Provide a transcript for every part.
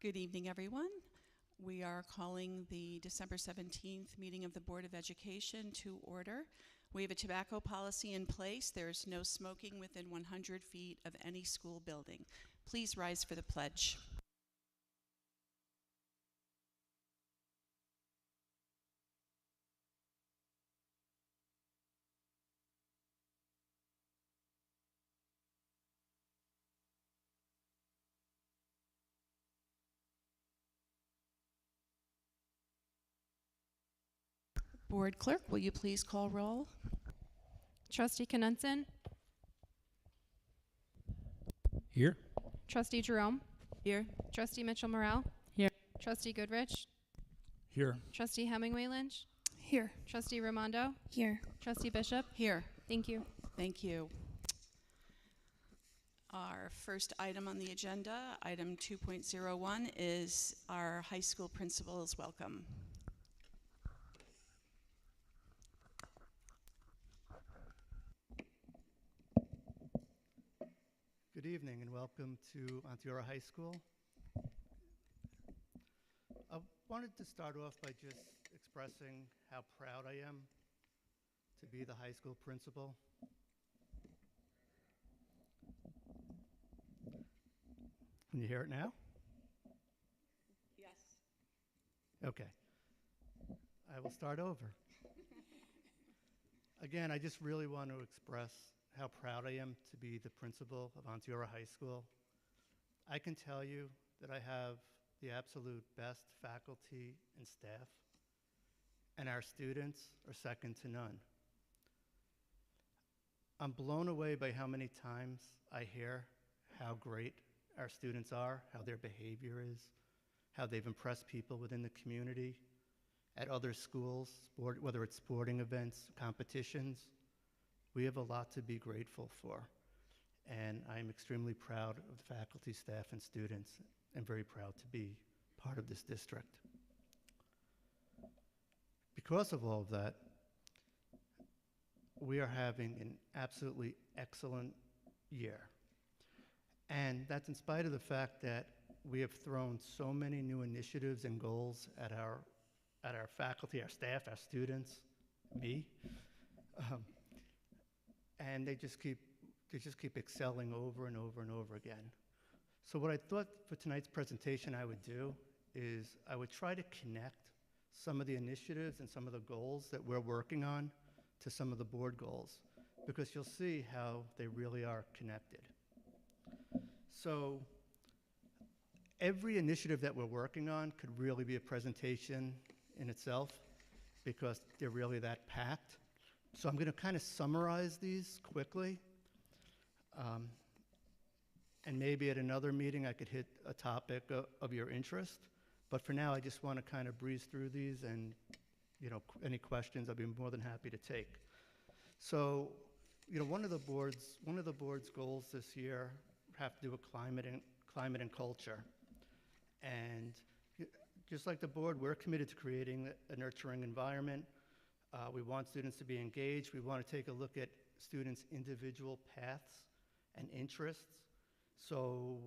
Good evening, everyone. We are calling the December 17th meeting of the Board of Education to order. We have a tobacco policy in place. There's no smoking within 100 feet of any school building. Please rise for the pledge. Board Clerk, will you please call roll? Trustee Knudsen? Here. Trustee Jerome? Here. Trustee Mitchell-Morrell? Here. Trustee Goodrich? Here. Trustee Hemingway Lynch? Here. Trustee Raimondo? Here. Trustee Bishop? Here. Thank you. Thank you. Our first item on the agenda, item 2.01, is our high school principal's welcome. Good evening and welcome to Onteora High School. I wanted to start off by just expressing how proud I am to be the high school principal. Can you hear it now? Yes. Okay. I will start over. Again, I just really want to express how proud I am to be the principal of Onteora High School. I can tell you that I have the absolute best faculty and staff, and our students are second to none. I'm blown away by how many times I hear how great our students are, how their behavior is, how they've impressed people within the community, at other schools, whether it's sporting events, competitions. We have a lot to be grateful for, and I'm extremely proud of the faculty, staff, and students, and very proud to be part of this district. Because of all of that, we are having an absolutely excellent year, and that's in spite of the fact that we have thrown so many new initiatives and goals at our faculty, our staff, our students, me. And they just keep excelling over and over and over again. So what I thought for tonight's presentation I would do is I would try to connect some of the initiatives and some of the goals that we're working on to some of the board goals, because you'll see how they really are connected. So every initiative that we're working on could really be a presentation in itself, because they're really that packed. So I'm going to kind of summarize these quickly, and maybe at another meeting I could hit a topic of your interest. But for now, I just want to kind of breeze through these, and any questions I'd be more than happy to take. So, one of the board's goals this year have to do with climate and culture, and just like the board, we're committed to creating a nurturing environment. We want students to be engaged. We want to take a look at students' individual paths and interests. So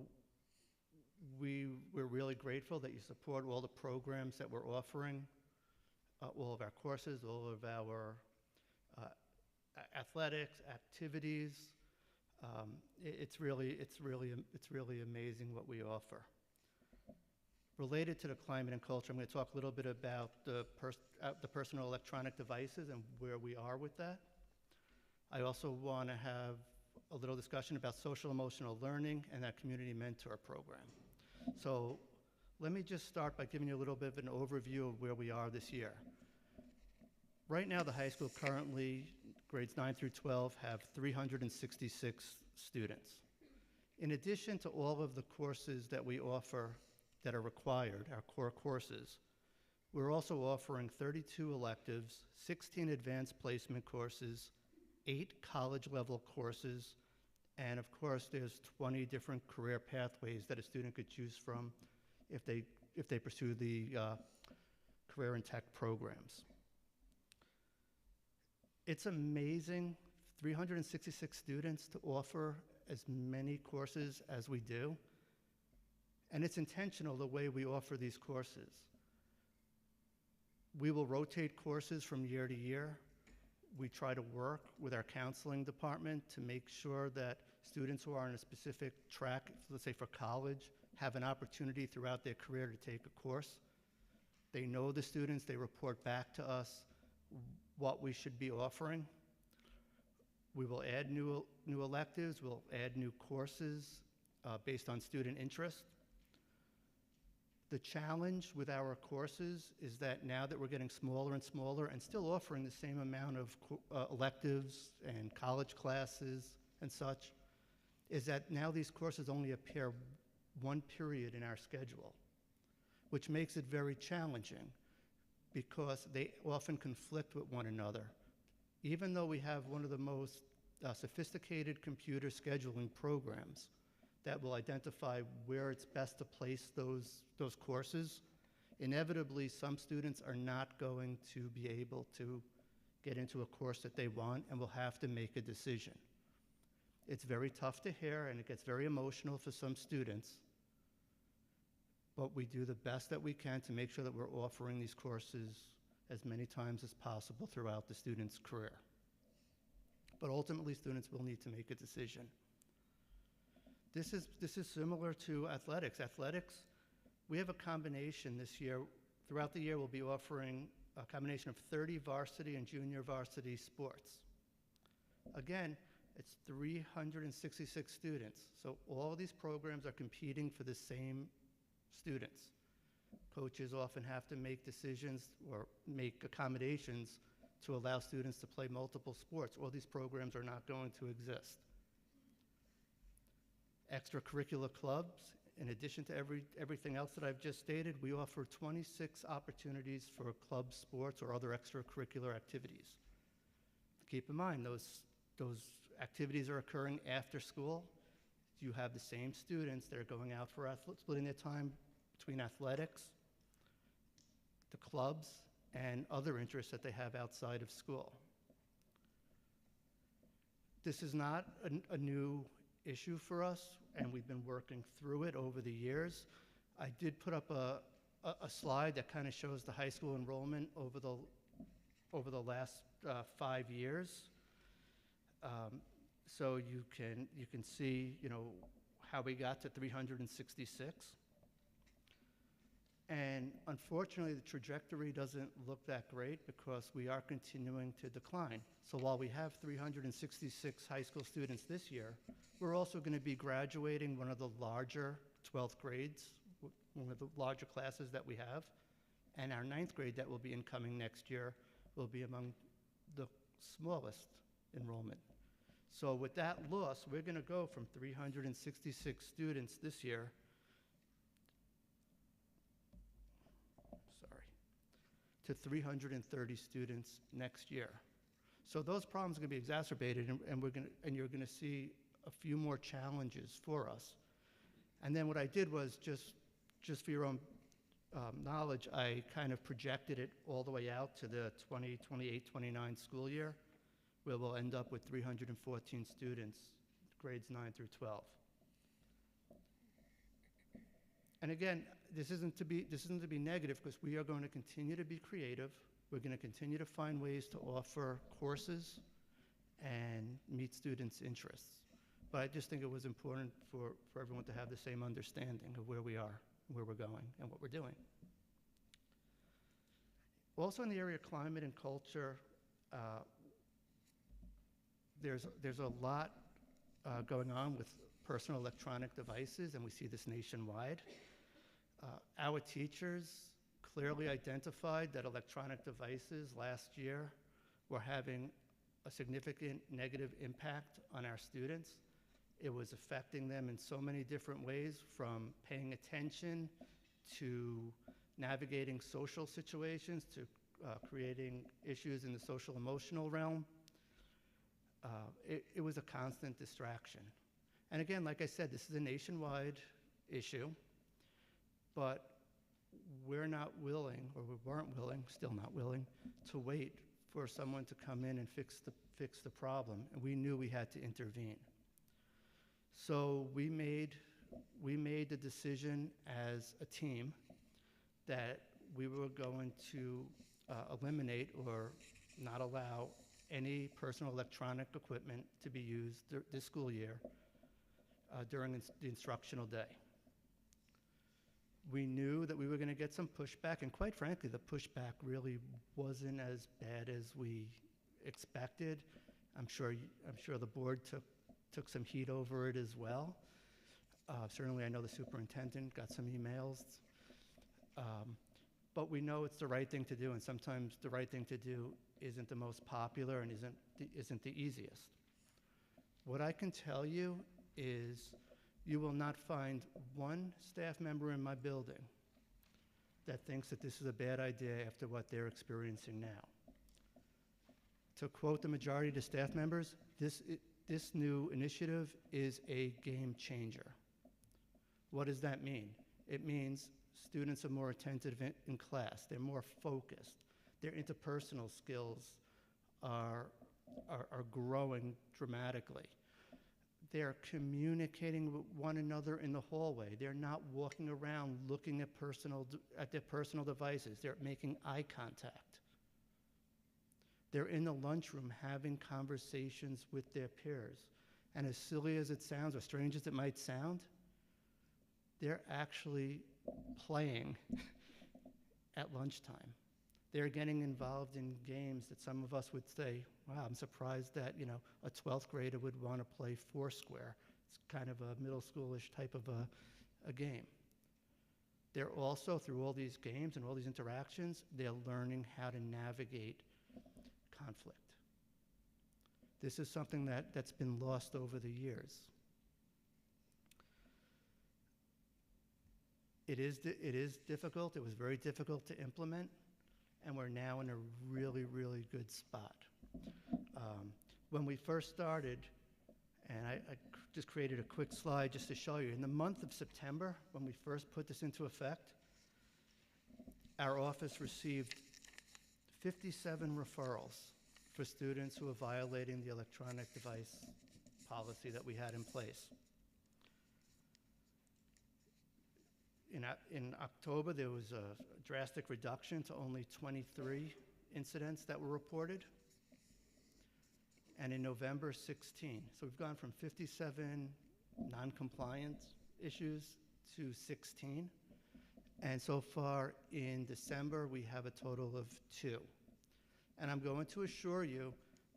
we're really grateful that you support all the programs that we're offering, all of our courses, all of our athletics, activities. It's really amazing what we offer. Related to the climate and culture, I'm going to talk a little bit about the personal electronic devices and where we are with that. I also want to have a little discussion about social emotional learning and that community mentor program. So let me just start by giving you a little bit of an overview of where we are this year. Right now, the high school currently, grades 9 through 12, have 366 students. In addition to all of the courses that we offer that are required, our core courses, we're also offering 32 electives, 16 advanced placement courses, 8 college-level courses, and of course there's 20 different career pathways that a student could choose from if they pursue the career and tech programs. It's amazing, 366 students to offer as many courses as we do. And it's intentional the way we offer these courses. We will rotate courses from year to year. We try to work with our counseling department to make sure that students who are on a specific track, let's say for college, have an opportunity throughout their career to take a course. They know the students, they report back to us what we should be offering. We will add new electives, we'll add new courses based on student interest. The challenge with our courses is that now that we're getting smaller and smaller and still offering the same amount of electives and college classes and such, is that now these courses only appear one period in our schedule, which makes it very challenging because they often conflict with one another. Even though we have one of the most sophisticated computer scheduling programs that will identify where it's best to place those courses, inevitably some students are not going to be able to get into a course that they want and will have to make a decision. It's very tough to hear and it gets very emotional for some students, but we do the best that we can to make sure that we're offering these courses as many times as possible throughout the student's career. But ultimately, students will need to make a decision. This is similar to athletics. Athletics, we have a combination this year. Throughout the year, we'll be offering a combination of 30 varsity and junior varsity sports. Again, it's 366 students. So all these programs are competing for the same students. Coaches often have to make decisions or make accommodations to allow students to play multiple sports. All these programs are not going to exist. Extracurricular clubs, in addition to everything else that I've just stated, we offer 26 opportunities for club sports or other extracurricular activities. Keep in mind, those activities are occurring after school. You have the same students that are going out for splitting their time between athletics, the clubs, and other interests that they have outside of school. This is not a new issue for us, and we've been working through it over the years. I did put up a slide that kind of shows the high school enrollment over the last 5 years. So you can see, how we got to 366. And unfortunately, the trajectory doesn't look that great because we are continuing to decline. So while we have 366 high school students this year, we're also going to be graduating one of the larger 12th grades, one of the larger classes that we have. And our 9th grade that will be incoming next year will be among the smallest enrollment. So with that loss, we're going to go from 366 students this year to 330 students next year. So those problems are going to be exacerbated, and you're going to see a few more challenges for us. And then what I did was just for your own knowledge, I kind of projected it all the way out to the 28-29 school year, where we'll end up with 314 students, grades 9 through 12. And again, this isn't to be negative because we are going to continue to be creative. We're going to continue to find ways to offer courses and meet students' interests. But I just think it was important for everyone to have the same understanding of where we are, where we're going, and what we're doing. Also in the area of climate and culture, there's a lot going on with personal electronic devices, and we see this nationwide. Our teachers clearly identified that electronic devices last year were having a significant negative impact on our students. It was affecting them in so many different ways, from paying attention to navigating social situations to creating issues in the social emotional realm. It was a constant distraction. And again, like I said, this is a nationwide issue, but we're not willing, or we weren't willing, still not willing, to wait for someone to come in and fix the problem, and we knew we had to intervene. So we made we made the decision as a team that we were going to eliminate or not allow any personal electronic equipment to be used this school year during the instructional day. We knew that we were going to get some pushback, and quite frankly, the pushback really wasn't as bad as we expected. I'm sure the board took some heat over it as well. Certainly, I know the superintendent got some emails. But we know it's the right thing to do, and sometimes the right thing to do isn't the most popular and isn't the easiest. What I can tell you is you will not find one staff member in my building that thinks that this is a bad idea after what they're experiencing now. To quote the majority of the staff members, this new initiative is a game changer. What does that mean? It means students are more attentive in class. They're more focused. Their interpersonal skills are growing dramatically. They're communicating with one another in the hallway. They're not walking around looking at their personal devices. They're making eye contact. They're in the lunchroom having conversations with their peers. And as silly as it sounds, or strange as it might sound, they're actually playing at lunchtime. They're getting involved in games that some of us would say, wow, I'm surprised that, a 12th grader would want to play Foursquare. It's kind of a middle schoolish type of a game. They're also, through all these games and all these interactions, they're learning how to navigate conflict. This is something that's been lost over the years. It is difficult. It was very difficult to implement, and we're now in a really, really good spot. When we first started, and I just created a quick slide just to show you, in the month of September, when we first put this into effect, our office received 57 referrals for students who are violating the electronic device policy that we had in place. In October, there was a drastic reduction to only 23 incidents that were reported. And in November, 16. So we've gone from 57 non-compliance issues to 16. And so far in December, we have a total of 2. And I'm going to assure you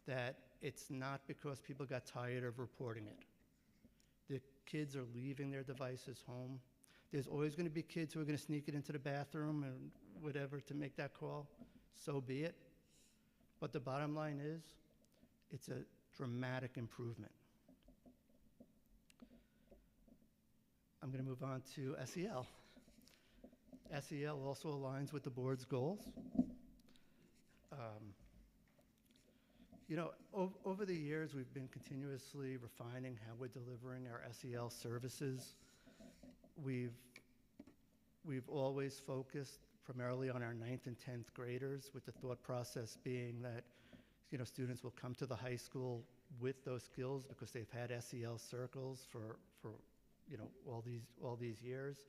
that it's not because people got tired of reporting it. The kids are leaving their devices home. There's always going to be kids who are going to sneak it into the bathroom and whatever to make that call. So be it. But the bottom line is, it's a dramatic improvement. I'm going to move on to SEL. SEL also aligns with the board's goals. Over the years, we've been continuously refining how we're delivering our SEL services. We've always focused primarily on our 9th and 10th graders, with the thought process being that students will come to the high school with those skills because they've had SEL circles for all these years.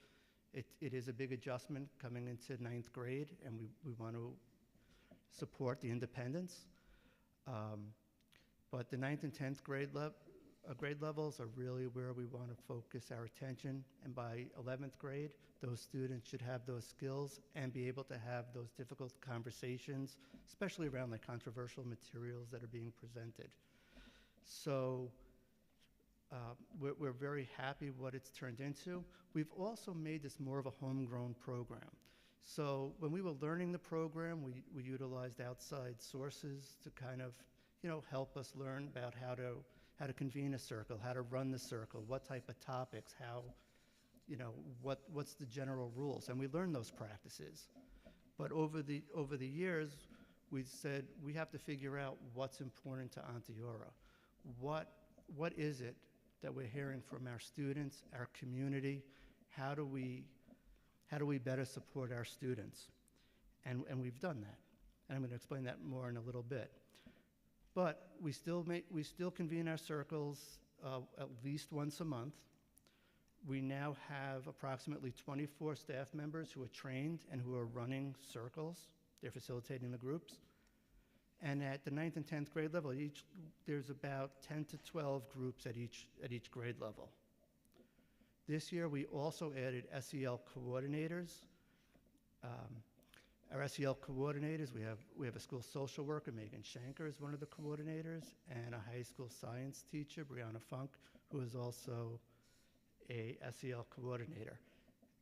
It is a big adjustment coming into 9th grade, and we want to support the independence. But the 9th and 10th grade levels are really where we want to focus our attention. And by 11th grade, those students should have those skills and be able to have those difficult conversations, especially around like controversial materials that are being presented. So we're very happy what it's turned into. We've also made this more of a homegrown program. So when we were learning the program, we utilized outside sources to kind of, help us learn about how to convene a circle, how to run the circle, what type of topics, how, what's the general rules, and we learned those practices. But over the years, we said we have to figure out what's important to Onteora. What is it that we're hearing from our students, our community? How do we better support our students? And we've done that. And I'm going to explain that more in a little bit. But we still convene our circles at least once a month. We now have approximately 24 staff members who are trained and who are running circles. They're facilitating the groups. And at the 9th and 10th grade level, there's about 10 to 12 groups at each grade level. This year, we also added SEL coordinators. Our SEL coordinators, we have a school social worker, Megan Shanker is one of the coordinators, and a high school science teacher, Brianna Funk, who is also a SEL coordinator.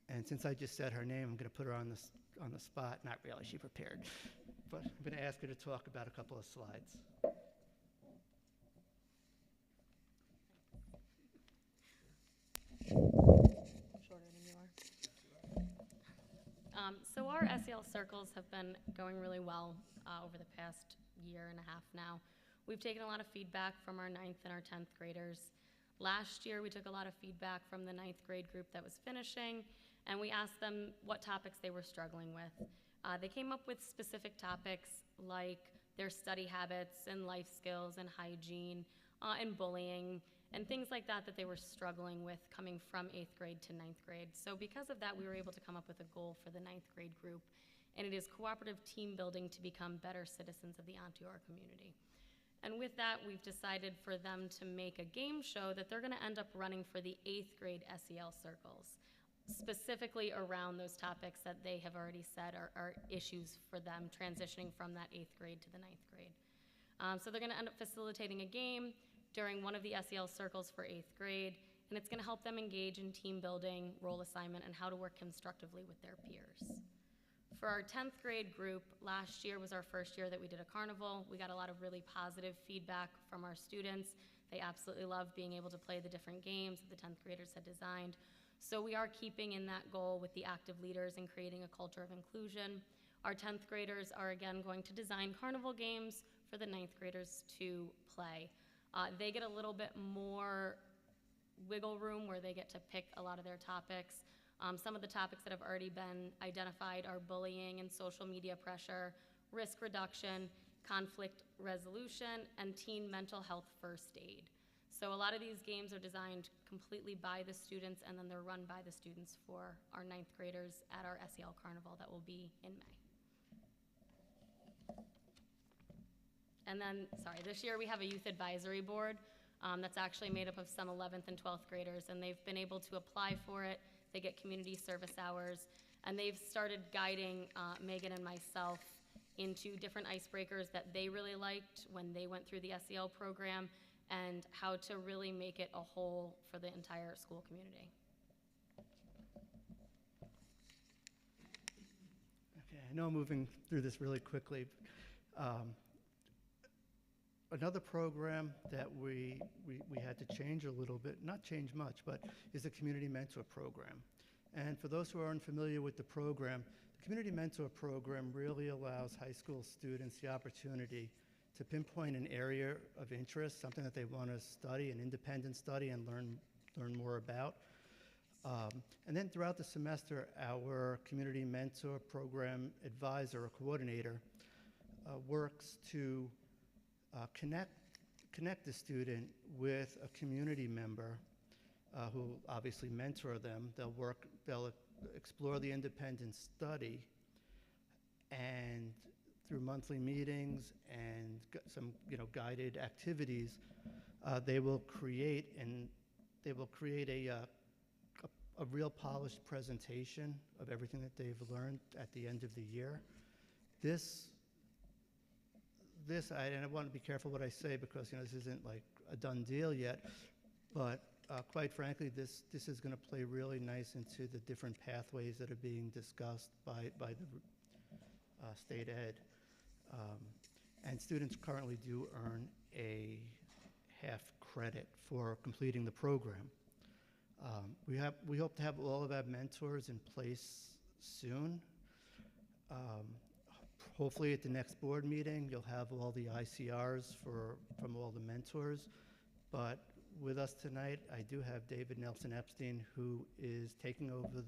And since I just said her name, I'm going to put her on the spot. Not really, she prepared. But I'm going to ask her to talk about a couple of slides. Shorter than you are. So our SEL circles have been going really well over the past year and a half now. We've taken a lot of feedback from our 9th and our 10th graders. Last year, we took a lot of feedback from the 9th grade group that was finishing, and we asked them what topics they were struggling with. They came up with specific topics like their study habits and life skills and hygiene and bullying and things like that that they were struggling with coming from 8th grade to 9th grade. So because of that, we were able to come up with a goal for the 9th grade group, and it is cooperative team building to become better citizens of the Onteora community. And with that, we've decided for them to make a game show that they're gonna end up running for the 8th grade SEL circles, specifically around those topics that they have already said are issues for them transitioning from that 8th grade to the 9th grade. So they're gonna end up facilitating a game during one of the SEL circles for 8th grade, and it's gonna help them engage in team building, role assignment, and how to work constructively with their peers. For our 10th grade group, last year was our first year that we did a carnival. We got a lot of really positive feedback from our students. They absolutely loved being able to play the different games that the 10th graders had designed. So we are keeping in that goal with the active leaders and creating a culture of inclusion. Our 10th graders are again going to design carnival games for the 9th graders to play. They get a little bit more wiggle room where they get to pick a lot of their topics. Some of the topics that have already been identified are bullying and social media pressure, risk reduction, conflict resolution, and teen mental health first aid. So a lot of these games are designed completely by the students, and then they're run by the students for our 9th graders at our SEL Carnival that will be in May. And then, this year we have a youth advisory board that's actually made up of some 11th and 12th graders, and they've been able to apply for it. They get community service hours, and they've started guiding Megan and myself into different icebreakers that they really liked when they went through the SEL program and how to really make it a whole for the entire school community. Okay, I know I'm moving through this really quickly. Another program that we had to change a little bit, not change much, but is the Community Mentor Program. And for those who are unfamiliar with the program, the Community Mentor Program really allows high school students the opportunity to pinpoint an area of interest, something that they want to study, an independent study, and learn more about. And then throughout the semester, our Community Mentor Program advisor or coordinator works to connect the student with a community member who obviously mentor them. They'll explore the independent study, and through monthly meetings and some guided activities, they will create a real polished presentation of everything that they've learned at the end of the year. And I want to be careful what I say because this isn't like a done deal yet, but quite frankly, this is going to play really nice into the different pathways that are being discussed by the state ed. And students currently do earn a half credit for completing the program. We hope to have all of our mentors in place soon. Hopefully at the next board meeting, you'll have all the ICRs from all the mentors. But with us tonight, I do have David Nelson Epstein, who is taking over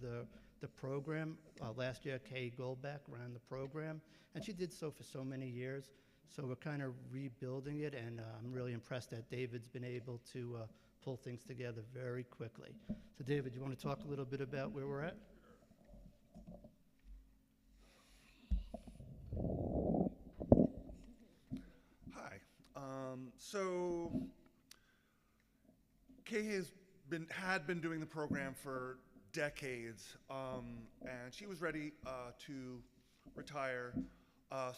the program. Last year, Kay Goldbeck ran the program, and she did so for so many years. So we're kind of rebuilding it, and I'm really impressed that David's been able to pull things together very quickly. So David, you want to talk a little bit about where we're at? Hi. So Kay had been doing the program for decades, and she was ready to retire.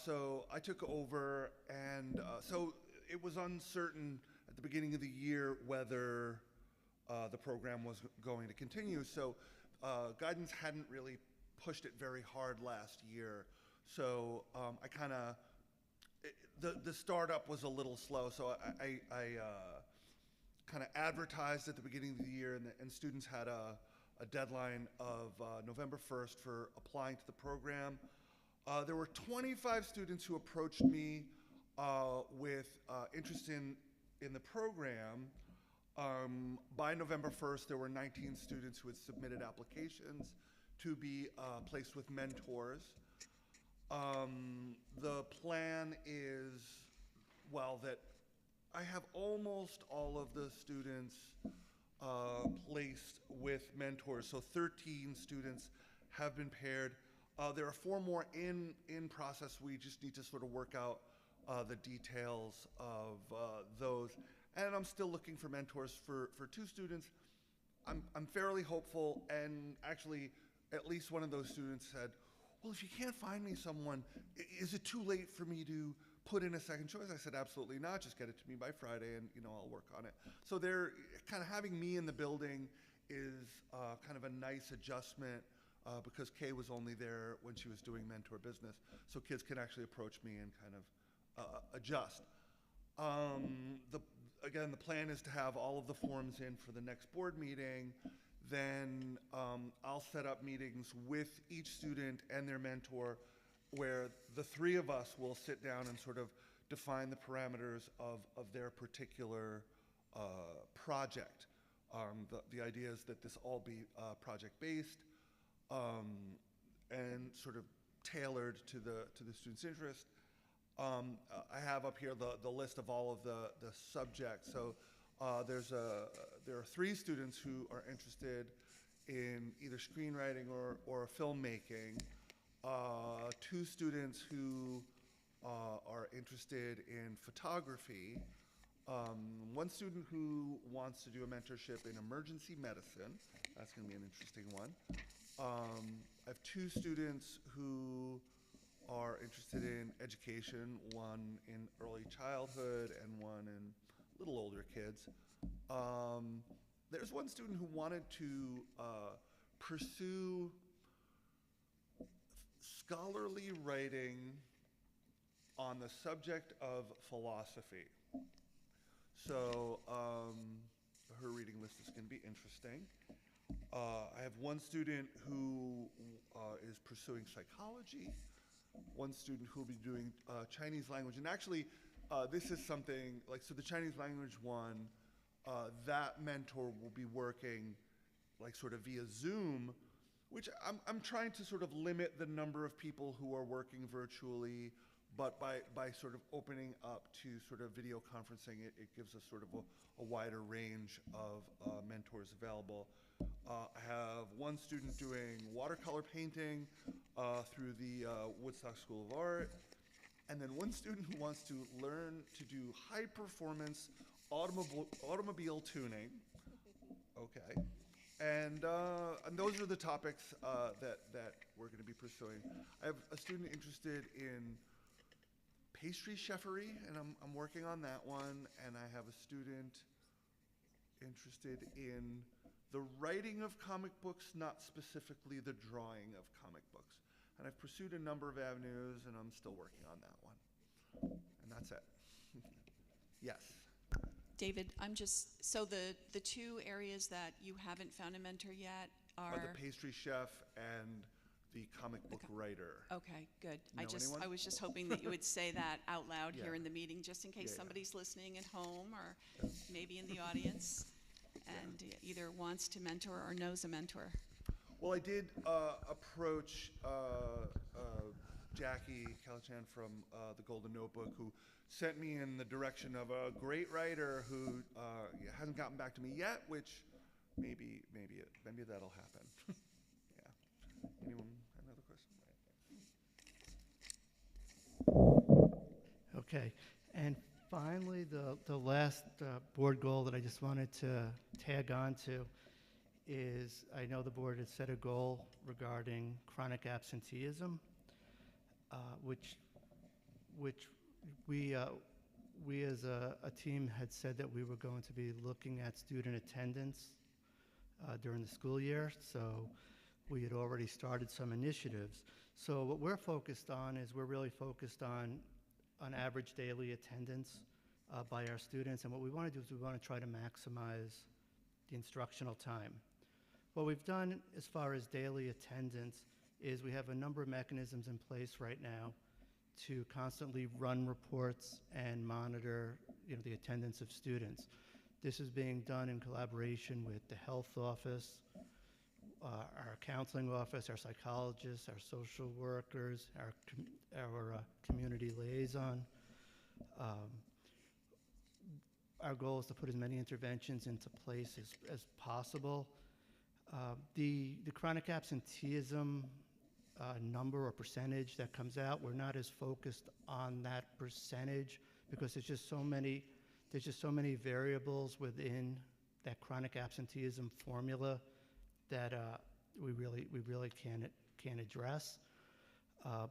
So I took over, and so it was uncertain at the beginning of the year whether the program was going to continue. So guidance hadn't really pushed it very hard last year. So I kind of, the startup was a little slow. So I kind of advertised at the beginning of the year, and students had a deadline of November 1st for applying to the program. There were 25 students who approached me with interest in the program. By November 1st, there were 19 students who had submitted applications to be placed with mentors. The plan is, well, that I have almost all of the students placed with mentors. So 13 students have been paired. There are 4 more in process. We just need to sort of work out the details of those. And I'm still looking for mentors for 2 students. I'm fairly hopeful, and actually at least one of those students said, well, if you can't find me someone, is it too late for me to put in a second choice? I said, absolutely not. Just get it to me by Friday, and I'll work on it. So they're kind of having me in the building is kind of a nice adjustment because Kay was only there when she was doing mentor business, so kids can actually approach me and kind of adjust. Again, the plan is to have all of the forms in for the next board meeting. Then I'll set up meetings with each student and their mentor where the 3 of us will sit down and sort of define the parameters of their particular project. The idea is that this all be project-based and sort of tailored to the student's interest. I have up here the list of all of the subjects. So there are 3 students who are interested in either screenwriting or filmmaking, 2 students who are interested in photography, 1 student who wants to do a mentorship in emergency medicine. That's going to be an interesting one. I have 2 students who are interested in education, one in early childhood and one in little older kids. There's 1 student who wanted to pursue scholarly writing on the subject of philosophy. So her reading list is going to be interesting. I have 1 student who is pursuing psychology, 1 student who will be doing Chinese language. And actually, this is something, like, so the Chinese language one, that mentor will be working like sort of via Zoom, which I'm trying to sort of limit the number of people who are working virtually, but by sort of opening up to sort of video conferencing, it gives us sort of a wider range of mentors available. I have 1 student doing watercolor painting through the Woodstock School of Art, and then 1 student who wants to learn to do high-performance automobile tuning. Okay. And those are the topics that we're going to be pursuing. I have a student interested in pastry chefery, and I'm working on that one. And I have a student interested in the writing of comic books, not specifically the drawing of comic books. And I've pursued a number of avenues, and I'm still working on that one. And that's it. Yes. David, so the 2 areas that you haven't found a mentor yet are? The pastry chef and the comic book writer. Okay, good. Know anyone? I was just hoping that you would say that out loud here Yeah. in the meeting, just in case Yeah. somebody's listening at home or maybe in the audience and either wants to mentor or knows a mentor. Well, I did approach Jackie Calichan from the Golden Notebook, who sent me in the direction of a great writer who hasn't gotten back to me yet, which maybe that'll happen. Yeah. Anyone have another question? Okay, and finally, the last board goal that I just wanted to tag on to is, I know the board has set a goal regarding chronic absenteeism, which we as a team had said that we were going to be looking at student attendance during the school year, so we had already started some initiatives. So what we're focused on is we're really focused on average daily attendance by our students, and what we want to do is we want to try to maximize the instructional time. What we've done as far as daily attendance is we have a number of mechanisms in place right now to constantly run reports and monitor, the attendance of students. This is being done in collaboration with the health office, our counseling office, our psychologists, our social workers, our community liaison. Our goal is to put as many interventions into place as possible. The chronic absenteeism number or percentage that comes out, we're not as focused on that percentage because there's just so many variables within that chronic absenteeism formula that we really can't address.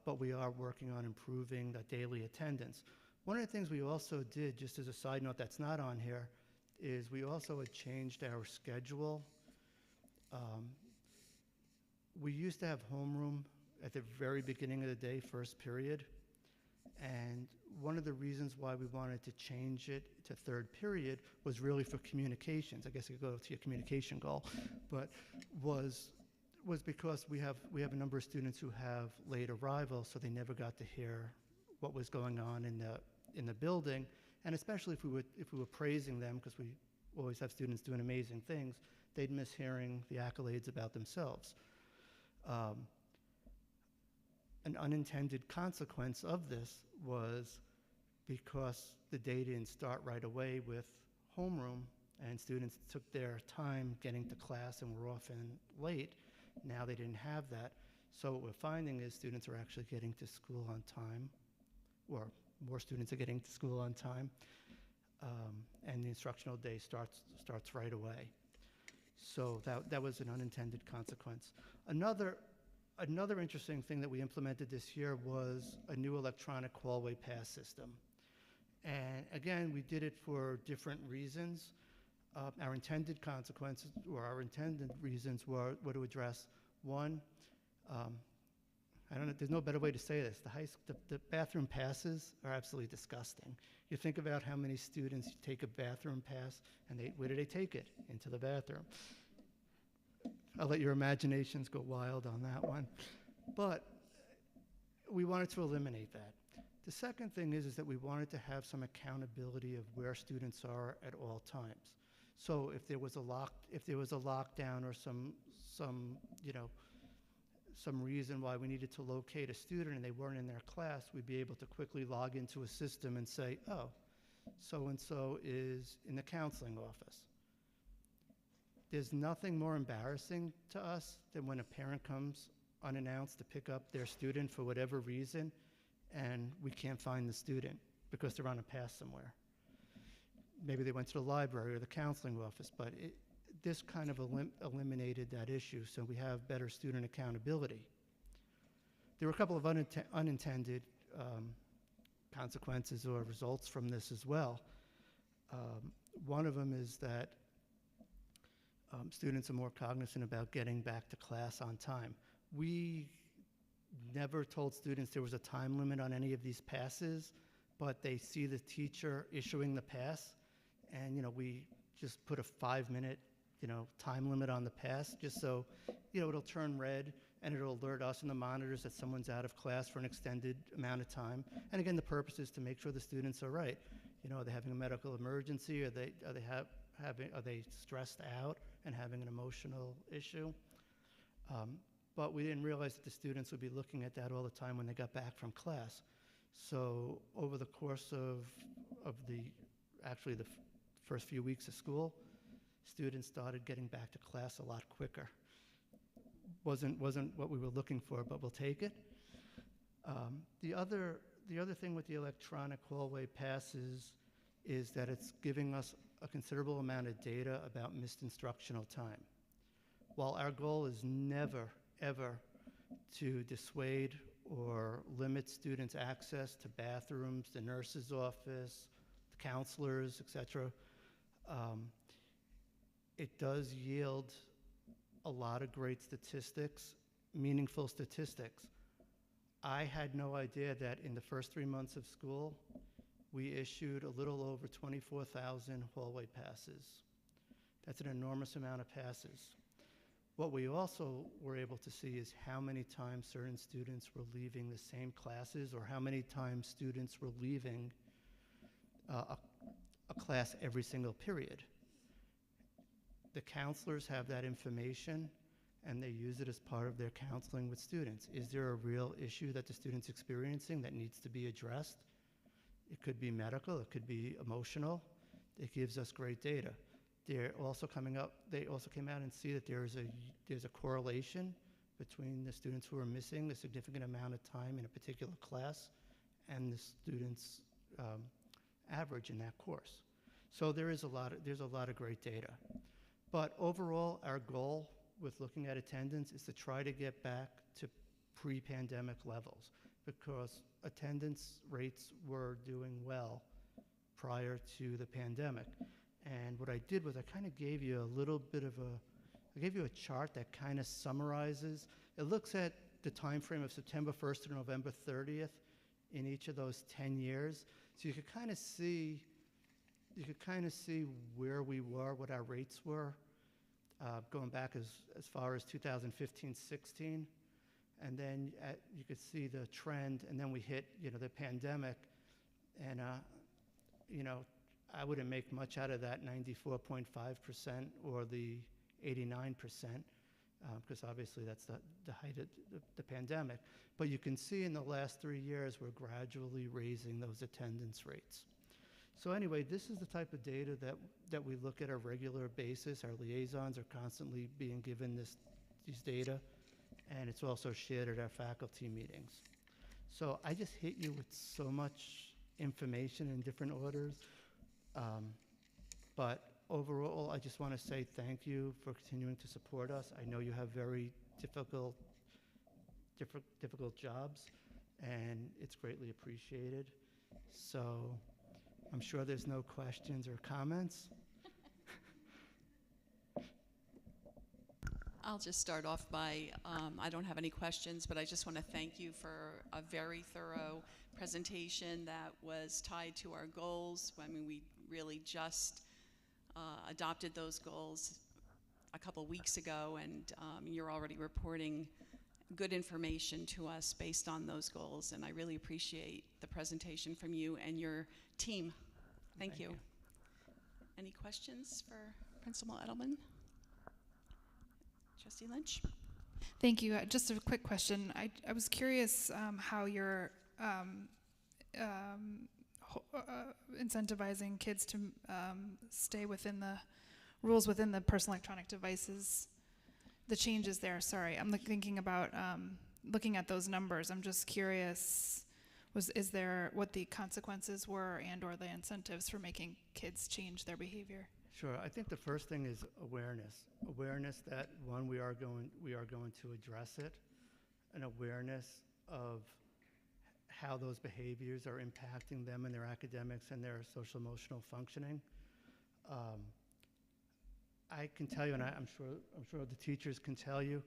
But we are working on improving the daily attendance. One of the things we also did, just as a side note that's not on here, is we also had changed our schedule. We used to have homeroom at the very beginning of the day, first period. And one of the reasons why we wanted to change it to third period was really for communications. I guess I could go to your communication goal, but was because we have a number of students who have late arrival, so they never got to hear what was going on in the building. And especially if we were praising them, because we always have students doing amazing things, they'd miss hearing the accolades about themselves. An unintended consequence of this was because the day didn't start right away with homeroom and students took their time getting to class and were often late. Now they didn't have that. So what we're finding is students are actually getting to school on time, or more students are getting to school on time, and the instructional day starts right away. So that was an unintended consequence. Another interesting thing that we implemented this year was a new electronic hallway pass system. And again, we did it for different reasons. Our intended consequences, or our intended reasons were to address, one, I don't know, there's no better way to say this. The bathroom passes are absolutely disgusting. You think about how many students take a bathroom pass, and where do they take it? Into the bathroom. I'll let your imaginations go wild on that one. But we wanted to eliminate that. The second thing is that we wanted to have some accountability of where students are at all times. So if there was a lockdown or some reason why we needed to locate a student and they weren't in their class, we'd be able to quickly log into a system and say, oh, so-and-so is in the counseling office. There's nothing more embarrassing to us than when a parent comes unannounced to pick up their student for whatever reason, and we can't find the student because they're on a pass somewhere. Maybe they went to the library or the counseling office, but this kind of eliminated that issue, so we have better student accountability. There were a couple of unintended consequences or results from this as well. One of them is that students are more cognizant about getting back to class on time. We never told students there was a time limit on any of these passes, but they see the teacher issuing the pass, and we just put a 5-minute time limit on the pass, just so it'll turn red and it'll alert us in the monitors that someone's out of class for an extended amount of time. And again, the purpose is to make sure the students are right. Are they having a medical emergency? Are they stressed out and having an emotional issue? But we didn't realize that the students would be looking at that all the time when they got back from class. So over the course of actually the first few weeks of school, students started getting back to class a lot quicker. Wasn't what we were looking for, but we'll take it. The other thing with the electronic hallway passes is that it's giving us a considerable amount of data about missed instructional time. While our goal is never, ever to dissuade or limit students' access to bathrooms, the nurse's office, the counselors, etc., it does yield a lot of great statistics, meaningful statistics. I had no idea that in the first 3 months of school, we issued a little over 24,000 hallway passes. That's an enormous amount of passes. What we also were able to see is how many times certain students were leaving the same classes, or how many times students were leaving a class every single period. The counselors have that information, and they use it as part of their counseling with students. Is there a real issue that the student's experiencing that needs to be addressed? It could be medical, it could be emotional. It gives us great data. They also came out and see that there's a correlation between the students who are missing a significant amount of time in a particular class and the students' average in that course. So there's a lot of great data. But overall, our goal with looking at attendance is to try to get back to pre-pandemic levels, because attendance rates were doing well prior to the pandemic. And what I did was I kind of gave you I gave you a chart that kind of summarizes. It looks at the time frame of September 1st to November 30th in each of those 10 years. So you could kind of see where we were, what our rates were, going back as far as 2015-16. And then you could see the trend, and then we hit, the pandemic, and, I wouldn't make much out of that 94.5% or the 89%, because obviously that's the height of the pandemic. But you can see in the last 3 years, we're gradually raising those attendance rates. So anyway, this is the type of data that we look at on a regular basis. Our liaisons are constantly being given these data, and it's also shared at our faculty meetings. So I just hit you with so much information in different orders. But overall, I just want to say thank you for continuing to support us. I know you have very difficult jobs, and it's greatly appreciated. So I'm sure there's no questions or comments. I'll just start off by, I don't have any questions, but I just want to thank you for a very thorough presentation that was tied to our goals. I mean, we really just adopted those goals a couple weeks ago, and you're already reporting good information to us based on those goals, and I really appreciate the presentation from you and your team. Thank you. Any questions for Principal Edelman? Trustee Lynch? Thank you. Just a quick question. I was curious how you're incentivizing kids to stay within the rules within the personal electronic devices, the changes there. Sorry, I'm thinking about looking at those numbers. I'm just curious, is there what the consequences were and/or the incentives for making kids change their behavior? Sure. I think the first thing is awareness. Awareness that, one, we are going to address it, an awareness of how those behaviors are impacting them in their academics and their social emotional functioning. I can tell you, and I'm sure the teachers can tell you,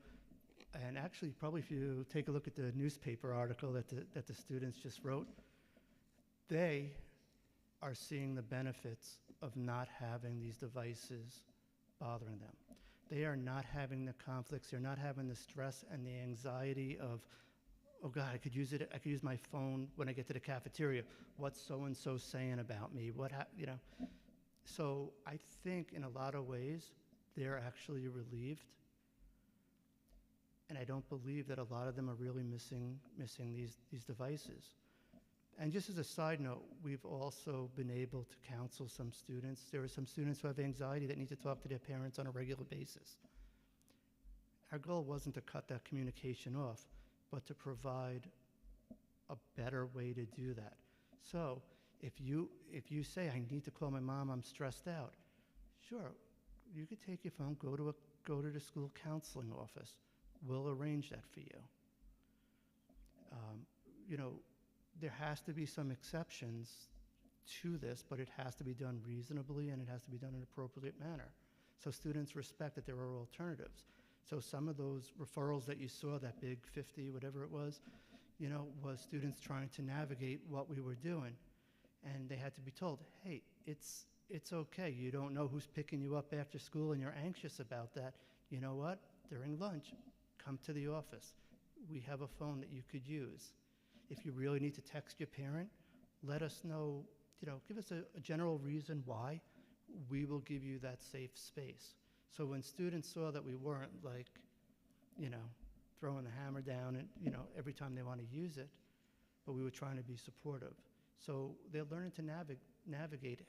and actually probably if you take a look at the newspaper article that the students just wrote, they are seeing the benefits of not having these devices bothering them. They are not having the conflicts, they're not having the stress and the anxiety of, oh God, I could use my phone when I get to the cafeteria. What's so-and-so saying about me? So I think in a lot of ways, they're actually relieved. And I don't believe that a lot of them are really missing these devices. And just as a side note, we've also been able to counsel some students. There are some students who have anxiety that need to talk to their parents on a regular basis. Our goal wasn't to cut that communication off, but to provide a better way to do that. So if you say, I need to call my mom, I'm stressed out, sure, you could take your phone, go to the school counseling office. We'll arrange that for you. You know, there has to be some exceptions to this, but it has to be done reasonably and it has to be done in an appropriate manner. So students respect that there are alternatives. So some of those referrals that you saw, that big 50, whatever it was, you know, was students trying to navigate what we were doing. And they had to be told, hey, it's okay. You don't know who's picking you up after school and you're anxious about that. You know what? During lunch, come to the office. We have a phone that you could use. If you really need to text your parent, let us know, you know, give us a general reason why. We will give you that safe space. So when students saw that we weren't like, you know, throwing the hammer down and, you know, every time they want to use it, but we were trying to be supportive. So they're learning to navigate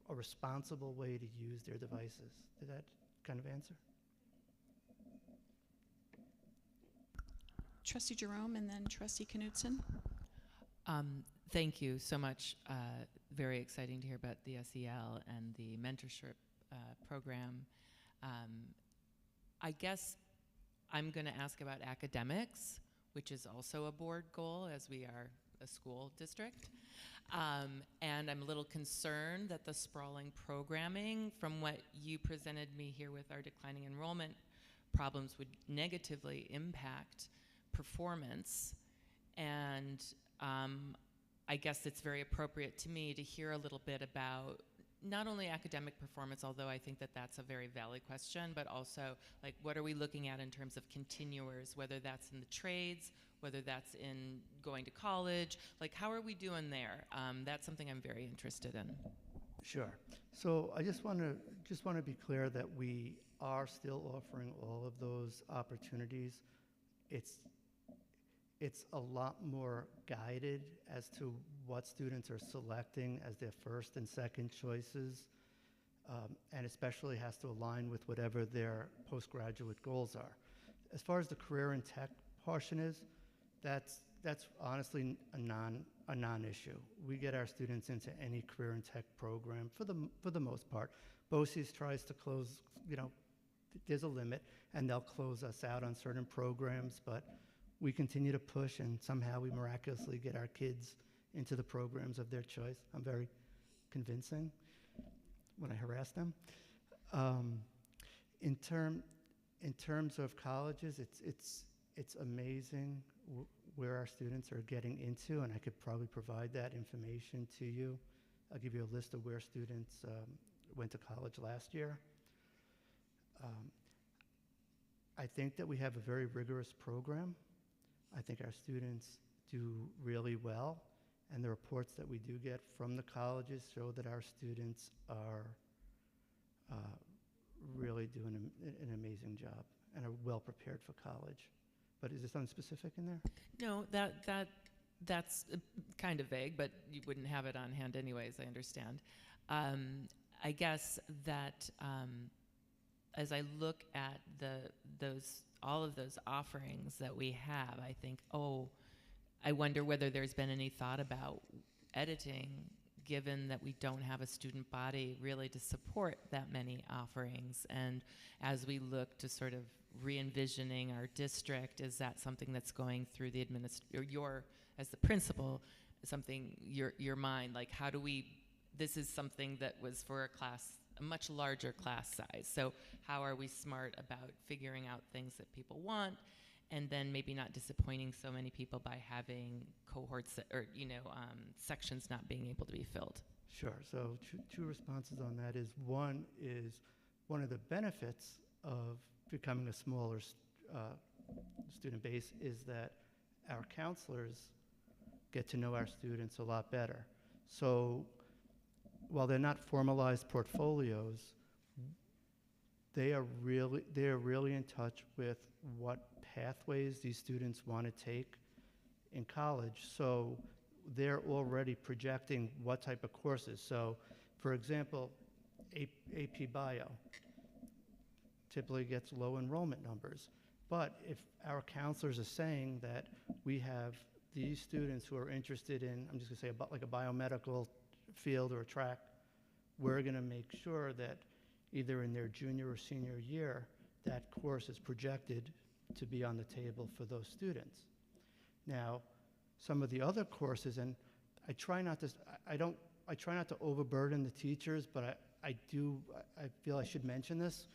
a responsible way to use their devices. Did that kind of answer? Trustee Jerome and then Trustee Knutson. Thank you so much. Very exciting to hear about the SEL and the mentorship program. I guess I'm going to ask about academics, which is also a board goal as we are a school district. And I'm a little concerned that the sprawling programming from what you presented me here with our declining enrollment problems would negatively impact performance. And I guess it's very appropriate to me to hear a little bit about not only academic performance, although I think that that's a very valid question, but also like what are we looking at in terms of continuers, whether that's in the trades, whether that's in going to college, like how are we doing there? That's something I'm very interested in. Sure. So I just want to be clear that we are still offering all of those opportunities. It's a lot more guided as to what students are selecting as their first and second choices, and especially has to align with whatever their postgraduate goals are. As far as the career and tech portion is, that's honestly a non-issue. We get our students into any career and tech program for the most part. BOCES tries to close, you know, there's a limit, and they'll close us out on certain programs, but we continue to push, and somehow we miraculously get our kids into the programs of their choice. I'm very convincing when I harass them. In terms of colleges, it's amazing where our students are getting into, and I could probably provide that information to you. I'll give you a list of where students went to college last year. I think that we have a very rigorous program. I think our students do really well, and the reports that we do get from the colleges show that our students are really doing an amazing job and are well prepared for college. But is there something specific in there? No, that's kind of vague, but you wouldn't have it on hand anyways, I understand. I guess that as I look at all of those offerings that we have, I think, I wonder whether there's been any thought about editing, given that we don't have a student body really to support that many offerings. And as we look to sort of re-envisioning our district, is that something that's going through the as the principal, something your mind, like how do we, this is something that was for a much larger class size. So how are we smart about figuring out things that people want, and then maybe not disappointing so many people by having cohorts or sections not being able to be filled? Sure. So two responses on that is one of the benefits of becoming a smaller student base is that our counselors get to know our students a lot better. So while they're not formalized portfolios, they are really in touch with what pathways these students want to take in college. So they're already projecting what type of courses. So, for example, AP Bio typically gets low enrollment numbers. But if our counselors are saying that we have these students who are interested in, I'm just going to say about like a biomedical field or a track, we're going to make sure that either in their junior or senior year, that course is projected to be on the table for those students. Now, some of the other courses, and I try not to overburden the teachers, but I feel I should mention this.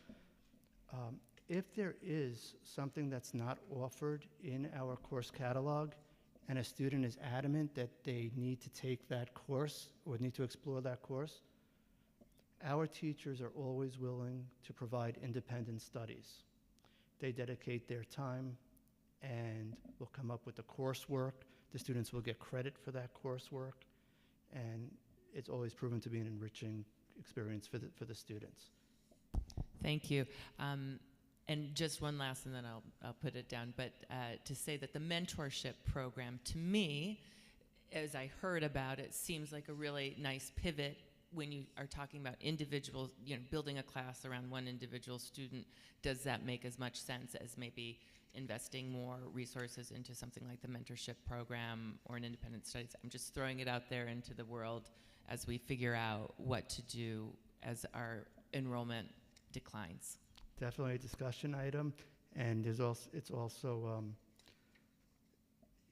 If there is something that's not offered in our course catalog, and a student is adamant that they need to take that course or need to explore that course, our teachers are always willing to provide independent studies. They dedicate their time and will come up with the coursework. The students will get credit for that coursework, and it's always proven to be an enriching experience for the students. Thank you. And just one last, and then I'll put it down. But to say that the mentorship program, to me, as I heard about it, seems like a really nice pivot when you are talking about individuals, building a class around one individual student. Does that make as much sense as maybe investing more resources into something like the mentorship program or an independent studies? I'm just throwing it out there into the world as we figure out what to do as our enrollment declines. Definitely a discussion item, and it's also it's also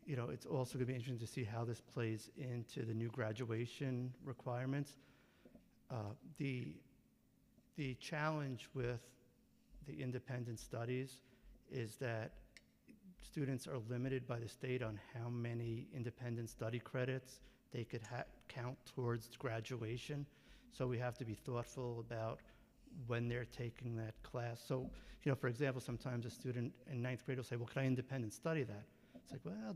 going to be interesting to see how this plays into the new graduation requirements. The challenge with the independent studies is that students are limited by the state on how many independent study credits they could count towards graduation. So we have to be thoughtful about when they're taking that class. So, for example, sometimes a student in 9th grade will say, well, could I independent study that? It's like, well,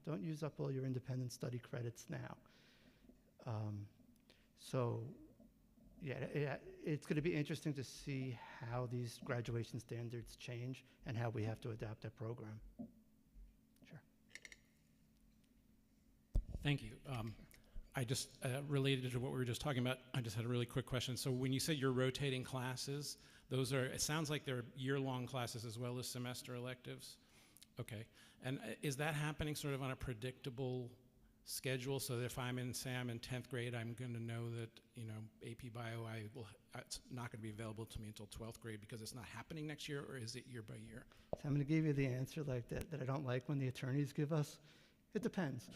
don't use up all your independent study credits now. It's going to be interesting to see how these graduation standards change and how we have to adapt that program. Sure. Thank you. I just, related to what we were just talking about, I just had a really quick question. So when you said you're rotating classes, it sounds like they're year-long classes as well as semester electives? Okay. And is that happening sort of on a predictable schedule, so that if I'm in 10th grade, I'm going to know that, AP Bio, it's not going to be available to me until 12th grade because it's not happening next year, or is it year by year? So I'm going to give you the answer like that I don't like when the attorneys give us. It depends.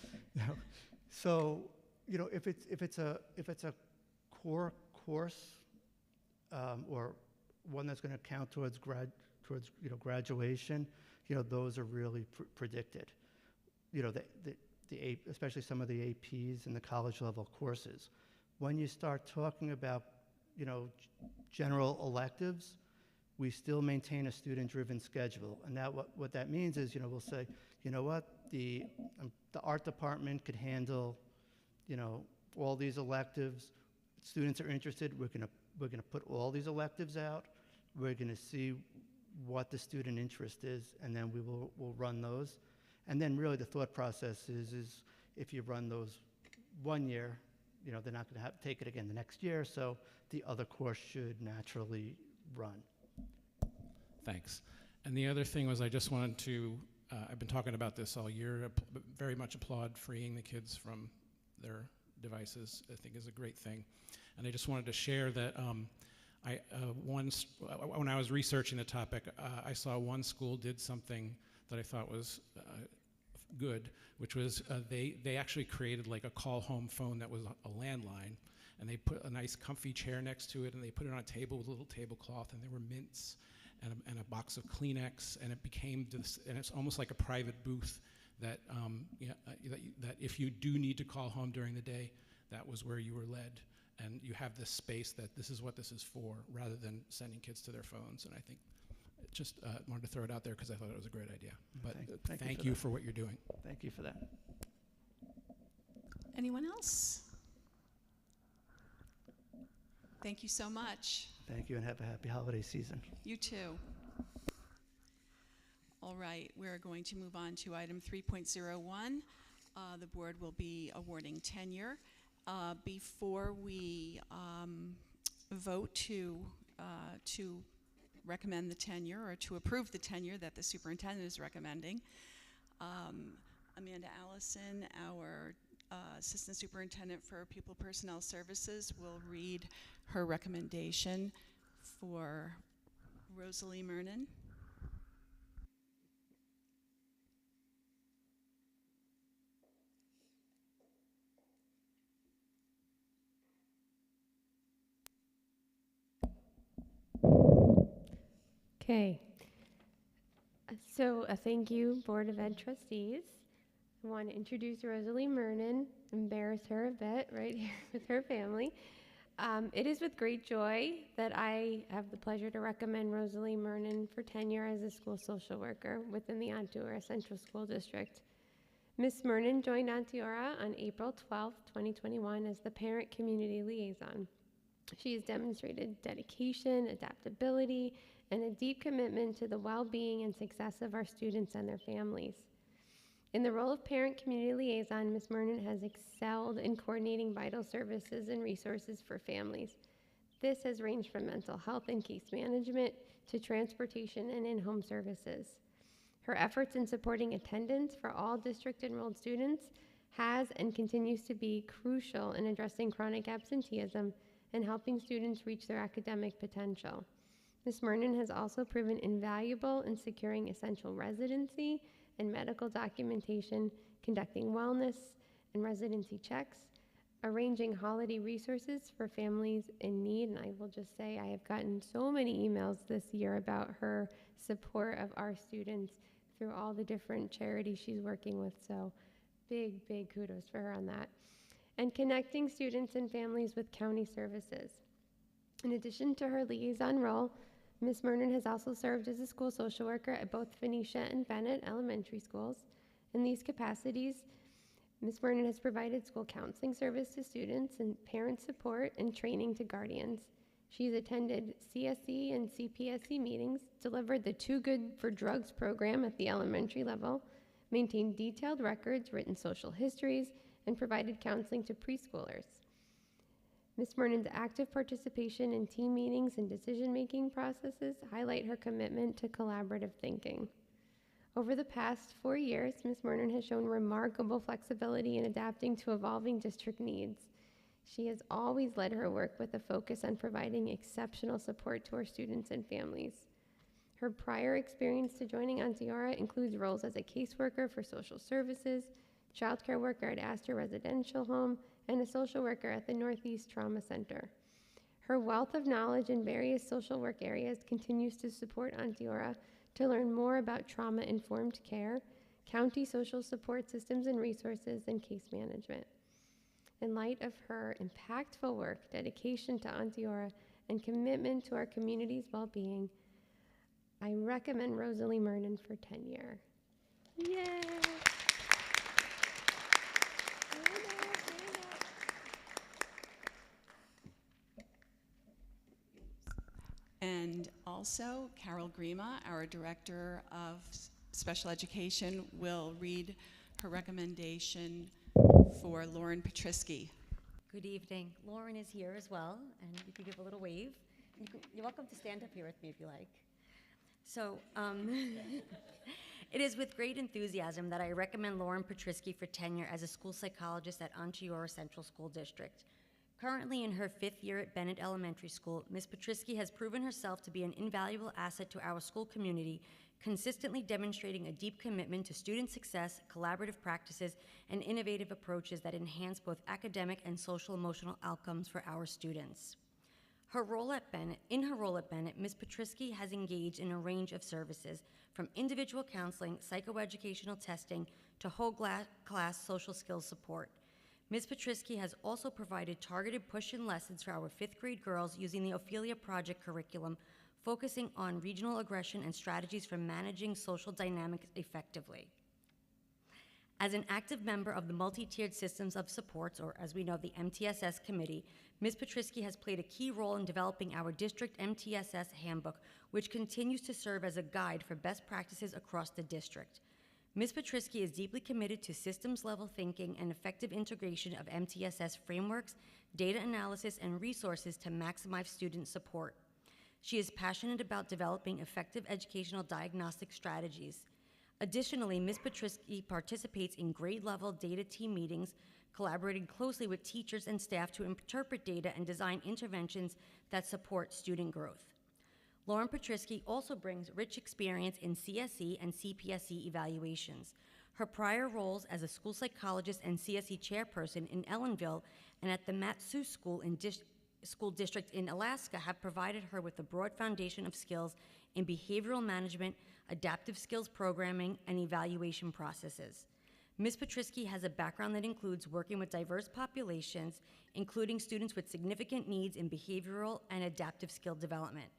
So, if it's a core course or one that's going to count towards graduation, those are really predicted. Especially some of the APs and the college level courses. When you start talking about, general electives, we still maintain a student-driven schedule. And that what that means is, we'll say, the art department could handle, all these electives. Students are interested. We're gonna put all these electives out. We're gonna see what the student interest is, and then we'll run those. And then really the thought process is if you run those 1 year, they're not going to take it again the next year, so the other course should naturally run. Thanks. And the other thing was I just wanted to, I've been talking about this all year, very much applaud freeing the kids from their devices. I think is a great thing. And I just wanted to share that when I was researching the topic, I saw one school did something that I thought was good, which was they actually created like a call home phone that was a landline, and they put a nice comfy chair next to it, and they put it on a table with a little tablecloth, and there were mints and a box of Kleenex, and it became this, and it's almost like a private booth that that if you do need to call home during the day, that was where you were led, and you have this space that this is what this is for, rather than sending kids to their phones. And I think just wanted to throw it out there because I thought it was a great idea. But thank you for what you're doing. Thank you for that. Anyone else? Thank you so much. Thank you, and have a happy holiday season. You too. All right, we're going to move on to item 3.01, the board will be awarding tenure. Before we vote to recommend the tenure or to approve the tenure that the superintendent is recommending, Amanda Allison, our Assistant Superintendent for Pupil Personnel Services, will read her recommendation for Rosalie Mernon. Okay. So thank you, Board of Ed trustees. I want to introduce Rosalie Mernon, embarrass her a bit right here with her family. It is with great joy that I have the pleasure to recommend Rosalie Mernon for tenure as a school social worker within the Onteora Central School District. Ms. Mernon joined Onteora on April 12, 2021 as the Parent Community Liaison. She has demonstrated dedication, adaptability, and a deep commitment to the well-being and success of our students and their families. In the role of Parent Community Liaison, Ms. Mernon has excelled in coordinating vital services and resources for families. This has ranged from mental health and case management to transportation and in-home services. Her efforts in supporting attendance for all district-enrolled students has and continues to be crucial in addressing chronic absenteeism and helping students reach their academic potential. Ms. Mernon has also proven invaluable in securing essential residency and medical documentation, conducting wellness and residency checks, arranging holiday resources for families in need. And I will just say I have gotten so many emails this year about her support of our students through all the different charities she's working with. So big kudos for her on that. And connecting students and families with county services. In addition to her liaison role, Ms. Mernon has also served as a school social worker at both Phoenicia and Bennett elementary schools. In these capacities, Ms. Mernon has provided school counseling service to students and parent support and training to guardians. She's attended CSE and CPSE meetings, delivered the Too Good for Drugs program at the elementary level, maintained detailed records, written social histories, and provided counseling to preschoolers. Ms. Mernon's active participation in team meetings and decision-making processes highlight her commitment to collaborative thinking. Over the past 4 years, Ms. Mernon has shown remarkable flexibility in adapting to evolving district needs. She has always led her work with a focus on providing exceptional support to our students and families. Her prior experience to joining Onteora includes roles as a caseworker for social services, childcare worker at Astor Residential Home, and a social worker at the Northeast Trauma Center. Her wealth of knowledge in various social work areas continues to support Onteora to learn more about trauma-informed care, county social support systems and resources, and case management. In light of her impactful work, dedication to Onteora, and commitment to our community's well-being, I recommend Rosalie Mernon for tenure. Yay! And also, Carol Grima, our Director of Special Education, will read her recommendation for Lauren Petrisky. Good evening. Lauren is here as well, and you can give a little wave. You're welcome to stand up here with me if you like. So, it is with great enthusiasm that I recommend Lauren Petrisky for tenure as a school psychologist at Onteora Central School District. Currently in her 5th year at Bennett Elementary School, Ms. Petrisky has proven herself to be an invaluable asset to our school community, consistently demonstrating a deep commitment to student success, collaborative practices, and innovative approaches that enhance both academic and social-emotional outcomes for our students. In her role at Bennett, Ms. Petrisky has engaged in a range of services, from individual counseling, psychoeducational testing, to whole class social skills support. Ms. Petrisky has also provided targeted push-in lessons for our 5th grade girls using the Ophelia Project curriculum, focusing on regional aggression and strategies for managing social dynamics effectively. As an active member of the Multi-Tiered Systems of Supports, or as we know, the MTSS Committee, Ms. Petrisky has played a key role in developing our district MTSS handbook, which continues to serve as a guide for best practices across the district. Ms. Petrisky is deeply committed to systems-level thinking and effective integration of MTSS frameworks, data analysis, and resources to maximize student support. She is passionate about developing effective educational diagnostic strategies. Additionally, Ms. Petrisky participates in grade-level data team meetings, collaborating closely with teachers and staff to interpret data and design interventions that support student growth. Lauren Petrisky also brings rich experience in CSE and CPSE evaluations. Her prior roles as a school psychologist and CSE chairperson in Ellenville and at the Mat-Su School District in Alaska have provided her with a broad foundation of skills in behavioral management, adaptive skills programming, and evaluation processes. Ms. Petrisky has a background that includes working with diverse populations, including students with significant needs in behavioral and adaptive skill development.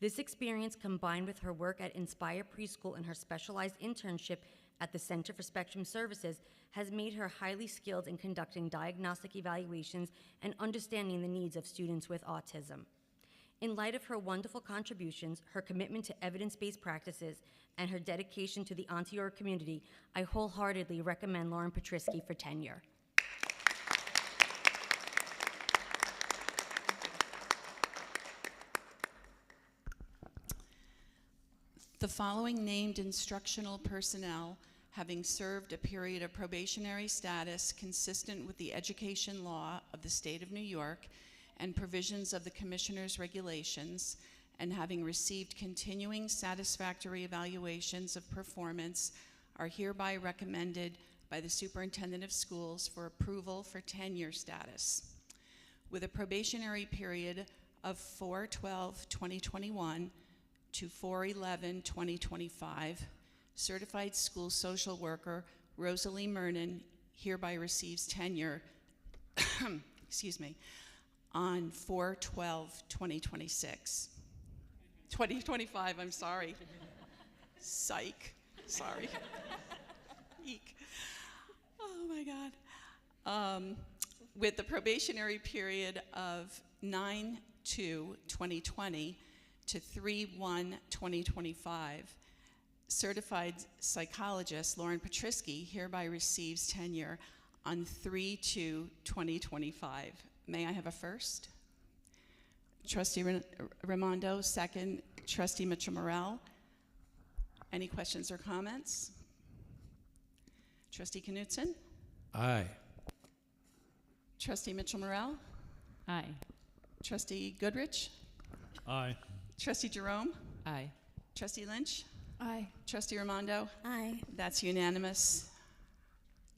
This experience, combined with her work at Inspire Preschool and her specialized internship at the Center for Spectrum Services, has made her highly skilled in conducting diagnostic evaluations and understanding the needs of students with autism. In light of her wonderful contributions, her commitment to evidence-based practices, and her dedication to the Ontario community, I wholeheartedly recommend Lauren Petrisky for tenure. The following named instructional personnel, having served a period of probationary status consistent with the education law of the state of New York and provisions of the Commissioner's regulations, and having received continuing satisfactory evaluations of performance, are hereby recommended by the Superintendent of Schools for approval for tenure status. With a probationary period of 4/12/2021 to 4/11/2025, certified school social worker Rosalie Mernon hereby receives tenure excuse me, on 4/12/2026. 2025, I'm sorry. Psych, sorry. Eek. Oh my God. With the probationary period of 9/2/2020 to 3/1/2025, certified psychologist Lauren Petrisky hereby receives tenure on 3/2/2025. May I have a first? Trustee Raimondo, second. Trustee Mitchell-Morel. Any questions or comments? Trustee Knutson? Aye. Trustee Mitchell-Morel? Aye. Trustee Goodrich? Aye. Trustee Jerome? Aye. Trustee Lynch? Aye. Trustee Raimondo? Aye. That's unanimous.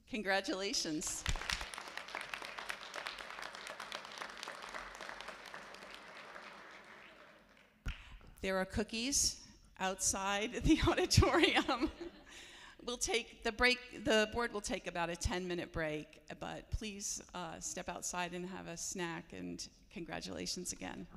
Congratulations. There are cookies outside the auditorium. We'll take the break, the board will take about a 10-minute break, but please step outside and have a snack, and congratulations again.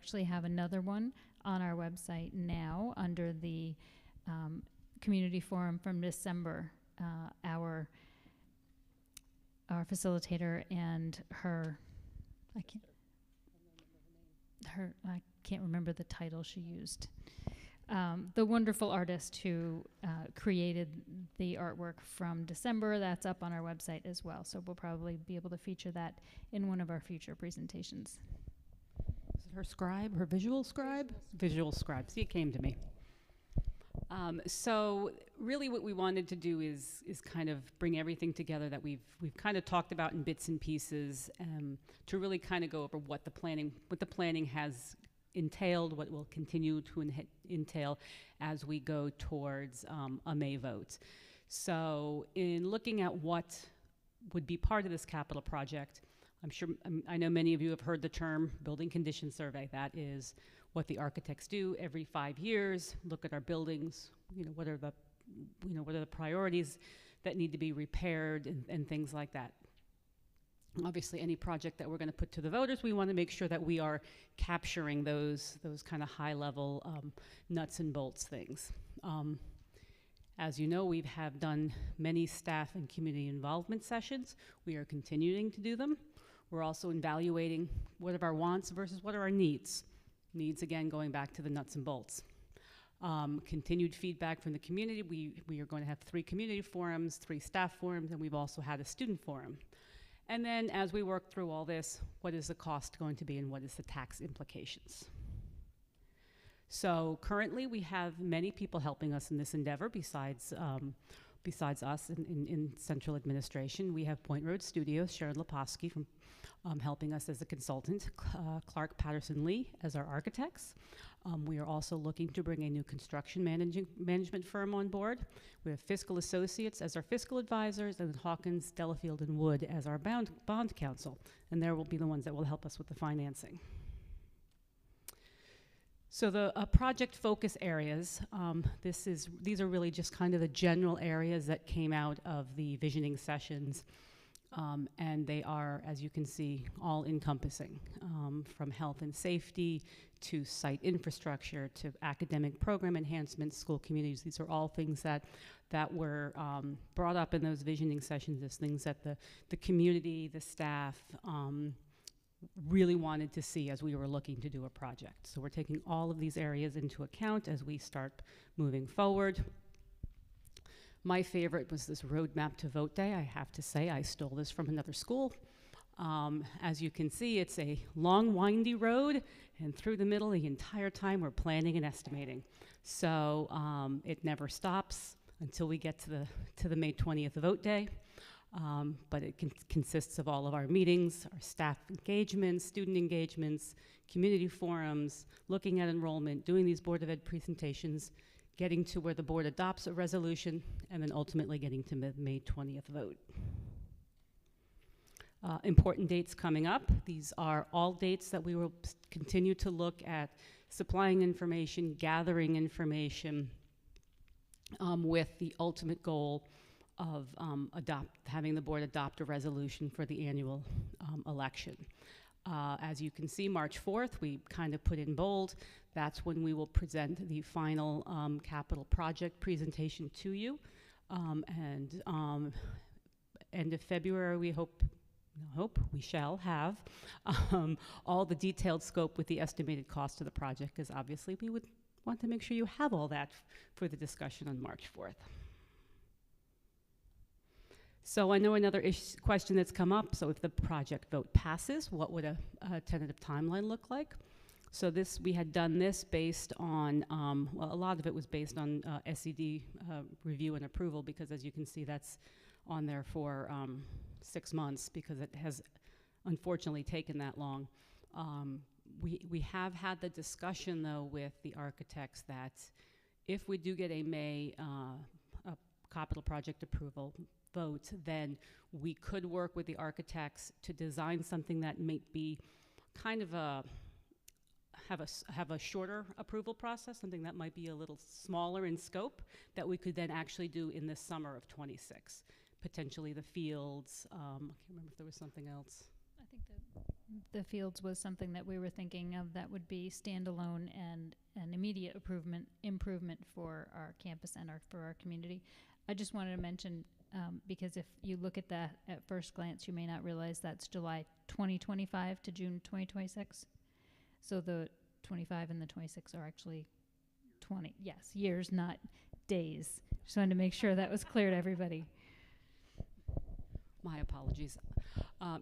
actually have another one on our website now under the community forum from December. Our facilitator and I can't remember the title she used. The wonderful artist who created the artwork from December, that's up on our website as well. So we'll probably be able to feature that in one of our future presentations. Is it her scribe, her visual scribe? Visual scribe. See, it came to me. So really what we wanted to do is kind of bring everything together that we've kind of talked about in bits and pieces, to really kind of go over what the planning has entailed, what will continue to entail as we go towards a May vote. So in looking at what would be part of this capital project, I know many of you have heard the term building condition survey. That is what the architects do every 5 years, look at our buildings, what are the priorities that need to be repaired and things like that. Obviously, any project that we're going to put to the voters, we want to make sure that we are capturing those kind of high-level nuts and bolts things. As you know, we have done many staff and community involvement sessions. We are continuing to do them. We're also evaluating what are our wants versus what are our needs. Needs, again, going back to the nuts and bolts. Continued feedback from the community. We are going to have 3 community forums, 3 staff forums, and we've also had a student forum. And then as we work through all this, what is the cost going to be and what is the tax implications? So currently we have many people helping us in this endeavor besides us in central administration. We have Point Road Studios, Sharon Leposki from helping us as a consultant, Clark Patterson Lee as our architects. We are also looking to bring a new construction management firm on board. We have Fiscal Associates as our fiscal advisors, and Hawkins, Delafield, and Wood as our bond counsel. And they will be the ones that will help us with the financing. So the project focus areas, these are really just kind of the general areas that came out of the visioning sessions. And they are, as you can see, all encompassing, from health and safety to site infrastructure to academic program enhancements, school communities. These are all things that were brought up in those visioning sessions as things that the community, the staff, really wanted to see as we were looking to do a project. So we're taking all of these areas into account as we start moving forward. My favorite was this roadmap to vote day. I have to say, I stole this from another school. As you can see, it's a long, windy road, and through the middle, the entire time, we're planning and estimating. So it never stops until we get to the May 20th vote day. But it consists of all of our meetings, our staff engagements, student engagements, community forums, looking at enrollment, doing these Board of Ed presentations, getting to where the board adopts a resolution, and then ultimately getting to May 20th vote. Important dates coming up. These are all dates that we will continue to look at supplying information, gathering information, with the ultimate goal of having the board adopt a resolution for the annual election. As you can see, March 4th, we kind of put in bold, that's when we will present the final capital project presentation to you. And end of February, we we shall have all the detailed scope with the estimated cost of the project, because obviously we would want to make sure you have all that for the discussion on March 4th. So I know another question that's come up. So if the project vote passes, what would a tentative timeline look like? So we had done this based on, well, a lot of it was based on SED review and approval, because as you can see, that's on there for 6 months, because it has unfortunately taken that long. We have had the discussion, though, with the architects that if we do get a May a capital project approval vote, then we could work with the architects to design something that might be kind of have a shorter approval process, something that might be a little smaller in scope, that we could then actually do in the summer of '26. Potentially the fields, I can't remember if there was something else. I think the fields was something that we were thinking of that would be standalone and an immediate improvement for our campus and for our community. I just wanted to mention, because if you look at that at first glance, you may not realize that's July 2025 to June 2026. So the 25 and the 26 are actually 20, yes, years, not days. Just wanted to make sure that was clear to everybody. My apologies.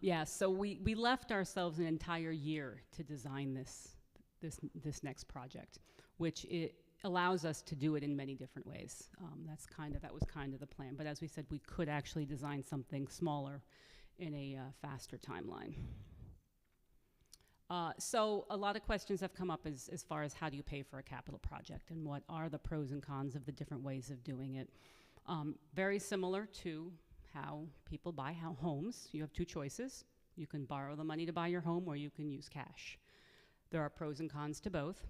Yeah, so we left ourselves an entire year to design this next project, which it allows us to do it in many different ways. That was kind of the plan. But as we said, we could actually design something smaller in a faster timeline. So a lot of questions have come up as far as how do you pay for a capital project and what are the pros and cons of the different ways of doing it. Very similar to how people buy homes. You have two choices. You can borrow the money to buy your home, or you can use cash. There are pros and cons to both.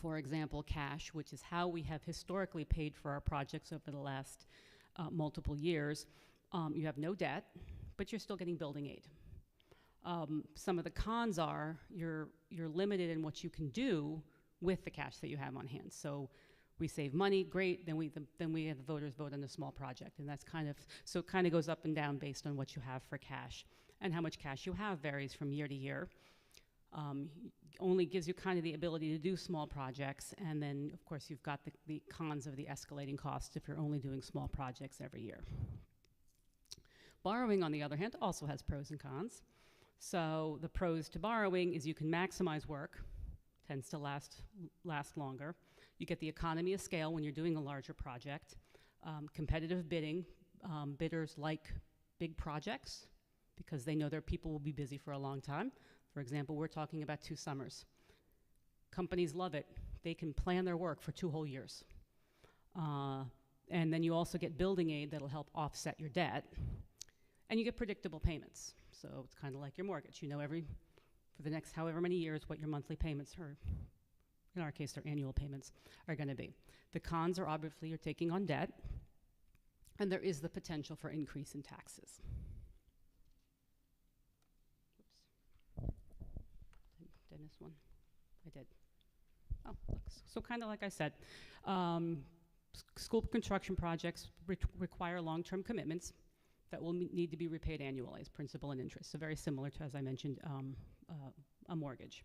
For example, cash, which is how we have historically paid for our projects over the last multiple years. You have no debt, but you're still getting building aid. Some of the cons are you're limited in what you can do with the cash that you have on hand. So we save money, great, then we have the voters vote on a small project. And that's so it kind of goes up and down based on what you have for cash. And how much cash you have varies from year to year. Only gives you kind of the ability to do small projects. And then, of course, you've got the cons of the escalating costs if you're only doing small projects every year. Borrowing, on the other hand, also has pros and cons. So the pros to borrowing is you can maximize work, tends to last longer. You get the economy of scale when you're doing a larger project. Competitive bidding, bidders like big projects because they know their people will be busy for a long time. For example, we're talking about 2 summers. Companies love it. They can plan their work for 2 whole years. And then you also get building aid that'll help offset your debt. And you get predictable payments. So it's kind of like your mortgage. You know for the next however many years what your monthly payments are, in our case they're annual payments, are going to be. The cons are obviously you're taking on debt, and there is the potential for increase in taxes. Did I miss one? I did. Oh, look. So kind of like I said, school construction projects require long-term commitments that will need to be repaid annually as principal and interest. So very similar to, as I mentioned, a mortgage.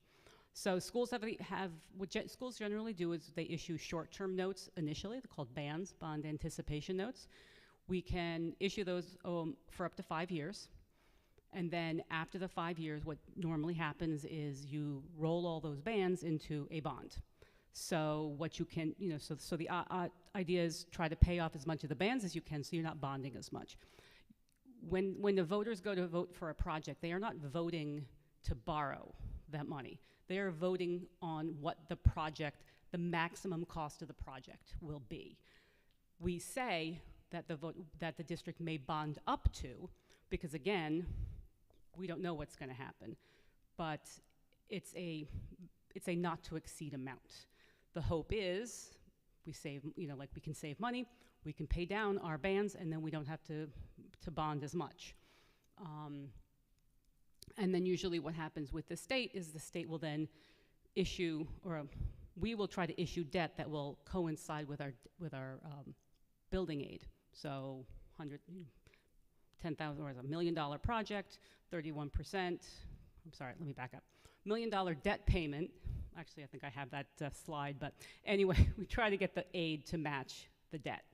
So schools what schools generally do is they issue short-term notes initially. They're called BANs, bond anticipation notes. We can issue those for up to 5 years. And then after the 5 years, what normally happens is you roll all those bands into a bond. So what you can, so the idea is try to pay off as much of the bands as you can so you're not bonding as much. When the voters go to vote for a project, they are not voting to borrow that money. They are voting on what the maximum cost of the project will be. We say that the district may bond up to, because again, we don't know what's going to happen, but it's a not to exceed amount. The hope is we save, like we can save money, we can pay down our bands, and then we don't have to bond as much. And then usually what happens with the state is the state will then issue, or we will try to issue debt that will coincide with our building aid. So $10,000 or $1 million project, 31%. I'm sorry, let me back up. $1 million debt payment. Actually, I think I have that slide, but anyway, we try to get the aid to match the debt.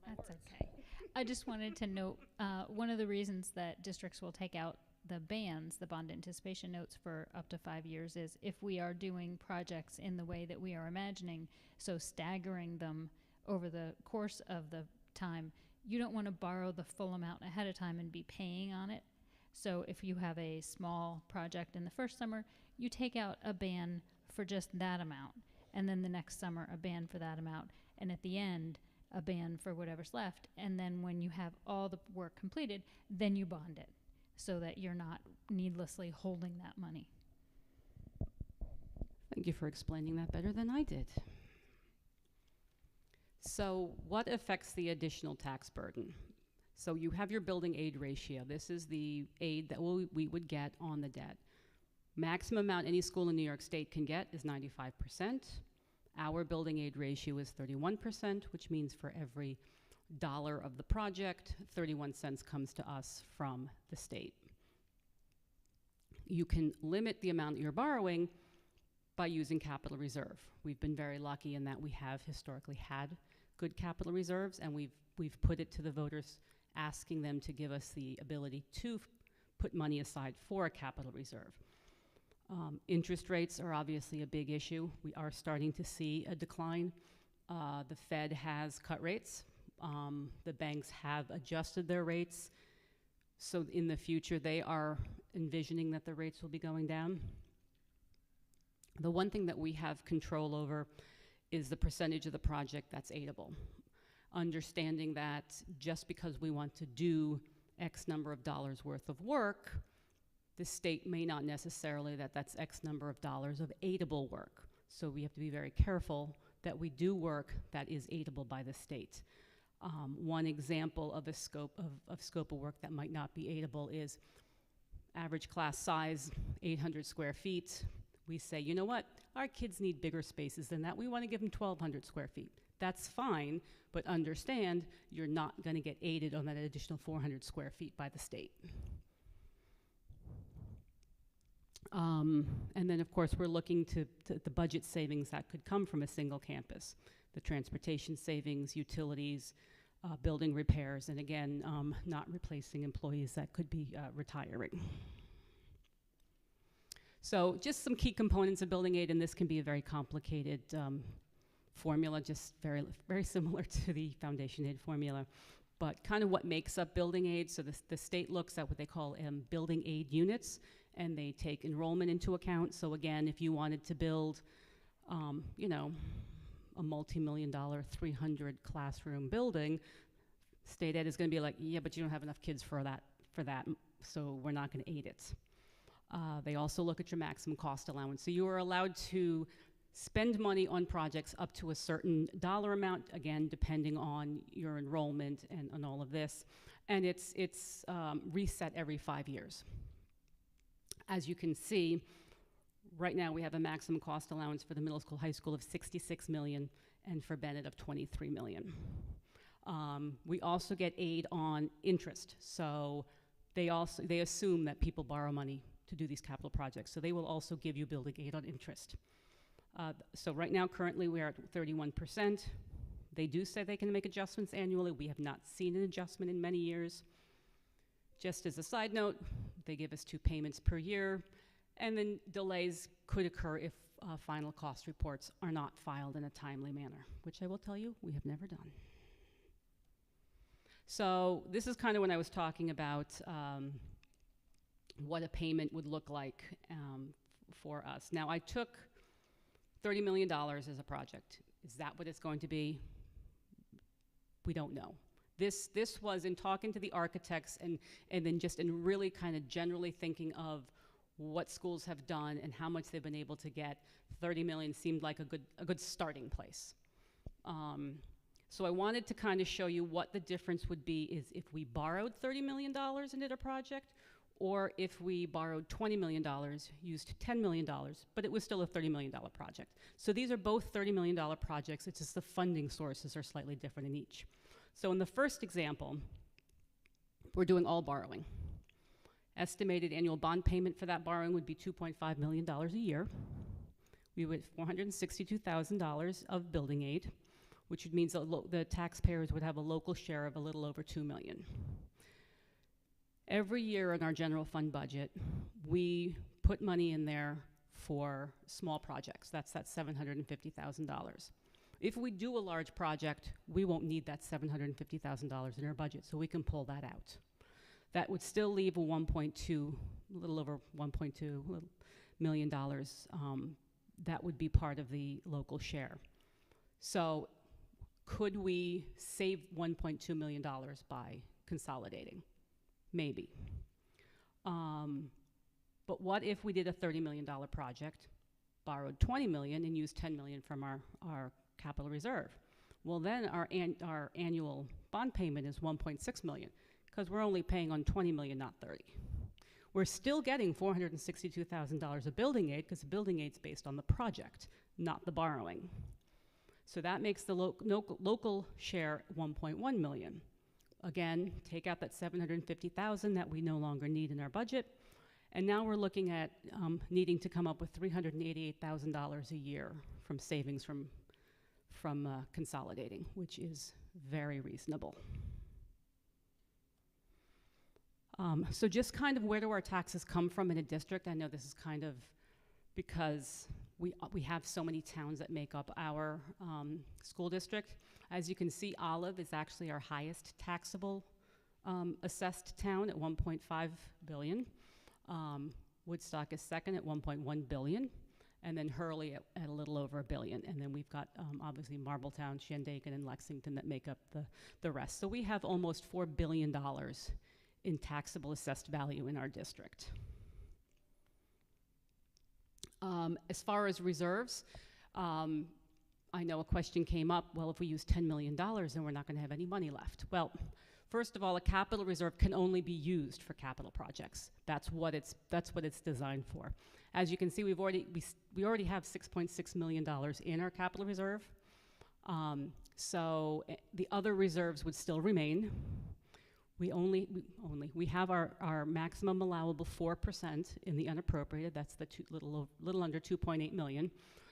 That's okay. I just wanted to note, one of the reasons that districts will take out the bands, the bond anticipation notes, for up to 5 years is if we are doing projects in the way that we are imagining, so staggering them over the course of the time, you don't want to borrow the full amount ahead of time and be paying on it. So if you have a small project in the first summer, you take out a ban for just that amount, and then the next summer a ban for that amount, and at the end a ban for whatever's left. And then when you have all the work completed, then you bond it so that you're not needlessly holding that money. Thank you for explaining that better than I did. So what affects the additional tax burden? So you have your building aid ratio. This is the aid that we would get on the debt. Maximum amount any school in New York State can get is 95%. Our building aid ratio is 31%, which means for every dollar of the project, 31 cents comes to us from the state. You can limit the amount you're borrowing by using capital reserve. We've been very lucky in that we have historically had good capital reserves, and we've put it to the voters, asking them to give us the ability to put money aside for a capital reserve. Interest rates are obviously a big issue. We are starting to see a decline. The Fed has cut rates. The banks have adjusted their rates. So in the future, they are envisioning that the rates will be going down. The one thing that we have control over is the percentage of the project that's aidable. Understanding that just because we want to do X number of dollars worth of work, the state may not necessarily that's X number of dollars of aidable work. So we have to be very careful that we do work that is aidable by the state. One example of a scope of work that might not be aidable is average class size, 800 square feet. We say, you know what, our kids need bigger spaces than that. We want to give them 1,200 square feet. That's fine, but understand you're not going to get aided on that additional 400 square feet by the state. And then, of course, we're looking to the budget savings that could come from a single campus, the transportation savings, utilities, building repairs, and again, not replacing employees that could be retiring. So just some key components of building aid, and this can be a very complicated formula, just very similar to the foundation aid formula, but kind of what makes up building aid. So the state looks at what they call building aid units, and they take enrollment into account. So again, if you wanted to build, you know, a multi-million-dollar 300 classroom building, state ed is going to be like, yeah, but you don't have enough kids for that, so we're not going to aid it. They also look at your maximum cost allowance. So you are allowed to spend money on projects up to a certain dollar amount, again, depending on your enrollment and all of this. And it's reset every 5 years. As you can see, right now we have a maximum cost allowance for the middle school, high school of $66 million, and for Bennett of $23 million. We also get aid on interest. So they assume that people borrow money to do these capital projects. So they will also give you building aid on interest. So right now, currently, we are at 31%. They do say they can make adjustments annually. We have not seen an adjustment in many years. Just as a side note, they give us 2 payments per year, and then delays could occur if final cost reports are not filed in a timely manner, which I will tell you, we have never done. So this is kind of when I was talking about what a payment would look like for us. Now, I took $30 million as a project. Is that what it's going to be? We don't know. This was in talking to the architects and then just in really kind of generally thinking of what schools have done and how much they've been able to get. 30 million seemed like a good starting place. So I wanted to kind of show you what the difference would be is if we borrowed $30 million and did a project, or if we borrowed $20 million, used $10 million, but it was still a $30 million project. So these are both $30 million projects, it's just the funding sources are slightly different in each. So in the first example, we're doing all borrowing. Estimated annual bond payment for that borrowing would be $2.5 million a year. We would $462,000 of building aid, which means the taxpayers would have a local share of a little over $2 million. Every year in our general fund budget, we put money in there for small projects. That's that $750,000. If we do a large project, we won't need that $750,000 in our budget, so we can pull that out. That would still leave a a little over $1.2 million. That would be part of the local share. So could we save $1.2 million by consolidating? Maybe. But what if we did a $30 million project, borrowed $20 million, and used $10 million from our capital reserve? Well, then our annual bond payment is 1.6 million, because we're only paying on 20 million, not 30. We're still getting $462,000 of building aid, because the building aid's based on the project, not the borrowing. So that makes the local share 1.1 million. Again, take out that 750,000 that we no longer need in our budget, and now we're looking at needing to come up with $388,000 a year from savings from consolidating, which is very reasonable. So just kind of where do our taxes come from in a district? I know this is kind of because we have so many towns that make up our school district. As you can see, Olive is actually our highest taxable assessed town at 1.5 billion. Woodstock is second at 1.1 billion, and then Hurley at a little over $1 billion. And then we've got obviously Marbletown, Shandaken, and Lexington that make up the rest. So we have almost $4 billion in taxable assessed value in our district. As far as reserves, I know a question came up, well, if we use $10 million, then we're not going to have any money left. Well, first of all, a capital reserve can only be used for capital projects. That's what it's designed for. As you can see, we already have $6.6 million in our capital reserve. So the other reserves would still remain. We have our maximum allowable 4% in the unappropriated. That's the little under 2.8 million.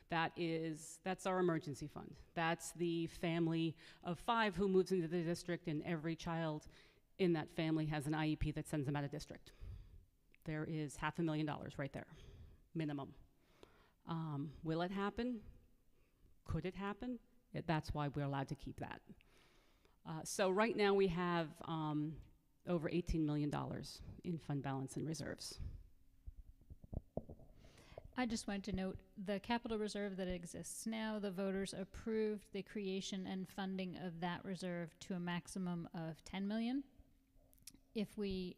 That's our emergency fund. That's the family of 5 who moves into the district, and every child in that family has an IEP that sends them out of district. There is $500,000 right there, minimum. Will it happen? Could it happen? That's why we're allowed to keep that. So right now we have over $18 million in fund balance and reserves. I just wanted to note the capital reserve that exists now, the voters approved the creation and funding of that reserve to a maximum of 10 million. If we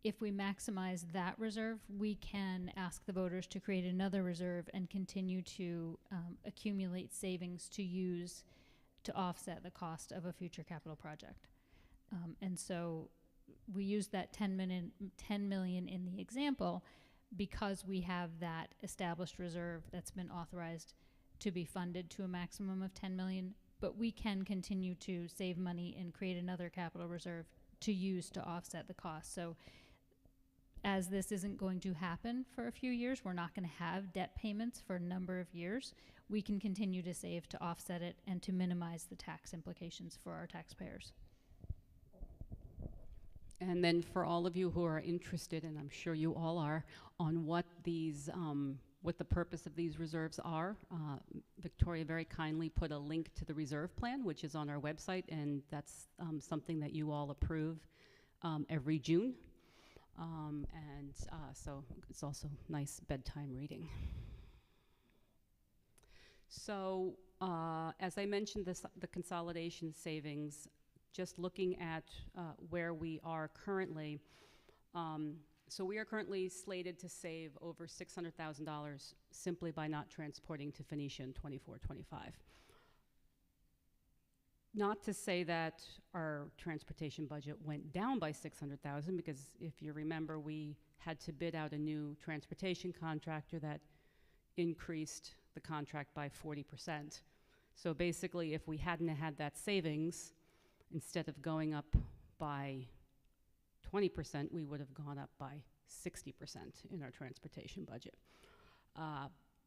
maximize that reserve, we can ask the voters to create another reserve and continue to accumulate savings to use to offset the cost of a future capital project. And so we use that 10 million in the example because we have that established reserve that's been authorized to be funded to a maximum of 10 million, but we can continue to save money and create another capital reserve to use to offset the cost. So as this isn't going to happen for a few years, we're not going to have debt payments for a number of years, we can continue to save to offset it and to minimize the tax implications for our taxpayers. And then for all of you who are interested, and I'm sure you all are, on what these, what the purpose of these reserves are, Victoria very kindly put a link to the reserve plan, which is on our website, and that's something that you all approve every June. So it's also nice bedtime reading. So as I mentioned, the consolidation savings, just looking at where we are currently, so we are currently slated to save over $600,000 simply by not transporting to Phoenicia in 24-25. Not to say that our transportation budget went down by $600,000, because if you remember, we had to bid out a new transportation contractor that increased the contract by 40%. So basically, if we hadn't had that savings, instead of going up by 20%, we would have gone up by 60% in our transportation budget.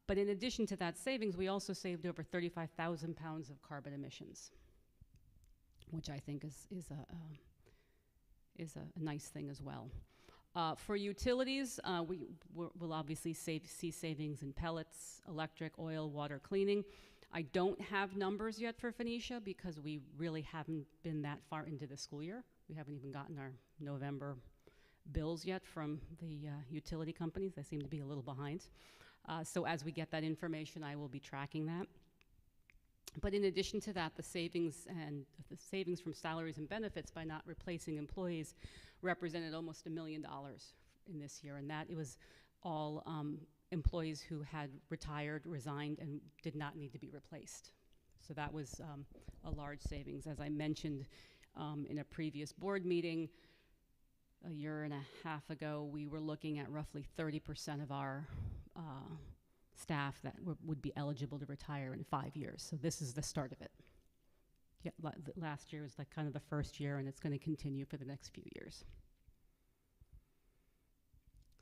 But in addition to that savings, we also saved over 35,000 pounds of carbon emissions, which I think is a nice thing as well. For utilities, we'll obviously see savings in pellets, electric, oil, water, cleaning. I don't have numbers yet for Phoenicia because we really haven't been that far into the school year. We haven't even gotten our November bills yet from the utility companies. They seem to be a little behind. So as we get that information, I will be tracking that. But in addition to that, the savings from salaries and benefits by not replacing employees represented almost $1 million in this year, and that it was all employees who had retired, resigned, and did not need to be replaced. So that was a large savings. As I mentioned in a previous board meeting, a year and a half ago, we were looking at roughly 30% of our staff that would be eligible to retire in 5 years. So this is the start of it. Yeah, last year was like kind of the first year, and it's going to continue for the next few years.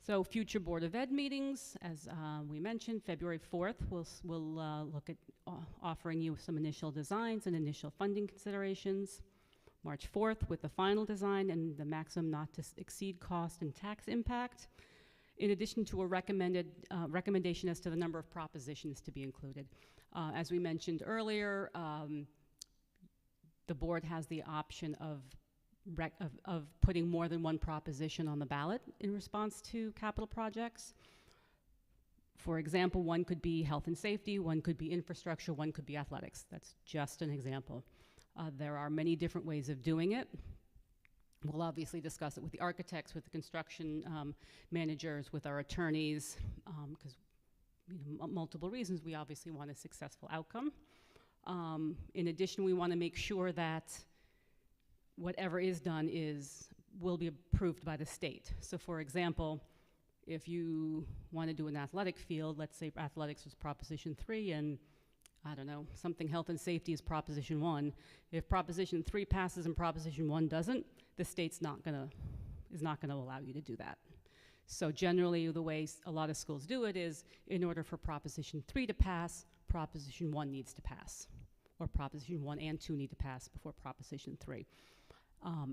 So future Board of Ed meetings, as we mentioned, February 4th, we'll look at offering you some initial designs and initial funding considerations. March 4th with the final design and the maximum not to exceed cost and tax impact, in addition to a recommendation as to the number of propositions to be included. As we mentioned earlier, the board has the option of putting more than one proposition on the ballot in response to capital projects. For example, one could be health and safety, one could be infrastructure, one could be athletics. That's just an example. There are many different ways of doing it. We'll obviously discuss it with the architects, with the construction managers, with our attorneys, because multiple reasons we obviously want a successful outcome. In addition, we want to make sure that whatever is done will be approved by the state. So for example, if you want to do an athletic field, let's say athletics was Proposition 3 and I don't know, something health and safety is Proposition 1. If Proposition 3 passes and Proposition 1 doesn't, the state's is not gonna allow you to do that. So generally the way a lot of schools do it is, in order for Proposition 3 to pass, Proposition 1 needs to pass. Or Proposition 1 and 2 need to pass before Proposition 3.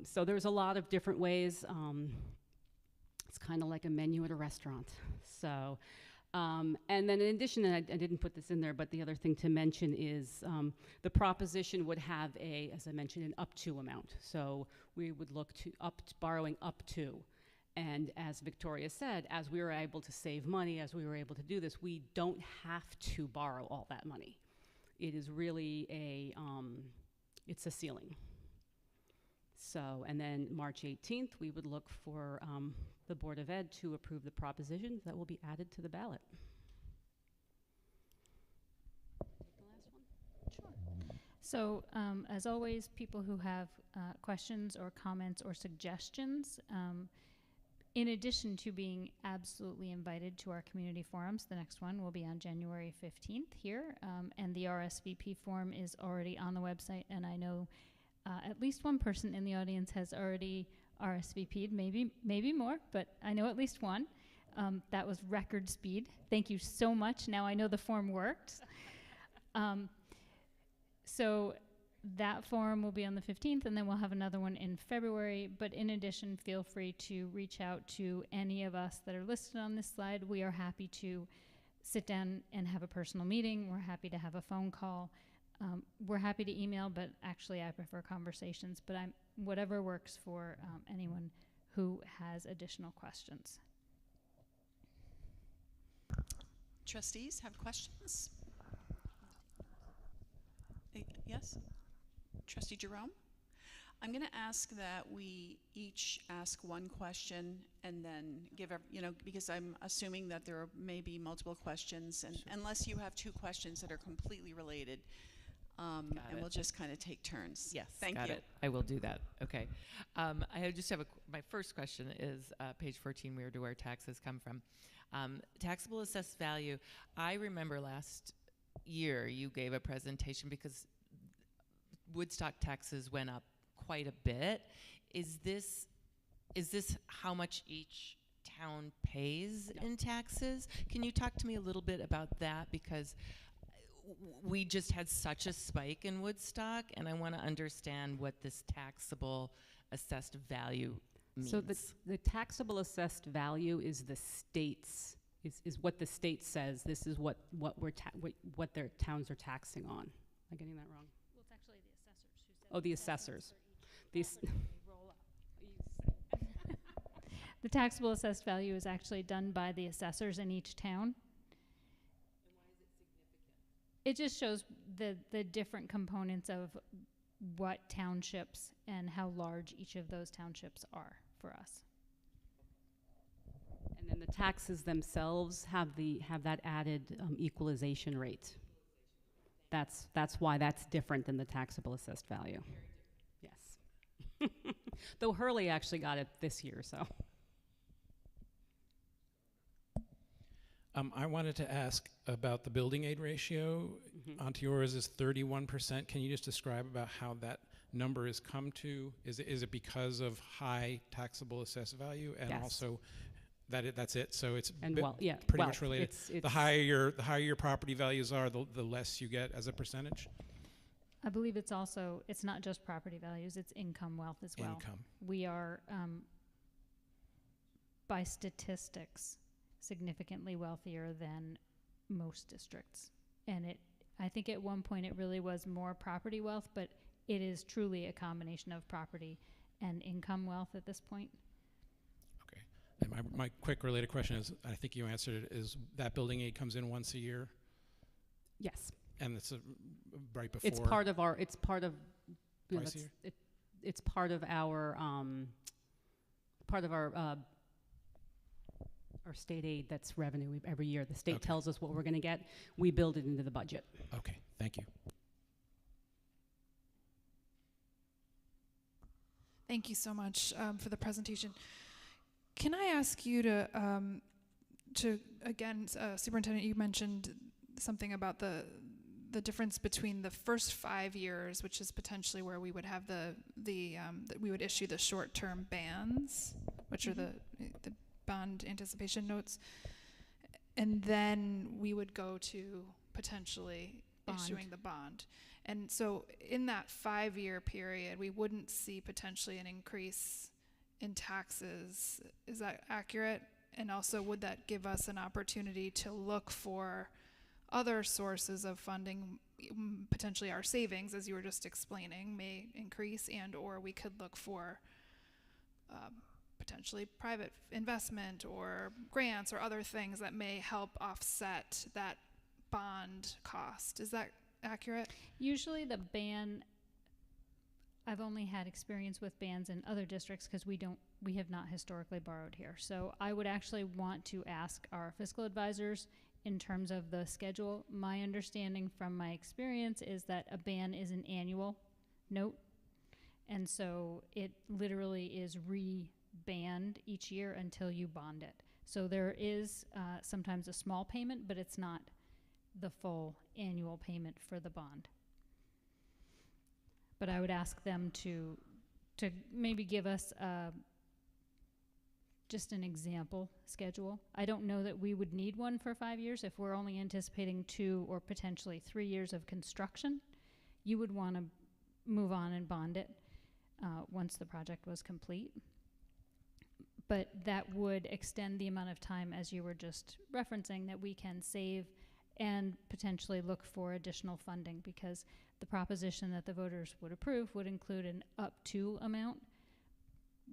So there's a lot of different ways. It's kind of like a menu at a restaurant. So, and then in addition, and I didn't put this in there, but the other thing to mention is the proposition would have as I mentioned, an up to amount. So we would look to borrowing up to. And as Victoria said, as we were able to save money, as we were able to do this, we don't have to borrow all that money. It is really it's a ceiling. So, and then March 18th, we would look for the Board of Ed to approve the propositions that will be added to the ballot. The last one? Sure. So, as always, people who have questions or comments or suggestions, in addition to being absolutely invited to our community forums, the next one will be on January 15th here, and the RSVP form is already on the website, and I know at least one person in the audience has already RSVP'd, maybe more, but I know at least one. That was record speed. Thank you so much. Now I know the form worked. So that forum will be on the 15th, and then we'll have another one in February. But in addition, feel free to reach out to any of us that are listed on this slide. We are happy to sit down and have a personal meeting. We're happy to have a phone call. We're happy to email, but actually I prefer conversations. But whatever works for anyone who has additional questions. Trustees have questions? Yes? Trustee Jerome? I'm going to ask that we each ask one question and then give, because I'm assuming that there may be multiple questions, and sure. Unless you have two questions that are completely related, and we'll just kind of take turns. Yes, thank got you. it. I will do that. Okay. I just have my first question is page 14, where do our taxes come from? Taxable assessed value. I remember last year you gave a presentation because Woodstock taxes went up quite a bit. Is this how much each town pays in taxes? Can you talk to me a little bit about that? Because we just had such a spike in Woodstock, and I want to understand what this taxable assessed value means. So the taxable assessed value is the state's, is what the state says. This is what their towns are taxing on. Am I getting that wrong? Well, it's actually the assessors who said. Oh, the assessors. The taxable assessed value is actually done by the assessors in each town. And why is it significant? It just shows the different components of what townships and how large each of those townships are for us. And then the taxes themselves have that added equalization rate. That's why that's different than the taxable assessed value. Yes. Though Hurley actually got it this year, so. I wanted to ask about the building aid ratio. Onto yours is 31%. Can you just describe about how that number has come to? Is it because of high taxable assessed value, and Yes. also that's it? So it's And pretty wealth. much related. It's The higher your property values are, the less you get as a percentage. I believe it's also, it's not just property values, it's income wealth as well. Income. We are, by statistics, significantly wealthier than most districts. And I think at one point it really was more property wealth, but it is truly a combination of property and income wealth at this point. Okay. And my quick related question is, I think you answered it, is that building aid comes in once a year? Yes. And it's right before? It's part of our, it's part of, you know, Twice a that's- year? it's part of our state aid that's revenue every year. The state Okay. tells us what we're gonna get. We build it into the budget. Okay, thank you. Thank you so much for the presentation. Can I ask you to again, Superintendent, you mentioned something about the difference between the first 5 years, which is potentially where we would have that we would issue the short-term bans, which are the bond anticipation notes, and then we would go to potentially issuing the bond. And so in that 5-year period, we wouldn't see potentially an increase in taxes. Is that accurate? And also, would that give us an opportunity to look for other sources of funding? Potentially our savings, as you were just explaining, may increase, and or we could look for potentially private investment or grants or other things that may help offset that bond cost. Is that accurate? Usually the ban, I've only had experience with bans in other districts because we have not historically borrowed here. So I would actually want to ask our fiscal advisors in terms of the schedule. My understanding from my experience is that a ban is an annual note. And so it literally is re-banned each year until you bond it. So there is sometimes a small payment, but it's not the full annual payment for the bond. But I would ask them to maybe give us just an example schedule. I don't know that we would need one for 5 years. If we're only anticipating 2 or potentially 3 years of construction, you would want to move on and bond it once the project was complete. But that would extend the amount of time, as you were just referencing, that we can save and potentially look for additional funding, because the proposition that the voters would approve would include an up to amount.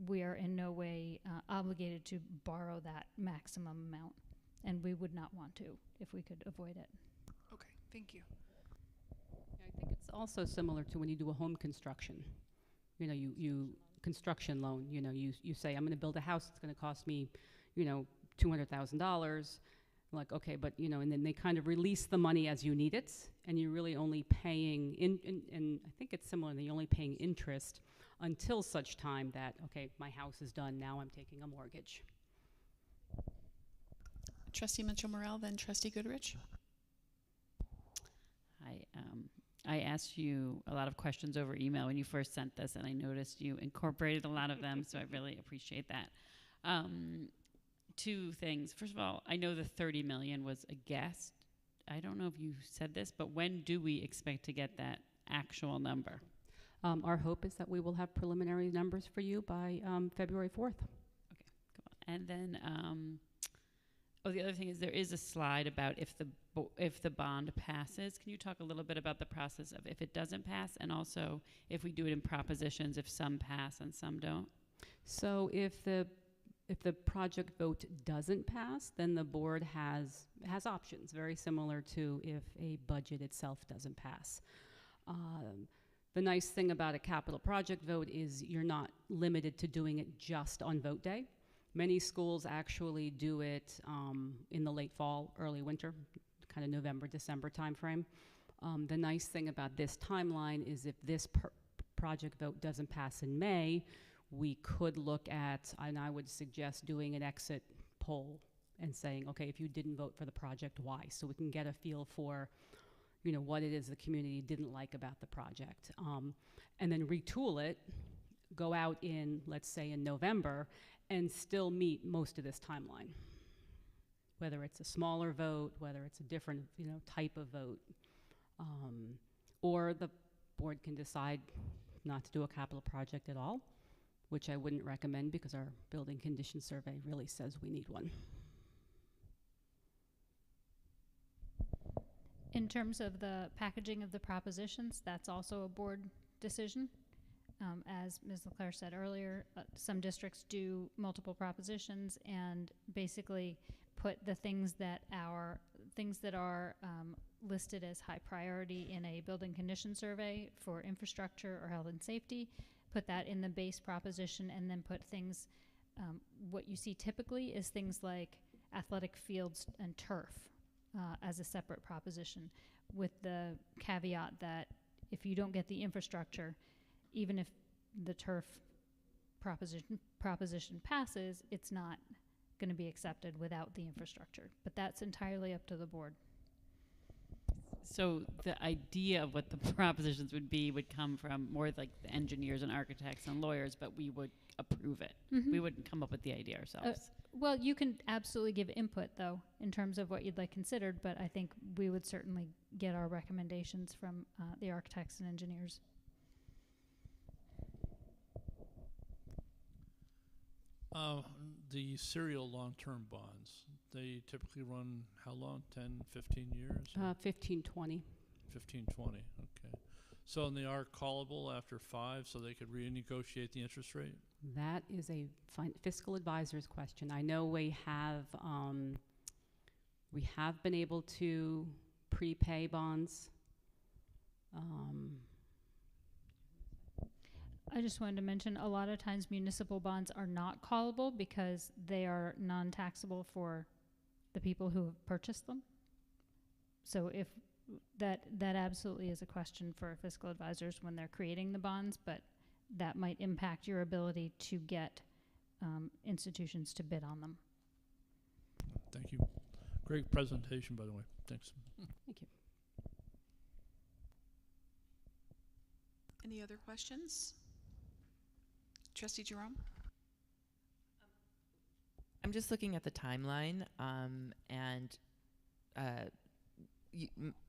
We are in no way obligated to borrow that maximum amount, and we would not want to if we could avoid it. Okay, thank you. I think it's also similar to when you do a home construction. You know, you construction loan, you know, you say, I'm gonna build a house, it's gonna cost me, you know, $200,000. Like, okay, but, you know, and then they kind of release the money as you need it, and you're really only paying, and I think it's similar, you're only paying interest until such time that, okay, my house is done, now I'm taking a mortgage. Trustee Mitchell-Morel, then Trustee Goodrich. I asked you a lot of questions over email when you first sent this, and I noticed you incorporated a lot of them, so I really appreciate that. 2 things. First of all, I know the 30 million was a guess. I don't know if you said this, but when do we expect to get that actual number? Our hope is that we will have preliminary numbers for you by February 4th. Okay, come on. And then, the other thing is there is a slide about if the bond passes. Can you talk a little bit about the process of if it doesn't pass, and also if we do it in propositions, if some pass and some don't? So if the project vote doesn't pass, then the board has options, very similar to if a budget itself doesn't pass. The nice thing about a capital project vote is you're not limited to doing it just on vote day. Many schools actually do it in the late fall, early winter, kind of November, December timeframe. The nice thing about this timeline is if this project vote doesn't pass in May, we could look at, and I would suggest doing an exit poll and saying, okay, if you didn't vote for the project, why? So we can get a feel for, you know, what it is the community didn't like about the project. And then retool it, go out in, let's say in November, and still meet most of this timeline. Whether it's a smaller vote, whether it's a different, you know, type of vote. Or the board can decide not to do a capital project at all, which I wouldn't recommend because our building condition survey really says we need one. In terms of the packaging of the propositions, that's also a board decision. As Ms. LeClaire said earlier, some districts do multiple propositions and basically put the things that are listed as high priority in a building condition survey for infrastructure or health and safety, put that in the base proposition, and then put things, what you see typically is things like athletic fields and turf as a separate proposition, with the caveat that if you don't get the infrastructure, even if the turf proposition passes, it's not going to be accepted without the infrastructure. But that's entirely up to the board. So the idea of what the propositions would be would come from more like the engineers and architects and lawyers, but we would approve it. We wouldn't come up with the idea ourselves. Well, you can absolutely give input, though, in terms of what you'd like considered, but I think we would certainly get our recommendations from the architects and engineers. The serial long-term bonds, they typically run how long? 10, 15 years? 15, 20. 15, 20, okay. So, and they are callable after 5, so they could renegotiate the interest rate? That is a fiscal advisor's question. I know we have been able to prepay bonds. I just wanted to mention, a lot of times municipal bonds are not callable because they are non-taxable for the people who have purchased them. So if that absolutely is a question for fiscal advisors when they're creating the bonds, but that might impact your ability to get institutions to bid on them. Thank you. Great presentation, by the way. Thanks. Thank you. Any other questions? Trustee Jerome? I'm just looking at the timeline, and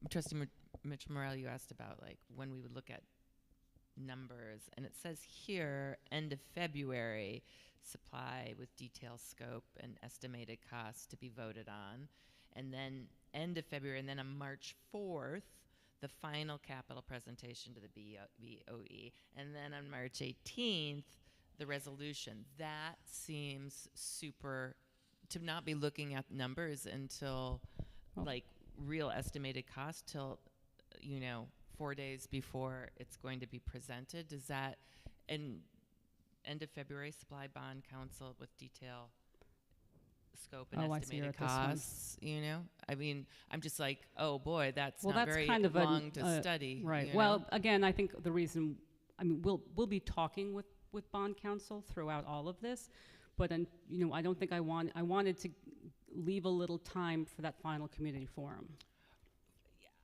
Trustee Mitchell-Morel, you asked about like when we would look at numbers, and it says here end of February, supply with detailed scope and estimated costs to be voted on, and then end of February, and then on March 4th, the final capital presentation to the BOE, and then on March 18th, the resolution. That seems super, to not be looking at numbers until like real estimated cost till, 4 days before it's going to be presented. Does that, and end of February, supply bond council with detail scope and estimated costs, I mean, I'm just like, oh boy, that's not very kind of long to study. Right. Well, again, I think the reason, we'll be talking with bond counsel throughout all of this, but I don't think I wanted to leave a little time for that final community forum.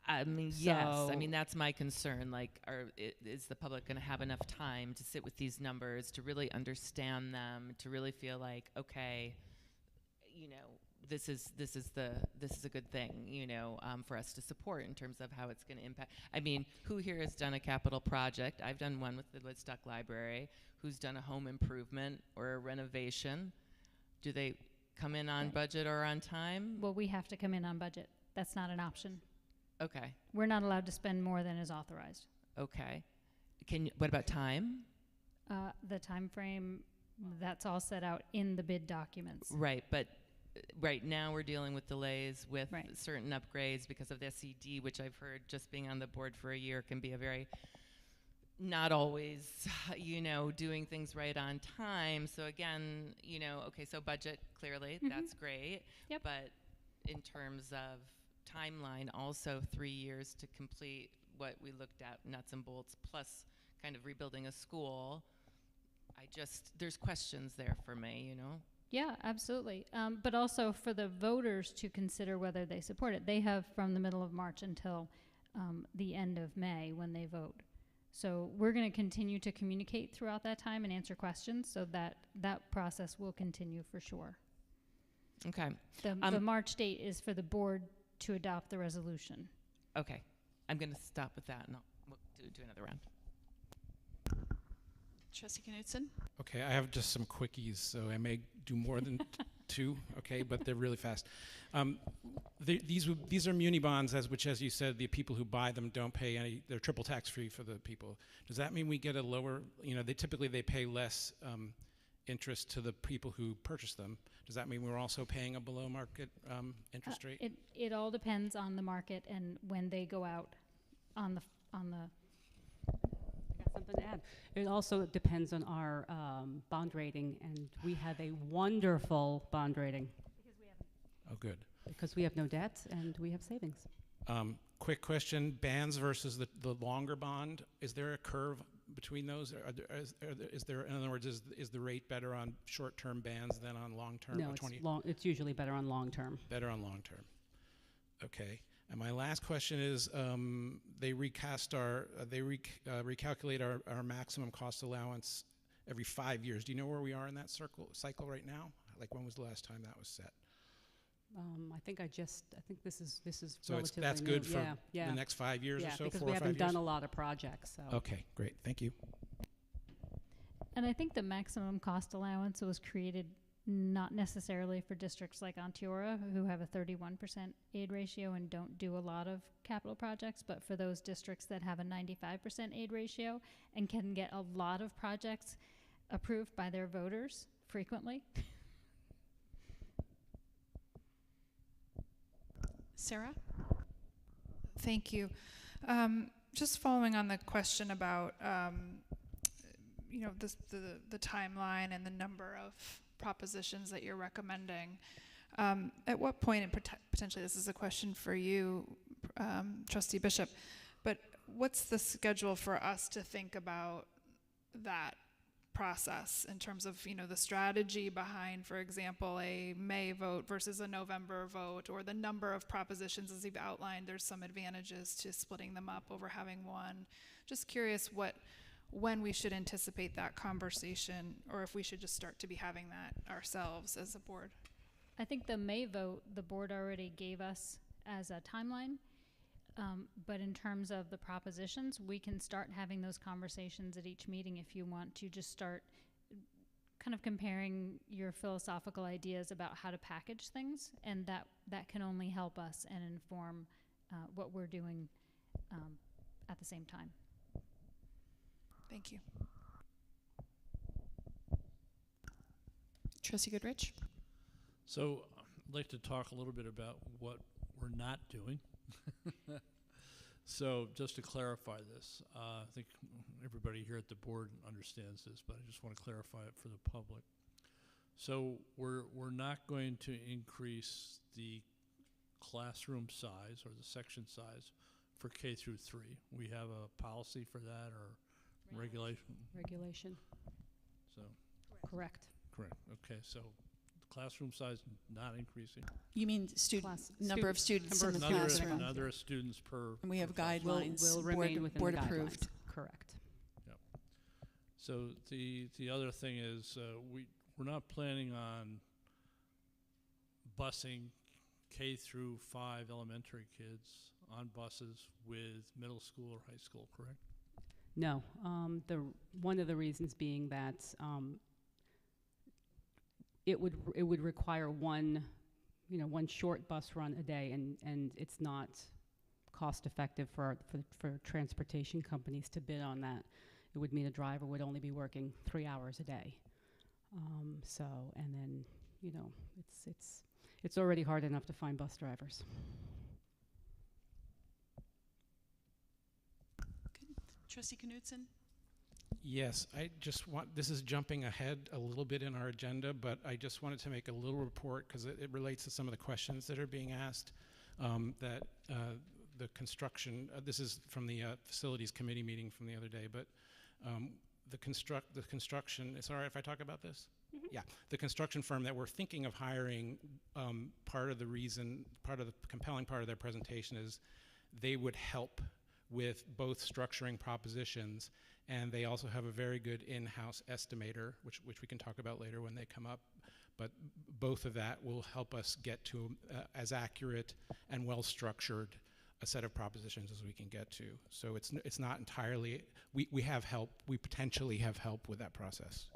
I mean, yes. I mean, that's my concern. Like, is the public going to have enough time to sit with these numbers, to really understand them, to really feel like, okay, this is a good thing, for us to support in terms of how it's going to impact. I mean, who here has done a capital project? I've done one with the Woodstock Library. Who's done a home improvement or a renovation? Do they come in on budget or on time? Well, we have to come in on budget. That's not an option. Okay. We're not allowed to spend more than is authorized. Okay. What about time? The time frame, that's all set out in the bid documents. Right, but right now we're dealing with delays with certain upgrades because of the SED, which I've heard, just being on the board for a year, can be a very, not always, doing things right on time. So again, okay, so budget, clearly, that's great. Yep. But in terms of timeline also 3 years to complete what we looked at, nuts and bolts, plus kind of rebuilding a school. There's questions there for me, you know? Yeah, absolutely. But also for the voters to consider whether they support it. They have from the middle of March until the end of May when they vote. So we're going to continue to communicate throughout that time and answer questions, so that process will continue for sure. Okay. The March date is for the board to adopt the resolution. Okay. I'm going to stop with that, and we'll do another round. Trustee Knutson? Okay, I have just some quickies, so I may do more than two, okay, but they're really fast. These are muni bonds, which, as you said, the people who buy them don't pay any. They're triple tax free for the people. Does that mean we get a lower? You know, they typically pay less interest to the people who purchase them. Does that mean we're also paying a below market interest rate? It all depends on the market and when they go out on the. I got something to add. It also depends on our bond rating, and we have a wonderful bond rating. Oh, good. Because we have no debt and we have savings. Quick question, bands versus the longer bond, is there a curve between those? Is there, in other words, is the rate better on short-term bands than on long-term? No, it's usually better on long-term. Better on long-term. Okay. And my last question is, they recalculate our maximum cost allowance every 5 years. Do you know where we are in that cycle right now? Like, when was the last time that was set? I think this is So relatively that's new. good for the next 5 years or so, because 4 we or 5 haven't years? done a lot of projects. So. Okay, great. Thank you. And I think the maximum cost allowance was created not necessarily for districts like Onteora, who have a 31% aid ratio and don't do a lot of capital projects, but for those districts that have a 95% aid ratio and can get a lot of projects approved by their voters frequently. Sarah? Thank you. Just following on the question about, the timeline and the number of propositions that you're recommending. At what point, and potentially this is a question for you, Trustee Bishop, but what's the schedule for us to think about that process in terms of, the strategy behind, for example, a May vote versus a November vote, or the number of propositions as you've outlined? There's some advantages to splitting them up over having one. Just curious when we should anticipate that conversation, or if we should just start to be having that ourselves as a board. I think the May vote, the board already gave us as a timeline. But in terms of the propositions, we can start having those conversations at each meeting if you want to just start kind of comparing your philosophical ideas about how to package things, and that can only help us and inform what we're doing at the same time. Thank you. Trustee Goodrich? So I'd like to talk a little bit about what we're not doing. So just to clarify this, I think everybody here at the board understands this, but I just want to clarify it for the public. So we're not going to increase the classroom size or the section size for K through 3. We have a policy for that, or regulation? Regulation. So. Correct. Correct. Okay, so classroom size not increasing. You mean number of students in the classroom? Another students per. And we have guidelines. Will remain within board the approved. guidelines. Correct. Yep. So the other thing is we're not planning on busing K through 5 elementary kids on buses with middle school or high school, correct? No. One of the reasons being that it would require one short bus run a day, and it's not cost effective for transportation companies to bid on that. It would mean a driver would only be working 3 hours a day. And then it's already hard enough to find bus drivers. Good. Trustee Knutson? Yes, this is jumping ahead a little bit in our agenda, but I just wanted to make a little report because it relates to some of the questions that are being asked. that the construction, this is from the facilities committee meeting from the other day, but the construction, it's all right if I talk about this? Yeah, the construction firm that we're thinking of hiring, part of the compelling part of their presentation is they would help with both structuring propositions, and they also have a very good in-house estimator, which we can talk about later when they come up. But both of that will help us get to as accurate and well-structured a set of propositions as we can get to. So it's not entirely, we have help, we potentially have help with that process.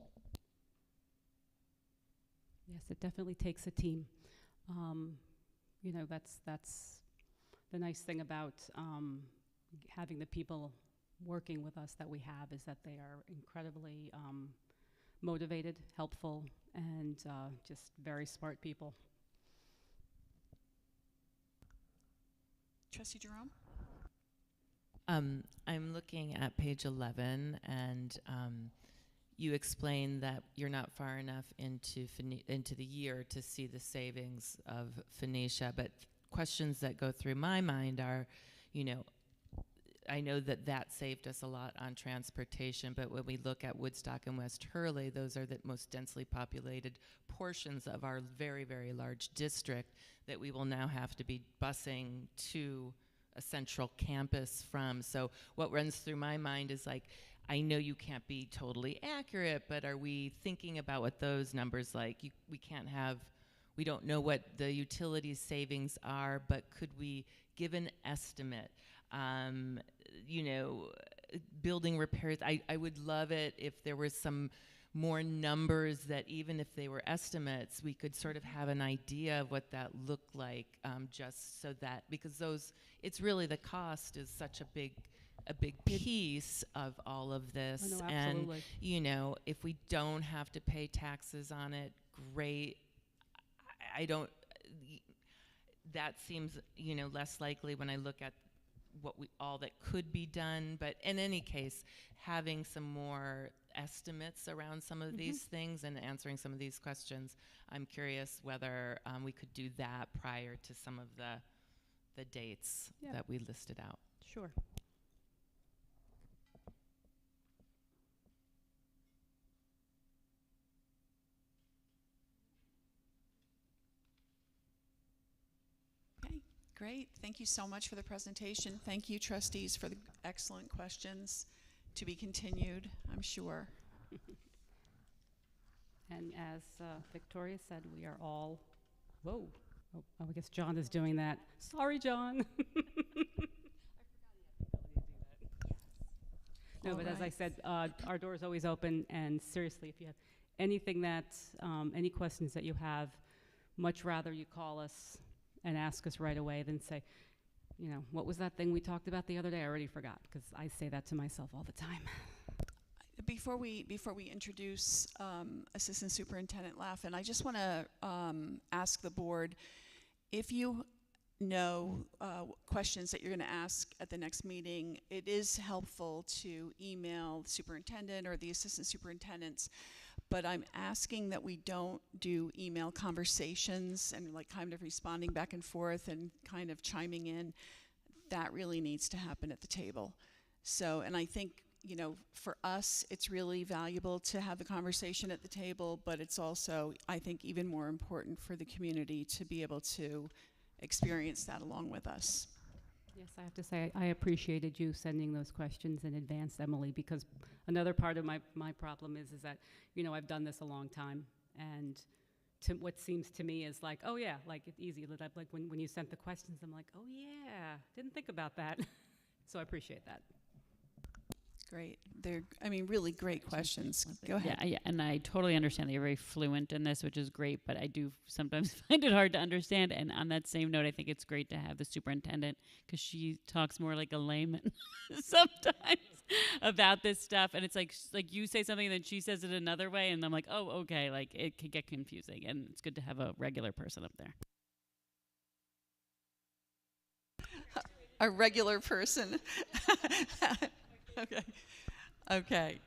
Yes, it definitely takes a team. You know, that's the nice thing about having the people working with us that we have, is that they are incredibly motivated, helpful, and just very smart people. Trustee Jerome? I'm looking at page 11, and you explain that you're not far enough into the year to see the savings of Phoenicia, but questions that go through my mind are, you know, I know that saved us a lot on transportation, but when we look at Woodstock and West Hurley, those are the most densely populated portions of our very, very large district that we will now have to be busing to a central campus from. So what runs through my mind is like, I know you can't be totally accurate, but are we thinking about what those numbers like? We don't know what the utilities savings are, but could we give an estimate? You know, building repairs, I would love it if there was some more numbers that even if they were estimates, we could sort of have an idea of what that looked like, just so that, because it's really the cost is such a big piece of all of this. Oh, no, and, absolutely. you know, if we don't have to pay taxes on it, great. That seems, you know, less likely when I look at all that could be done, but in any case, having some more estimates around some of these things and answering some of these questions, I'm curious whether we could do that prior to some of the dates that we listed out. Sure. Great. Thank you so much for the presentation. Thank you, trustees, for the excellent questions. To be continued, I'm sure. And as Victoria said, we are all, whoa. Oh, I guess John is doing that. Sorry, John. No, but as I said, our door is always open, and seriously, if you have anything any questions that you have, much rather you call us and ask us right away than say, you know, what was that thing we talked about the other day? I already forgot, because I say that to myself all the time. Before we introduce Assistant Superintendent Laffin, I just want to ask the board if you know questions that you're going to ask at the next meeting. It is helpful to email the superintendent or the assistant superintendents, but I'm asking that we don't do email conversations and like kind of responding back and forth and kind of chiming in. That really needs to happen at the table. So, and I think, you know, for us, it's really valuable to have the conversation at the table, but it's also, I think, even more important for the community to be able to experience that along with us. Yes, I have to say, I appreciated you sending those questions in advance, Emily, because another part of my problem is that, you know, I've done this a long time, and what seems to me is like, oh yeah, like it's easy. Like when you sent the questions, I'm like, oh yeah, didn't think about that. So I appreciate that. Great. They're, I mean, really great questions. Go ahead. Yeah, and I totally understand that you're very fluent in this, which is great, but I do sometimes find it hard to understand. And on that same note, I think it's great to have the superintendent, because she talks more like a layman sometimes about this stuff. And it's like you say something and then she says it another way, and I'm like, oh, okay, like it can get confusing. And it's good to have a regular person up there. A regular person. Okay.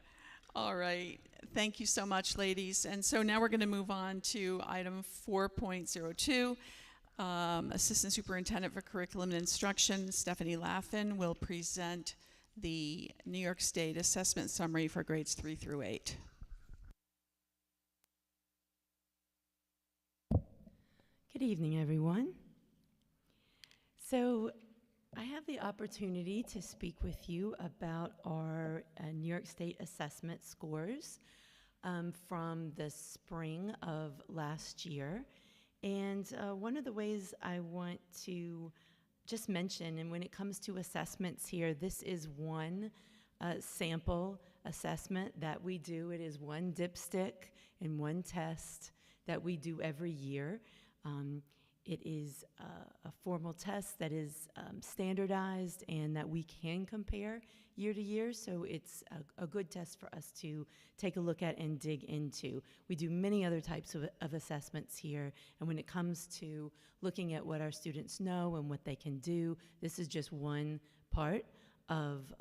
All right. Thank you so much, ladies. And so now we're going to move on to item 4.02. Assistant Superintendent for Curriculum and Instruction, Stephanie Laffin, will present the New York State Assessment Summary for grades 3 through 8. Good evening, everyone. So I have the opportunity to speak with you about our New York State assessment scores from the spring of last year. And one of the ways I want to just mention, and when it comes to assessments here, this is one sample assessment that we do. It is one dipstick and one test that we do every year. It is a formal test that is standardized and that we can compare year to year, so it's a good test for us to take a look at and dig into. We do many other types of assessments here, and when it comes to looking at what our students know and what they can do, this is just one part of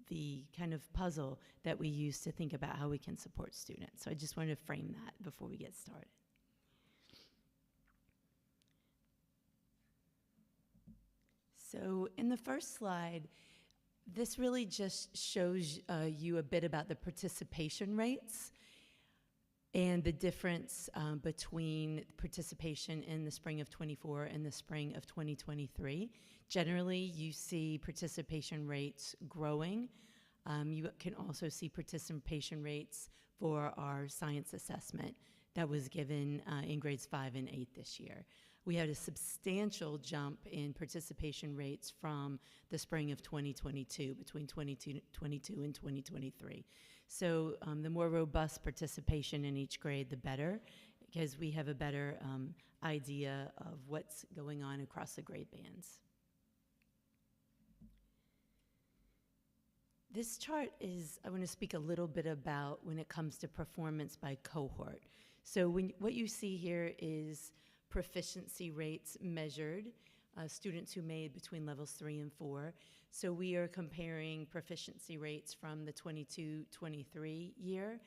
the kind of puzzle that we use to think about how we can support students. So I just wanted to frame that before we get started. So in the first slide, this really just shows you a bit about the participation rates and the difference between participation in the spring of '24 and the spring of 2023. Generally, you see participation rates growing. You can also see participation rates for our science assessment that was given in grades 5 and 8 this year. We had a substantial jump in participation rates from the spring of 2022, between 2022 and 2023. So the more robust participation in each grade, the better, because we have a better idea of what's going on across the grade bands. This chart is, I want to speak a little bit about when it comes to performance by cohort. So what you see here is proficiency rates measured, students who made between levels 3 and 4. So we are comparing proficiency rates from the 22-23 year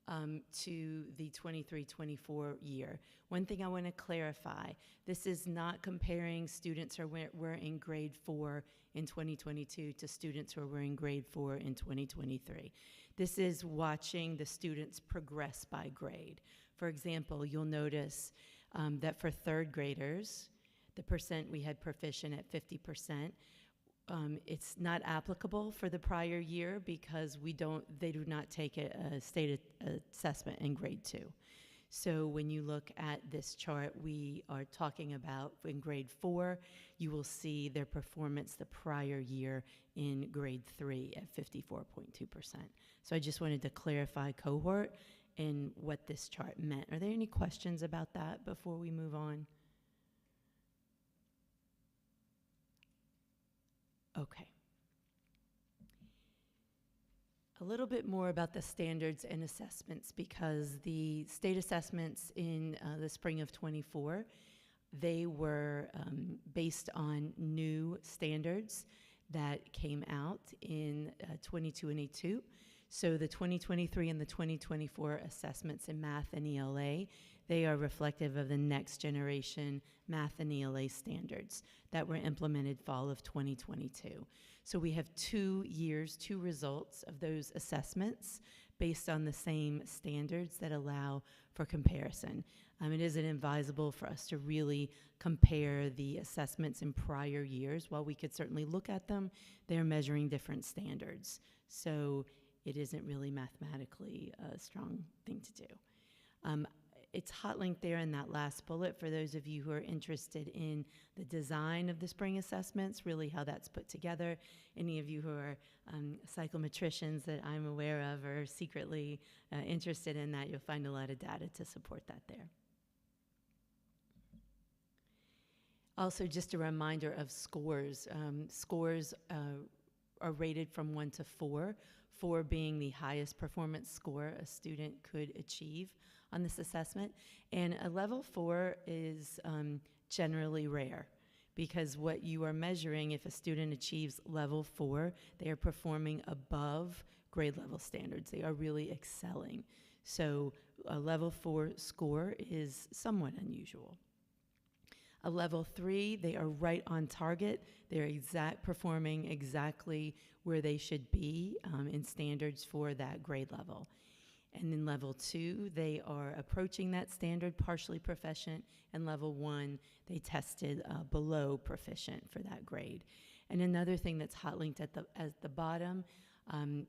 to the 23-24 year. One thing I want to clarify, this is not comparing students who were in grade 4 in 2022 to students who were in grade 4 in 2023. This is watching the students progress by grade. For example, you'll notice that for third graders, the percent we had proficient at 50%, it's not applicable for the prior year because they do not take a state assessment in grade 2. So when you look at this chart, we are talking about in grade 4, you will see their performance the prior year in grade 3 at 54.2%. So I just wanted to clarify cohort and what this chart meant. Are there any questions about that before we move on? Okay. A little bit more about the standards and assessments, because the state assessments in the spring of '24, they were based on new standards that came out in 22 and 82. So the 2023 and the 2024 assessments in math and ELA, they are reflective of the next generation math and ELA standards that were implemented fall of 2022. So we have 2 years, 2 results of those assessments based on the same standards that allow for comparison. It isn't advisable for us to really compare the assessments in prior years. While we could certainly look at them, they're measuring different standards. So it isn't really mathematically a strong thing to do. It's hot linked there in that last bullet for those of you who are interested in the design of the spring assessments, really how that's put together. Any of you who are psychometricians that I'm aware of or secretly interested in that, you'll find a lot of data to support that there. Also, just a reminder of scores. Scores are rated from 1 to 4, 4 being the highest performance score a student could achieve on this assessment. And a level 4 is generally rare, because what you are measuring, if a student achieves level 4, they are performing above grade level standards. They are really excelling. So a level 4 score is somewhat unusual. A level 3, they are right on target. They're performing exactly where they should be in standards for that grade level. And in level 2, they are approaching that standard, partially proficient. And level 1, they tested below proficient for that grade. And another thing that's hot linked at the bottom,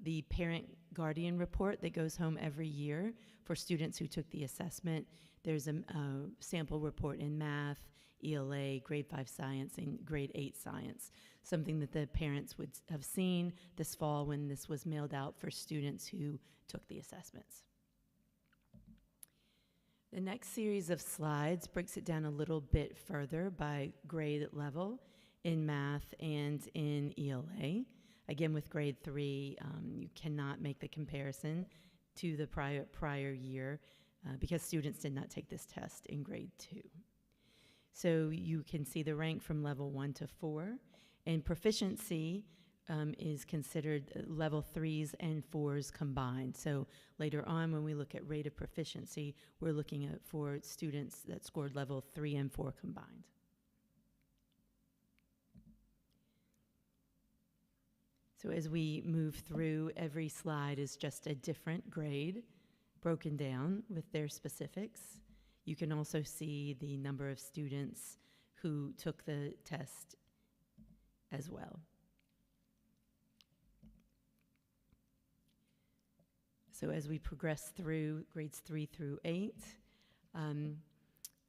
the parent guardian report that goes home every year for students who took the assessment. There's a sample report in math, ELA, grade 5 science, and grade 8 science, something that the parents would have seen this fall when this was mailed out for students who took the assessments. The next series of slides breaks it down a little bit further by grade level in math and in ELA. Again, with grade 3, you cannot make the comparison to the prior year because students did not take this test in grade 2. So you can see the rank from level 1 to 4. And proficiency is considered level 3s and 4s combined. So later on, when we look at rate of proficiency, we're looking at for students that scored level 3 and 4 combined. So as we move through, every slide is just a different grade broken down with their specifics. You can also see the number of students who took the test as well. So as we progress through grades 3 through 8,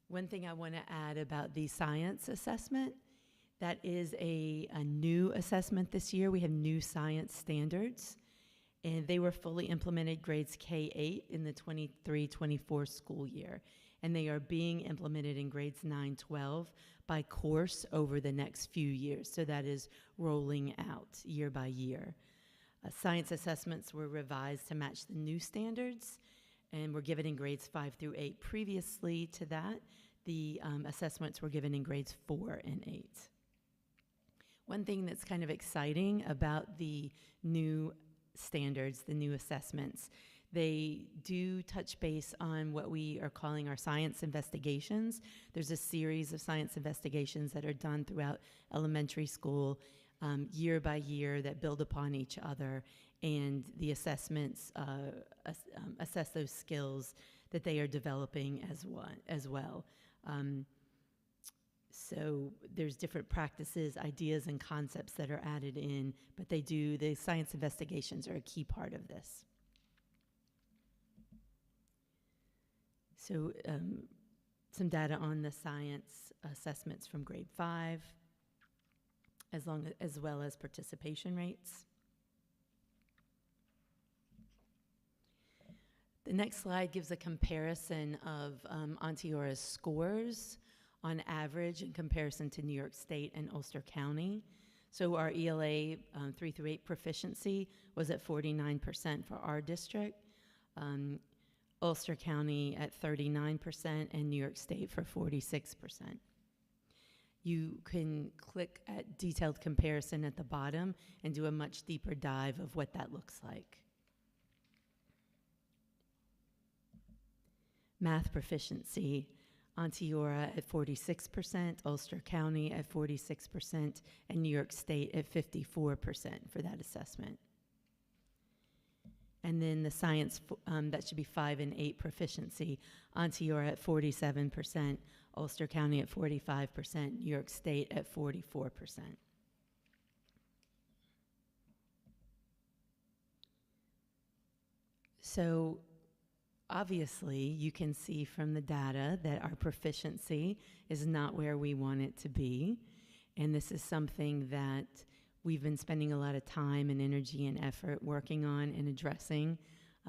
one thing I want to add about the science assessment, that is a new assessment this year. We have new science standards, and they were fully implemented grades K-8 in the 23-24 school year. And they are being implemented in grades 9-12 by course over the next few years. So that is rolling out year by year. Science assessments were revised to match the new standards and were given in grades 5 through 8. Previously to that, the assessments were given in grades 4 and 8. One thing that's kind of exciting about the new standards, the new assessments, they do touch base on what we are calling our science investigations. There's a series of science investigations that are done throughout elementary school year by year that build upon each other, and the assessments assess those skills that they are developing as well. So there's different practices, ideas, and concepts that are added in, but the science investigations are a key part of this. So some data on the science assessments from grade 5, as well as participation rates. The next slide gives a comparison of Onteora's scores on average in comparison to New York State and Ulster County. So our ELA 3 through 8 proficiency was at 49% for our district. Ulster County at 39%, and New York State for 46%. You can click at detailed comparison at the bottom and do a much deeper dive of what that looks like. Math proficiency, Onteora at 46%, Ulster County at 46%, and New York State at 54% for that assessment. And then the science, that should be 5 and 8 proficiency, Onteora at 47%, Ulster County at 45%, New York State at 44%. So obviously you can see from the data that our proficiency is not where we want it to be. And this is something that we've been spending a lot of time and energy and effort working on and addressing,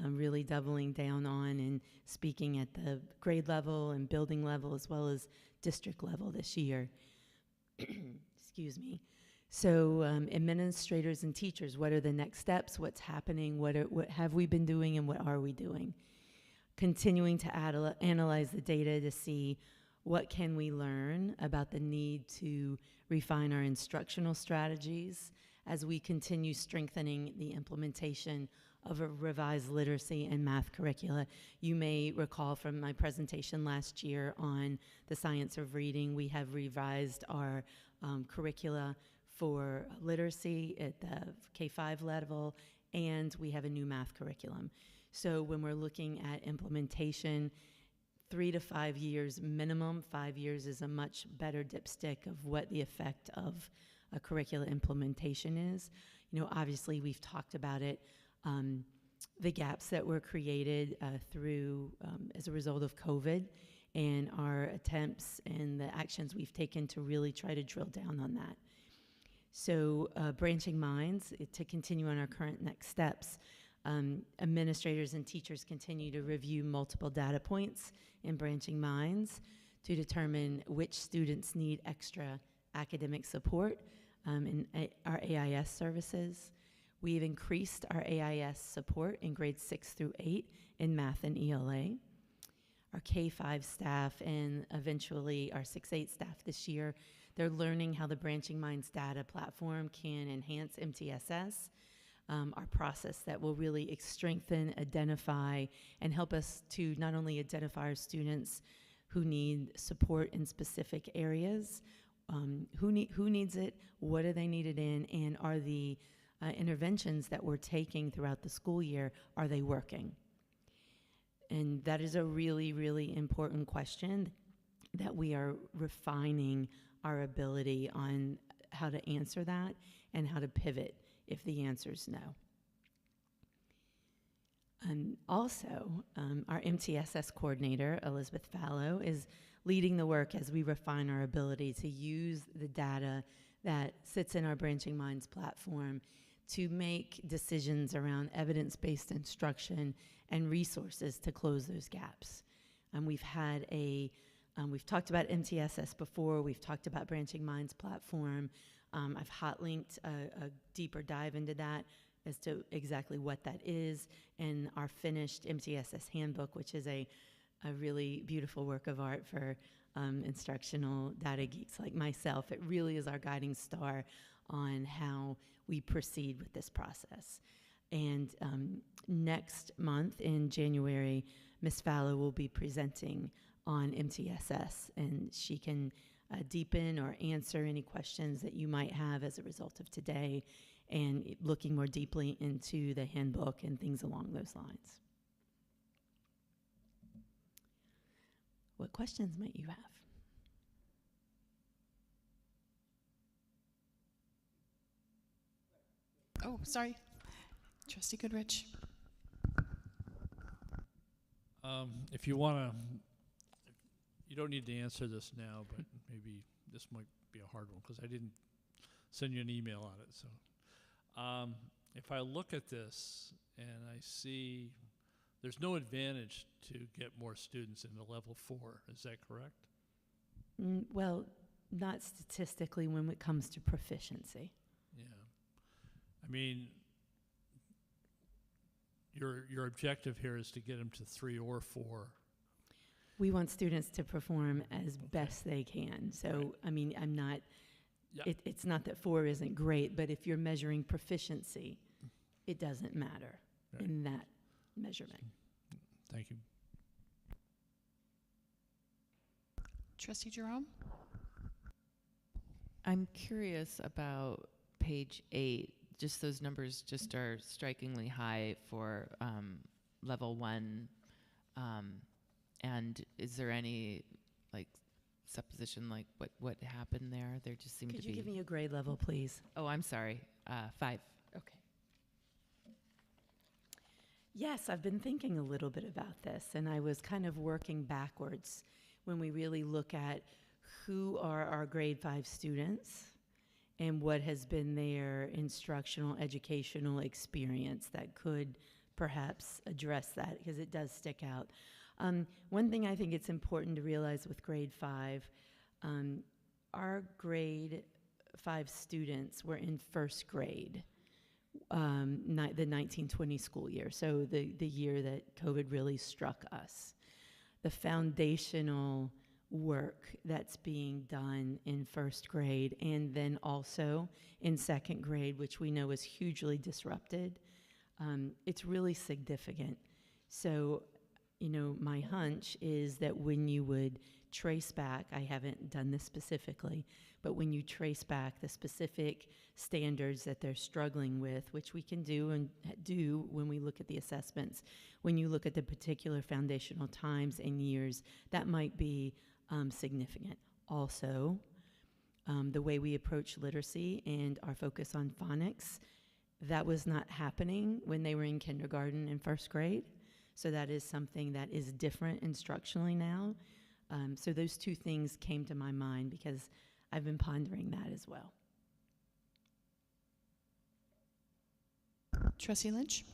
really doubling down on and speaking at the grade level and building level as well as district level this year. Excuse me. So administrators and teachers, what are the next steps? What's happening? What have we been doing and what are we doing? Continuing to analyze the data to see what can we learn about the need to refine our instructional strategies as we continue strengthening the implementation of a revised literacy and math curricula. You may recall from my presentation last year on the science of reading, we have revised our curricula for literacy at the K-5 level, and we have a new math curriculum. So when we're looking at implementation, 3 to 5 years minimum. 5 years is a much better dipstick of what the effect of a curricula implementation is. You know, obviously we've talked about it, the gaps that were created through as a result of COVID, and our attempts and the actions we've taken to really try to drill down on that. So Branching Minds, to continue on our current next steps, administrators and teachers continue to review multiple data points in Branching Minds to determine which students need extra academic support in our AIS services. We've increased our AIS support in grades 6 through 8 in math and ELA. Our K-5 staff and eventually our 6-8 staff this year, they're learning how the Branching Minds data platform can enhance MTSS, our process that will really strengthen, identify, and help us to not only identify our students who need support in specific areas, who needs it, what do they need it in, and are the interventions that we're taking throughout the school year, are they working? And that is a really, really important question that we are refining our ability on how to answer that and how to pivot if the answer is no. And also, our MTSS coordinator, Elizabeth Fallow, is leading the work as we refine our ability to use the data that sits in our Branching Minds platform to make decisions around evidence-based instruction and resources to close those gaps. We've had we've talked about MTSS before, we've talked about Branching Minds platform. I've hot linked a deeper dive into that as to exactly what that is, and our finished MTSS handbook, which is a really beautiful work of art for instructional data geeks like myself. It really is our guiding star on how we proceed with this process. And next month in January, Ms. Fallow will be presenting on MTSS, and she can deepen or answer any questions that you might have as a result of today, and looking more deeply into the handbook and things along those lines. What questions might you have? Oh, sorry. Trustee Goodrich. If you want to, you don't need to answer this now, but maybe this might be a hard one because I didn't send you an email on it. So if I look at this and I see there's no advantage to get more students into level 4, is that correct? Well, not statistically when it comes to proficiency. Yeah. I mean, your objective here is to get them to 3 or 4. We want students to perform as best they can. So, right. I mean, I'm not, it's not that 4 isn't great, but if you're measuring proficiency, it doesn't matter in that measurement. Thank you. Trustee Jerome? I'm curious about page 8. Just those numbers just are strikingly high for level 1. And is there any supposition what happened there? There just seemed to be. Could you give me a grade level, please? Oh, I'm sorry. 5. Okay. Yes, I've been thinking a little bit about this, and I was kind of working backwards when we really look at who are our grade 5 students and what has been their instructional, educational experience that could perhaps address that, because it does stick out. One thing I think it's important to realize with grade 5, our grade 5 students were in first grade, the 1920 school year, so the year that COVID really struck us. The foundational work that's being done in first grade and then also in second grade, which we know is hugely disrupted, it's really significant. So, you know, my hunch is that when you would trace back, I haven't done this specifically, but when you trace back the specific standards that they're struggling with, which we can do and do when we look at the assessments, when you look at the particular foundational times and years, that might be significant. Also, the way we approach literacy and our focus on phonics, that was not happening when they were in kindergarten and first grade. So that is something that is different instructionally now. So those two things came to my mind because I've been pondering that as well. Trustee Lynch?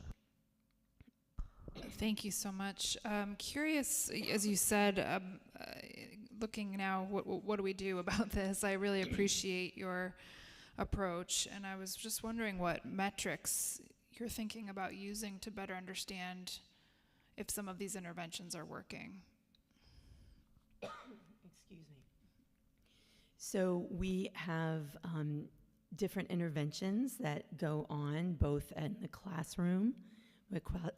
Thank you so much. Curious, as you said, looking now, what do we do about this? I really appreciate your approach, and I was just wondering what metrics you're thinking about using to better understand if some of these interventions are working. Excuse me. So we have different interventions that go on both in the classroom,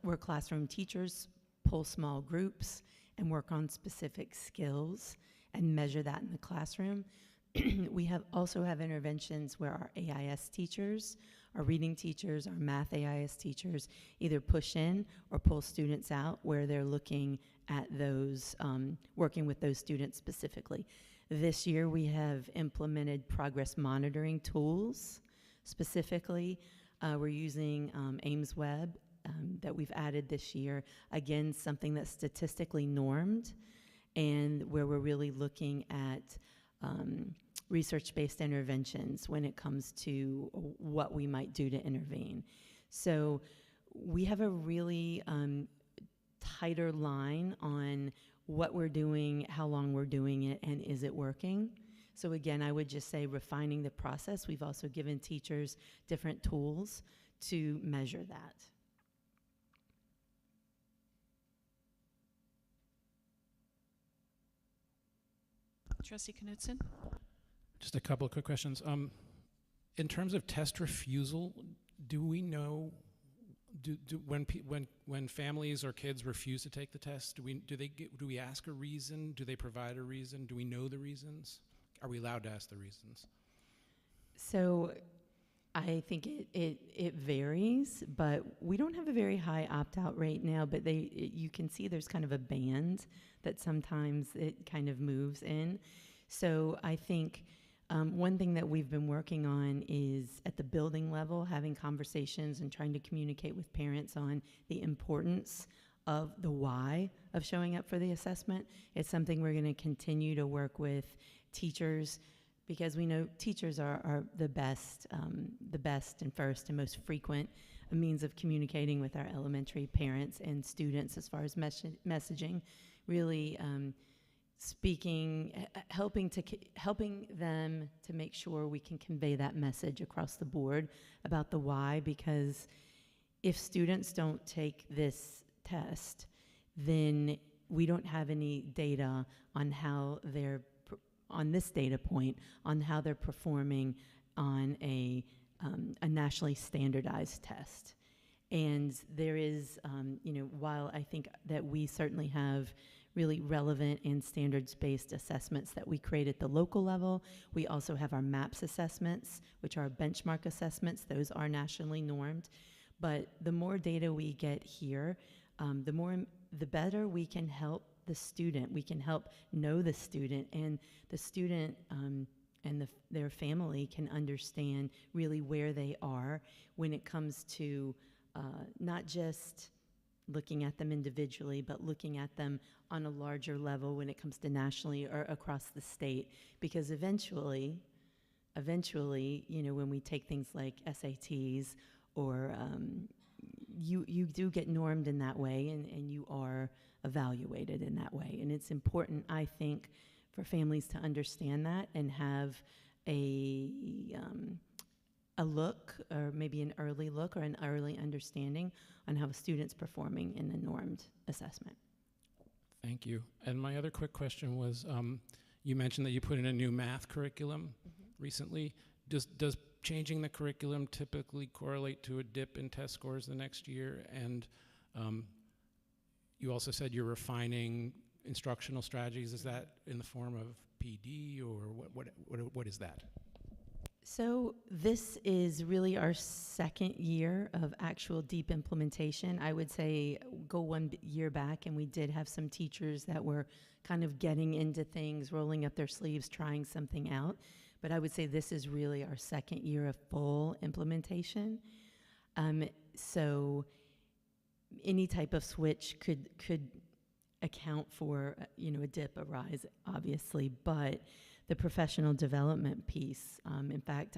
where classroom teachers pull small groups and work on specific skills and measure that in the classroom. We also have interventions where our AIS teachers, our reading teachers, our math AIS teachers either push in or pull students out where they're looking at those, working with those students specifically. This year we have implemented progress monitoring tools. Specifically, we're using AimsWeb that we've added this year. Again, something that's statistically normed and where we're really looking at research-based interventions when it comes to what we might do to intervene. So we have a really tighter line on what we're doing, how long we're doing it, and is it working? So again, I would just say refining the process. We've also given teachers different tools to measure that. Trustee Knudsen? Just a couple of quick questions. In terms of test refusal, do we know when families or kids refuse to take the test? Do we ask a reason? Do they provide a reason? Do we know the reasons? Are we allowed to ask the reasons? So I think it varies, but we don't have a very high opt-out rate now, but you can see there's kind of a band that sometimes it kind of moves in. So I think one thing that we've been working on is at the building level, having conversations and trying to communicate with parents on the importance of the why of showing up for the assessment. It's something we're going to continue to work with teachers, because we know teachers are the best and first and most frequent means of communicating with our elementary parents and students as far as messaging, really helping them to make sure we can convey that message across the board about the why, because if students don't take this test, then we don't have any data on how they're on this data point on how they're performing on a nationally standardized test. And there is, while I think that we certainly have really relevant and standards-based assessments that we create at the local level, we also have our MAPS assessments, which are benchmark assessments. Those are nationally normed. But the more data we get here, the better we can help the student. We can help know the student, and the student and their family can understand really where they are when it comes to not just looking at them individually, but looking at them on a larger level when it comes to nationally or across the state. Because eventually, when we take things like SATs or you do get normed in that way, and you are evaluated in that way. And it's important, I think, for families to understand that and have a look, or maybe an early look or an early understanding on how a student's performing in the normed assessment. Thank you. And my other quick question was, you mentioned that you put in a new math curriculum recently. Does changing the curriculum typically correlate to a dip in test scores the next year? And you also said you're refining instructional strategies. Is that in the form of PD, or what is that? So this is really our second year of actual deep implementation. I would say go one year back and we did have some teachers that were kind of getting into things, rolling up their sleeves, trying something out. But I would say this is really our second year of full implementation. So any type of switch could account for, a dip, a rise, obviously, but the professional development piece. In fact,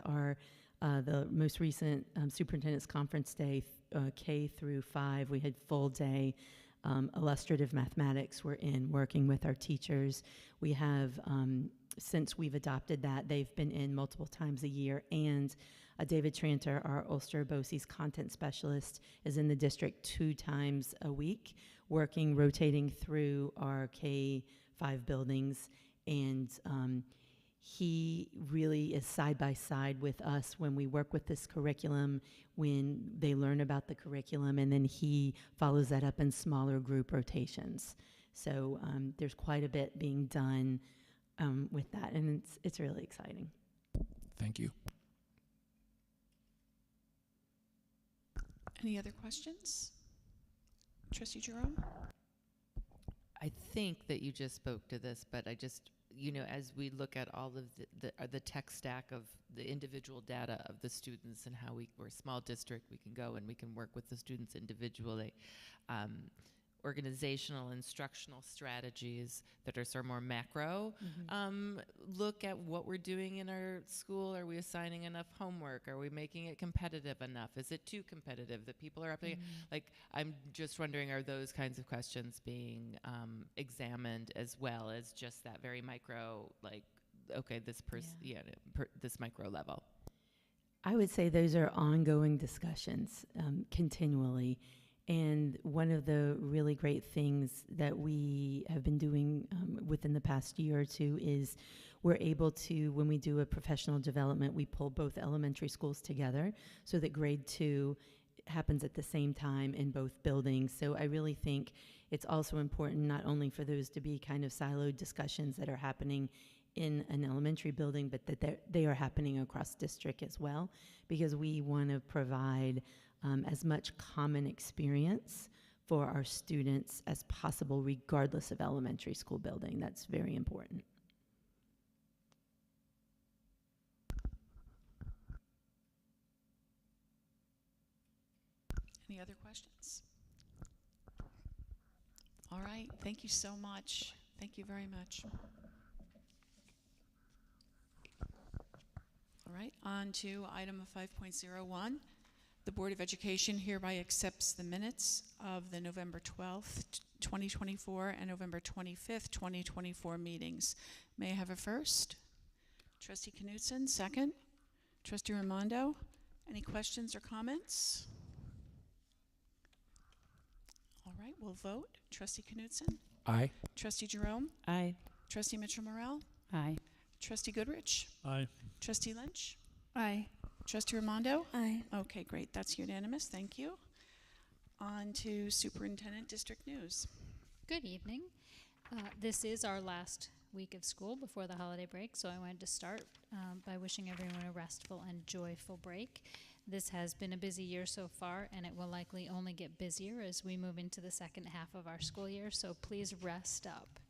the most recent superintendent's conference day, K through 5, we had full day illustrative mathematics. We're in working with our teachers. We have, since we've adopted that, they've been in multiple times a year, and David Tranter, our Ulster BOCES content specialist, is in the district 2 times a week, rotating through our K-5 buildings, and he really is side by side with us when we work with this curriculum, when they learn about the curriculum, and then he follows that up in smaller group rotations. So there's quite a bit being done with that, and it's really exciting. Thank you. Any other questions? Trustee Jerome? I think that you just spoke to this, but I just, as we look at all of the tech stack of the individual data of the students and how we're a small district, we can go and we can work with the students individually. Organizational, instructional strategies that are sort of more macro. Look at what we're doing in our school. Are we assigning enough homework? Are we making it competitive enough? Is it too competitive that people are up against? Like, I'm just wondering, are those kinds of questions being examined as well as just that very micro, like, okay, this this micro level? I would say those are ongoing discussions continually. And one of the really great things that we have been doing within the past year or two is we're able to, when we do a professional development, we pull both elementary schools together so that grade 2 happens at the same time in both buildings. So I really think it's also important not only for those to be kind of siloed discussions that are happening in an elementary building, but that they are happening across district as well, because we want to provide as much common experience for our students as possible, regardless of elementary school building. That's very important. Any other questions? All right, thank you so much. Thank you very much. All right, on to item 5.01. The Board of Education hereby accepts the minutes of the November 12th, 2024 and November 25th, 2024 meetings. May I have a first? Trustee Knutson, second. Trustee Raimondo, any questions or comments? All right, we'll vote. Trustee Knutson? Aye. Trustee Jerome? Aye. Trustee Mitchell-Morrell? Aye. Trustee Goodrich? Aye. Trustee Lynch? Aye. Trustee Raimondo? Aye. Okay, great. That's unanimous. Thank you. On to Superintendent District News. Good evening. This is our last week of school before the holiday break, so I wanted to start by wishing everyone a restful and joyful break. This has been a busy year so far, and it will likely only get busier as we move into the second half of our school year, so please rest up.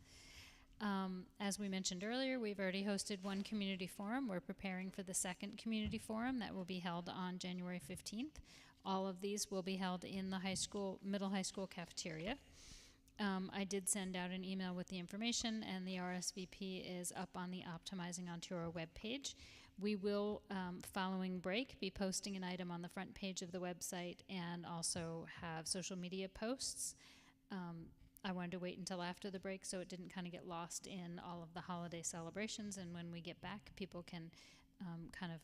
As we mentioned earlier, we've already hosted one community forum. We're preparing for the second community forum that will be held on January 15th. All of these will be held in the middle high school cafeteria. I did send out an email with the information, and the RSVP is up on the Optimizing Ontario webpage. We will, following break, be posting an item on the front page of the website and also have social media posts. I wanted to wait until after the break so it didn't kind of get lost in all of the holiday celebrations, and when we get back, people can kind of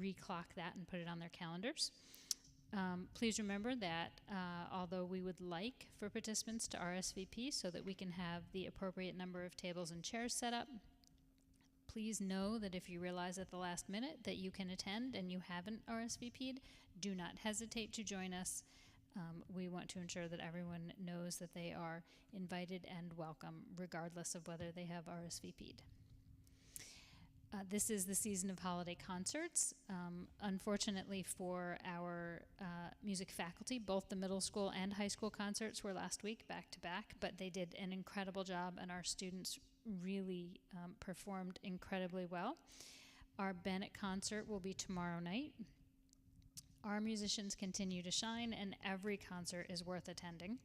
reclock that and put it on their calendars. Please remember that although we would like for participants to RSVP so that we can have the appropriate number of tables and chairs set up, Please know that if you realize at the last minute that you can attend and you haven't RSVP'd, do not hesitate to join us. We want to ensure that everyone knows that they are invited and welcome, regardless of whether they have RSVP'd. This is the season of holiday concerts. Unfortunately for our music faculty, both the middle school and high school concerts were last week, back to back, but they did an incredible job, and our students really performed incredibly well. Our Bennett concert will be tomorrow night. Our musicians continue to shine, and every concert is worth attending.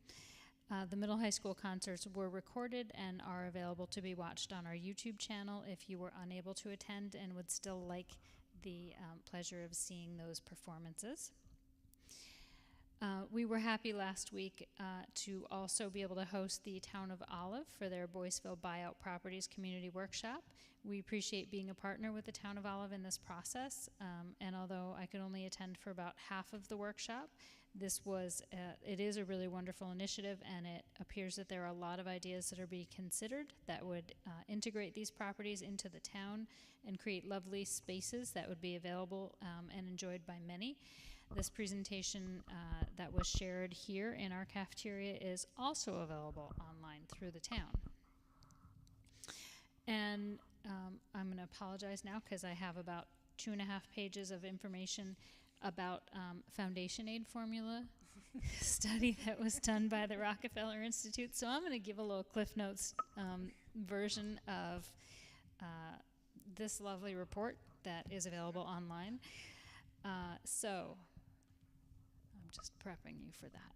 The middle high school concerts were recorded and are available to be watched on our YouTube channel if you were unable to attend and would still like the pleasure of seeing those performances. We were happy last week to also be able to host the Town of Olive for their Boyceville Buyout Properties Community Workshop. We appreciate being a partner with the Town of Olive in this process, and although I could only attend for about half of the workshop, it is a really wonderful initiative, and it appears that there are a lot of ideas that are being considered that would integrate these properties into the town and create lovely spaces that would be available and enjoyed by many. This presentation that was shared here in our cafeteria is also available online through the town. And I'm going to apologize now because I have about 2.5 pages of information about foundation aid formula study that was done by the Rockefeller Institute. So I'm going to give a little Cliff Notes version of this lovely report that is available online. So I'm just prepping you for that.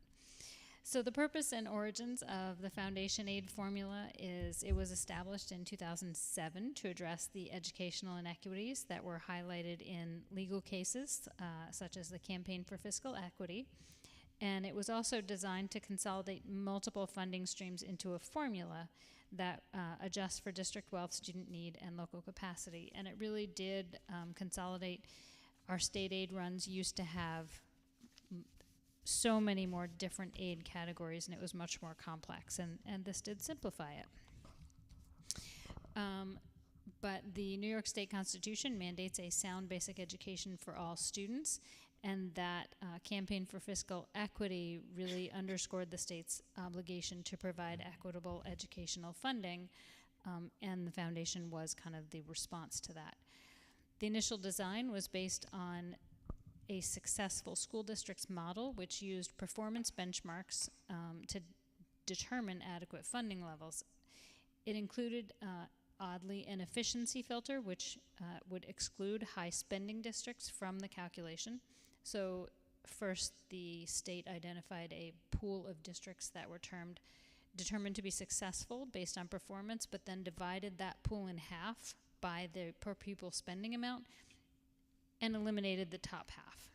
So the purpose and origins of the foundation aid formula is it was established in 2007 to address the educational inequities that were highlighted in legal cases, such as the Campaign for Fiscal Equity. And it was also designed to consolidate multiple funding streams into a formula that adjusts for district wealth, student need, and local capacity. And it really did consolidate. Our state aid runs used to have so many more different aid categories, and it was much more complex, and this did simplify it. But the New York State Constitution mandates a sound basic education for all students, and that Campaign for Fiscal Equity really underscored the state's obligation to provide equitable educational funding, and the foundation was kind of the response to that. The initial design was based on a successful school districts model, which used performance benchmarks to determine adequate funding levels. It included, oddly, an efficiency filter, which would exclude high spending districts from the calculation. So first, the state identified a pool of districts that were determined to be successful based on performance, but then divided that pool in half by the per pupil spending amount and eliminated the top half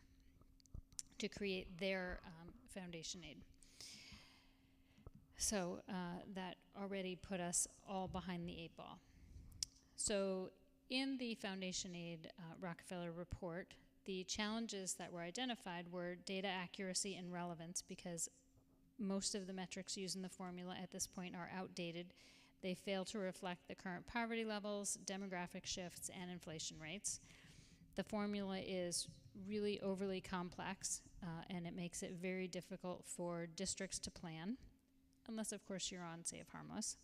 to create their foundation aid. So that already put us all behind the 8 ball. So in the foundation aid Rockefeller report, the challenges that were identified were data accuracy and relevance, because most of the metrics used in the formula at this point are outdated. They fail to reflect the current poverty levels, demographic shifts, and inflation rates. The formula is really overly complex, and it makes it very difficult for districts to plan, unless, of course, you're on Save Harmless.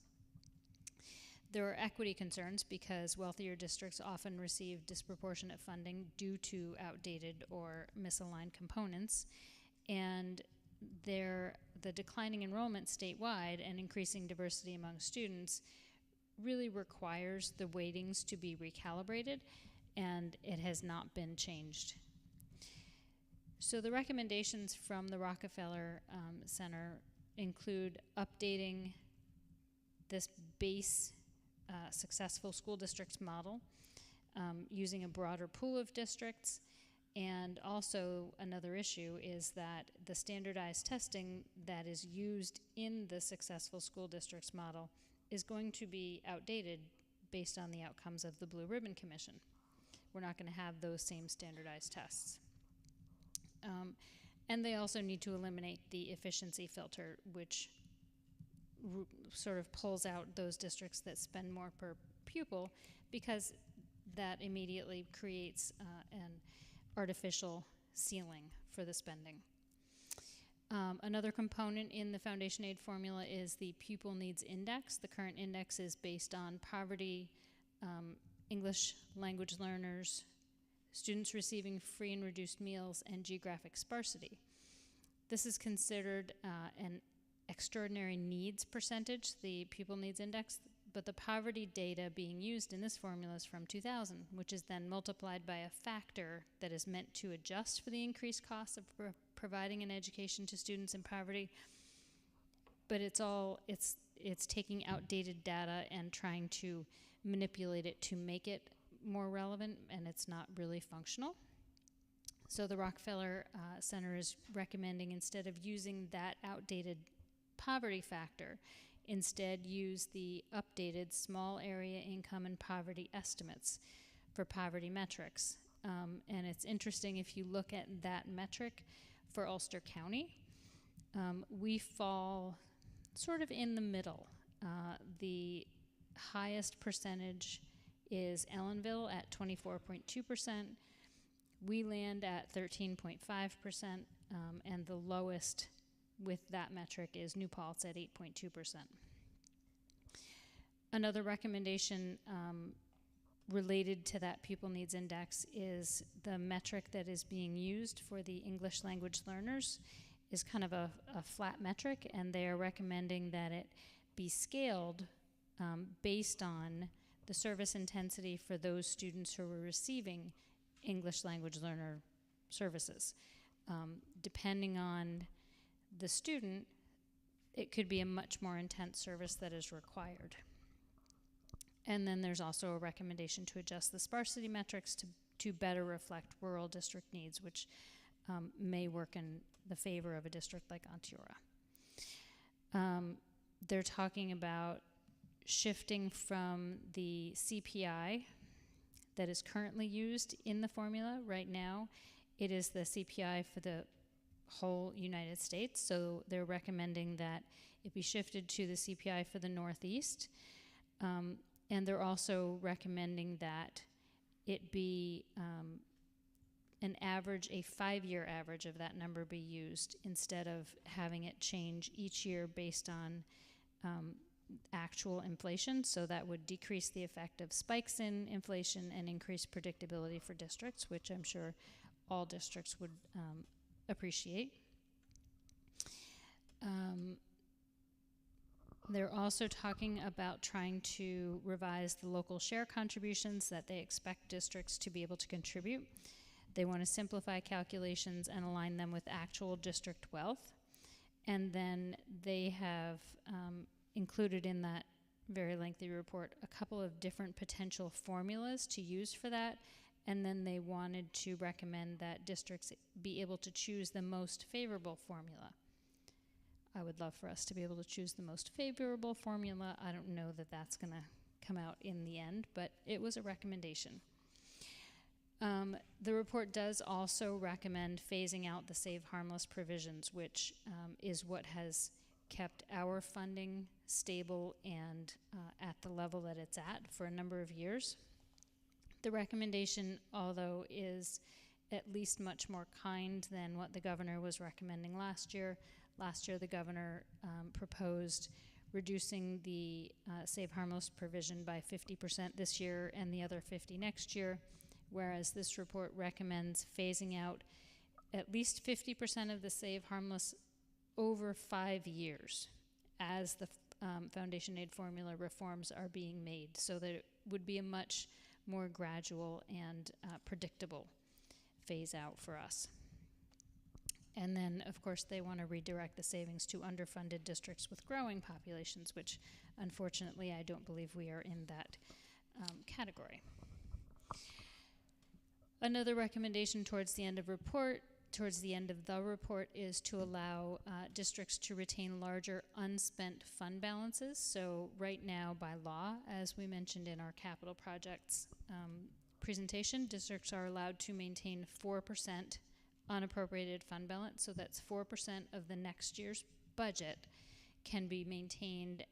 There are equity concerns because wealthier districts often receive disproportionate funding due to outdated or misaligned components, and the declining enrollment statewide and increasing diversity among students really requires the weightings to be recalibrated, and it has not been changed. So the recommendations from the Rockefeller Center include updating this base successful school districts model, using a broader pool of districts, and also another issue is that the standardized testing that is used in the successful school districts model is going to be outdated based on the outcomes of the Blue Ribbon Commission. We're not going to have those same standardized tests. And they also need to eliminate the efficiency filter, which sort of pulls out those districts that spend more per pupil, because that immediately creates an artificial ceiling for the spending. Another component in the foundation aid formula is the pupil needs index. The current index is based on poverty, English language learners, students receiving free and reduced meals, and geographic sparsity. This is considered an extraordinary needs percentage, the pupil needs index, but the poverty data being used in this formula is from 2000, which is then multiplied by a factor that is meant to adjust for the increased cost of providing an education to students in poverty. But it's taking outdated data and trying to manipulate it to make it more relevant, and it's not really functional. So the Rockefeller Center is recommending, instead of using that outdated poverty factor, instead use the updated small area income and poverty estimates for poverty metrics. And it's interesting, if you look at that metric for Ulster County, we fall sort of in the middle. The highest percentage is Ellenville at 24.2%. We land at 13.5%, and the lowest with that metric is New Paltz at 8.2%. Another recommendation related to that pupil needs index is the metric that is being used for the English language learners is kind of a flat metric, and they are recommending that it be scaled based on the service intensity for those students who are receiving English language learner services. Depending on the student, it could be a much more intense service that is required. And then there's also a recommendation to adjust the sparsity metrics to better reflect rural district needs, which may work in the favor of a district like Onteora. They're talking about shifting from the CPI that is currently used in the formula right now. It is the CPI for the whole United States, so they're recommending that it be shifted to the CPI for the Northeast. And they're also recommending that it be an average, a 5-year average of that number be used, instead of having it change each year based on actual inflation. So that would decrease the effect of spikes in inflation and increase predictability for districts, which I'm sure all districts would appreciate. They're also talking about trying to revise the local share contributions that they expect districts to be able to contribute. They want to simplify calculations and align them with actual district wealth. And then they have included in that very lengthy report a couple of different potential formulas to use for that. And then they wanted to recommend that districts be able to choose the most favorable formula. I would love for us to be able to choose the most favorable formula. I don't know that that's going to come out in the end, but it was a recommendation. The report does also recommend phasing out the Save Harmless provisions, which is what has kept our funding stable and at the level that it's at for a number of years. The recommendation, although, is at least much more kind than what the governor was recommending last year. Last year, the governor proposed reducing the Save Harmless provision by 50% this year and the other 50% next year, whereas this report recommends phasing out at least 50% of the Save Harmless over 5 years as the foundation aid formula reforms are being made, so that it would be a much more gradual and predictable phase out for us. And then, of course, they want to redirect the savings to underfunded districts with growing populations, which, unfortunately, I don't believe we are in that category. Another recommendation towards the end of the report is to allow districts to retain larger unspent fund balances. So right now, by law, as we mentioned in our capital projects presentation, districts are allowed to maintain 4% unappropriated fund balance. So that's 4% of the next year's budget can be maintained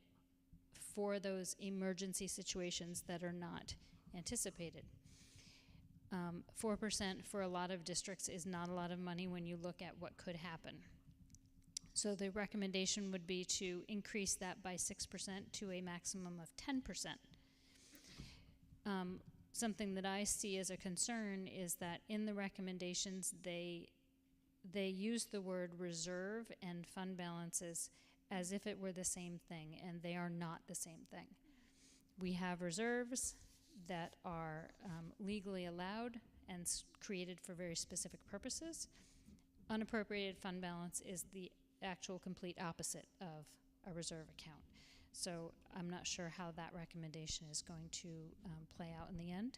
for those emergency situations that are not anticipated. 4% for a lot of districts is not a lot of money when you look at what could happen. So the recommendation would be to increase that by 6% to a maximum of 10%. Something that I see as a concern is that in the recommendations, they use the word reserve and fund balances as if it were the same thing, and they are not the same thing. We have reserves that are legally allowed and created for very specific purposes. Unappropriated fund balance is the actual complete opposite of a reserve account. So I'm not sure how that recommendation is going to play out in the end.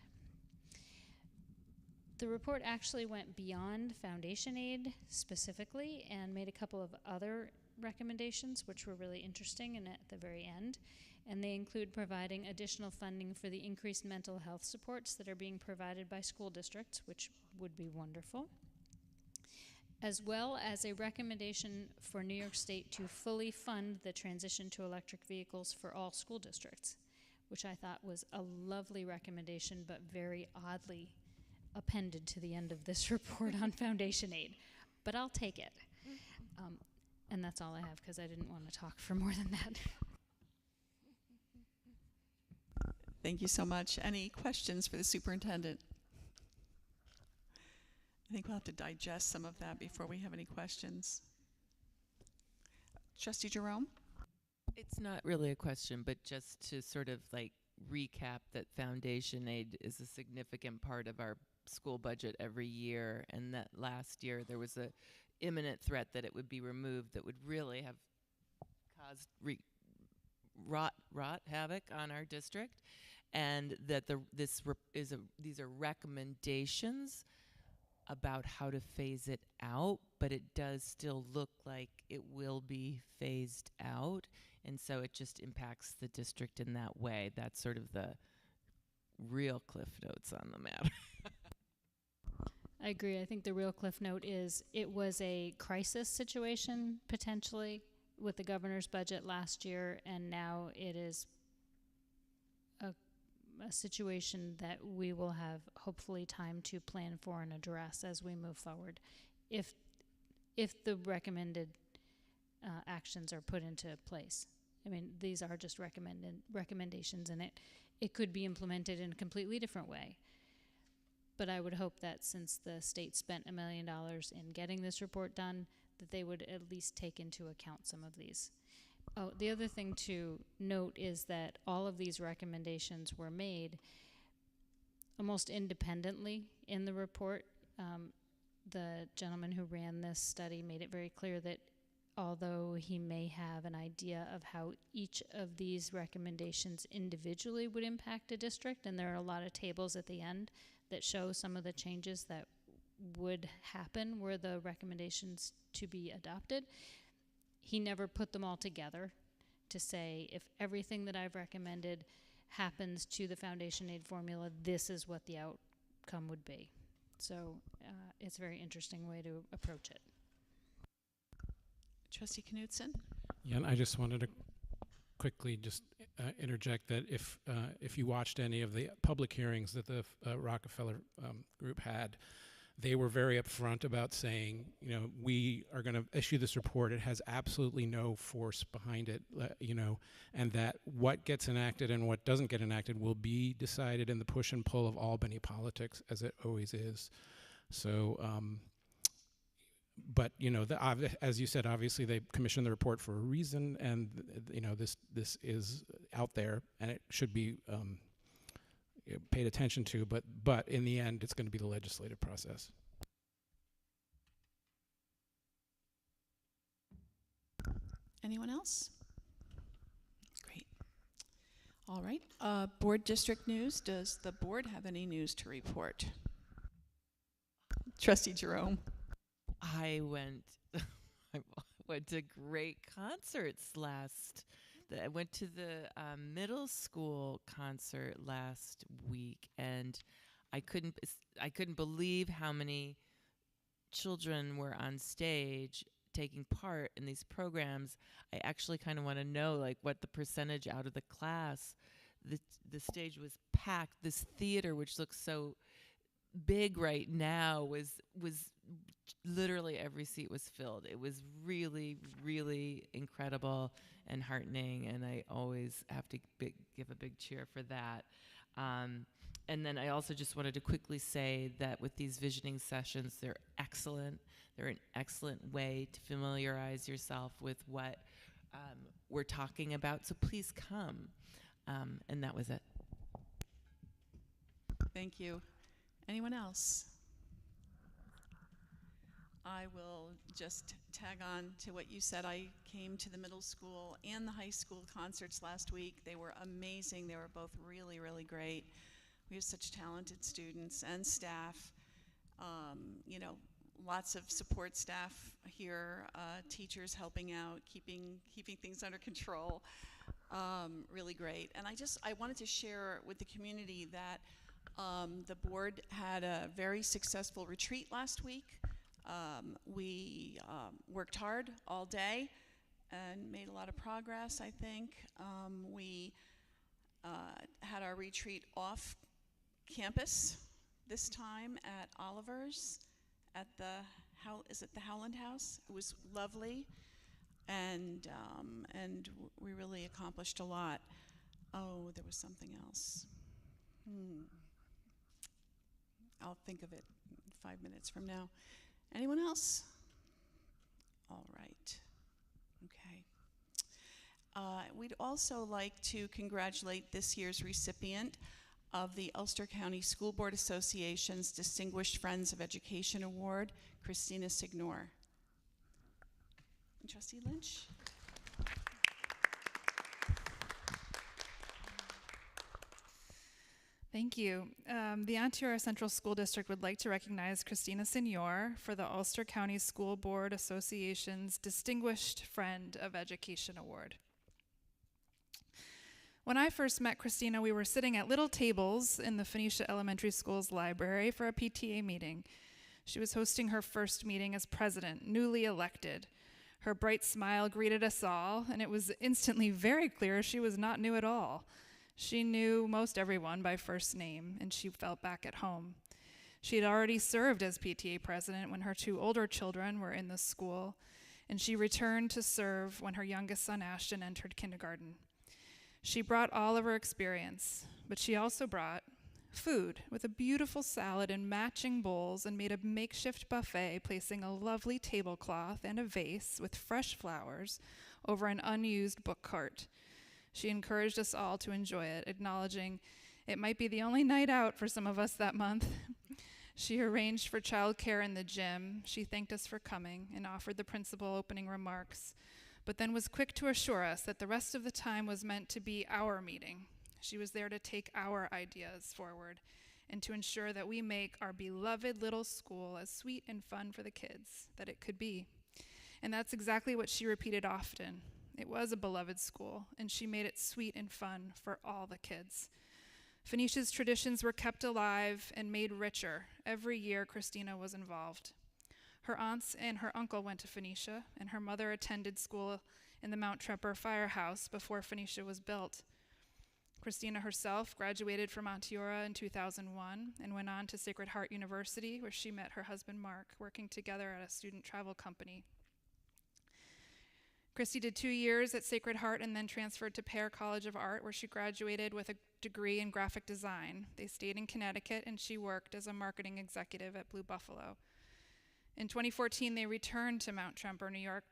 The report actually went beyond foundation aid specifically and made a couple of other recommendations which were really interesting and at the very end. And they include providing additional funding for the increased mental health supports that are being provided by school districts, which would be wonderful, as well as a recommendation for New York State to fully fund the transition to electric vehicles for all school districts, which I thought was a lovely recommendation, but very oddly appended to the end of this report on foundation aid. But I'll take it. And that's all I have, because I didn't want to talk for more than that. Thank you so much. Any questions for the superintendent? I think we'll have to digest some of that before we have any questions. Trustee Jerome? It's not really a question, but just to sort of like recap that foundation aid is a significant part of our school budget every year, and that last year there was a imminent threat that it would be removed that would really have caused wrought havoc on our district, and that these are recommendations about how to phase it out, but it does still look like it will be phased out, and so it just impacts the district in that way. That's sort of the real cliff notes on the matter. I agree. I think the real cliff note is it was a crisis situation potentially with the governor's budget last year, and now it is a situation that we will have hopefully time to plan for and address as we move forward, if the recommended actions are put into place. I mean, these are just recommendations, and it could be implemented in a completely different way. But I would hope that since the state spent $1 million in getting this report done, that they would at least take into account some of these. Oh, the other thing to note is that all of these recommendations were made almost independently in the report. The gentleman who ran this study made it very clear that although he may have an idea of how each of these recommendations individually would impact a district, and there are a lot of tables at the end that show some of the changes that would happen were the recommendations to be adopted, he never put them all together to say, if everything that I've recommended happens to the foundation aid formula, this is what the outcome would be. So it's a very interesting way to approach it. Trustee Knudsen? Yeah, and I just wanted to quickly just interject that if you watched any of the public hearings that the Rockefeller group had, they were very upfront about saying, you know, we are going to issue this report. It has absolutely no force behind it, you know, and that what gets enacted and what doesn't get enacted will be decided in the push and pull of Albany politics, as it always is. So, but you know, as you said, obviously they commissioned the report for a reason, and you know, this is out there, and it should be paid attention to, but in the end, it's going to be the legislative process. Anyone else? Great. All right. Board district news. Does the board have any news to report? Trustee Jerome. I went to great concerts I went to the middle school concert last week, and I couldn't believe how many children were on stage taking part in these programs, I actually kind of want to know like what the percentage out of the class. The stage was packed. This theater, which looks so big right now, was literally every seat was filled. It was really, really incredible and heartening, and I always have to give a big cheer for that. And then I also just wanted to quickly say that with these visioning sessions, they're excellent. They're an excellent way to familiarize yourself with what we're talking about. So please come. And that was it. Thank you. Anyone else? I will just tag on to what you said. I came to the middle school and the high school concerts last week. They were amazing. They were both really, really great. We have such talented students and staff. You know, lots of support staff here, teachers helping out, keeping things under control. Really great. And I wanted to share with the community that the board had a very successful retreat last week. We worked hard all day and made a lot of progress, I think. We had our retreat off campus this time at Oliver's at is it the Howland House? It was lovely, and we really accomplished a lot. Oh, there was something else. I'll think of it 5 minutes from now. Anyone else? All right. Okay. We'd also like to congratulate this year's recipient of the Ulster County School Board Association's Distinguished Friends of Education Award, Christina Signor. Trustee Lynch? Thank you. The Ontario Central School District would like to recognize Christina Signor for the Ulster County School Board Association's Distinguished Friend of Education Award. When I first met Christina, we were sitting at little tables in the Phoenicia Elementary School's library for a PTA meeting. She was hosting her first meeting as president, newly elected. Her bright smile greeted us all, and it was instantly very clear she was not new at all. She knew most everyone by first name, and she felt back at home. She had already served as PTA president when her two older children were in the school, and she returned to serve when her youngest son, Ashton, entered kindergarten. She brought all of her experience, but she also brought food with a beautiful salad and matching bowls, and made a makeshift buffet, placing a lovely tablecloth and a vase with fresh flowers over an unused book cart. She encouraged us all to enjoy it, acknowledging it might be the only night out for some of us that month. She arranged for childcare in the gym. She thanked us for coming and offered the principal opening remarks, but then was quick to assure us that the rest of the time was meant to be our meeting. She was there to take our ideas forward and to ensure that we make our beloved little school as sweet and fun for the kids that it could be. And that's exactly what she repeated often. It was a beloved school, and she made it sweet and fun for all the kids. Phoenicia's traditions were kept alive and made richer every year Christina was involved. Her aunts and her uncle went to Phoenicia, and her mother attended school in the Mount Tremper Firehouse before Phoenicia was built. Christina herself graduated from Monteora in 2001 and went on to Sacred Heart University, where she met her husband Mark, working together at a student travel company. Christy did 2 years at Sacred Heart and then transferred to Pear College of Art, where she graduated with a degree in graphic design. They stayed in Connecticut, and she worked as a marketing executive at Blue Buffalo. In 2014, they returned to Mount Tremper, New York,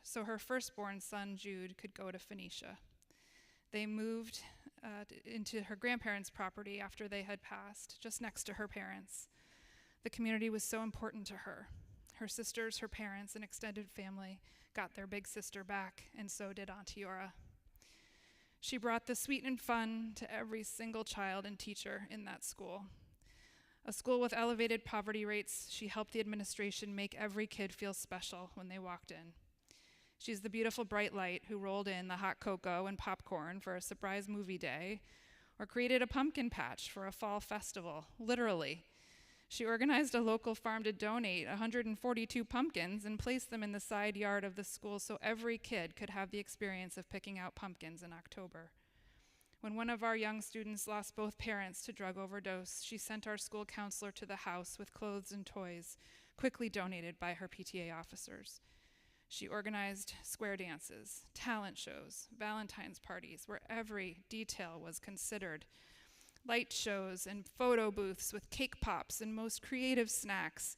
so her firstborn son, Jude, could go to Phoenicia. They moved into her grandparents' property after they had passed, just next to her parents. The community was so important to her. Her sisters, her parents, and extended family got their big sister back, and so did Onteora. She brought the sweet and fun to every single child and teacher in that school. A school with elevated poverty rates, she helped the administration make every kid feel special when they walked in. She's the beautiful bright light who rolled in the hot cocoa and popcorn for a surprise movie day, or created a pumpkin patch for a fall festival, literally. She organized a local farm to donate 142 pumpkins and placed them in the side yard of the school so every kid could have the experience of picking out pumpkins in October. When one of our young students lost both parents to drug overdose, she sent our school counselor to the house with clothes and toys, quickly donated by her PTA officers. She organized square dances, talent shows, Valentine's parties, where every detail was considered, light shows and photo booths with cake pops and most creative snacks.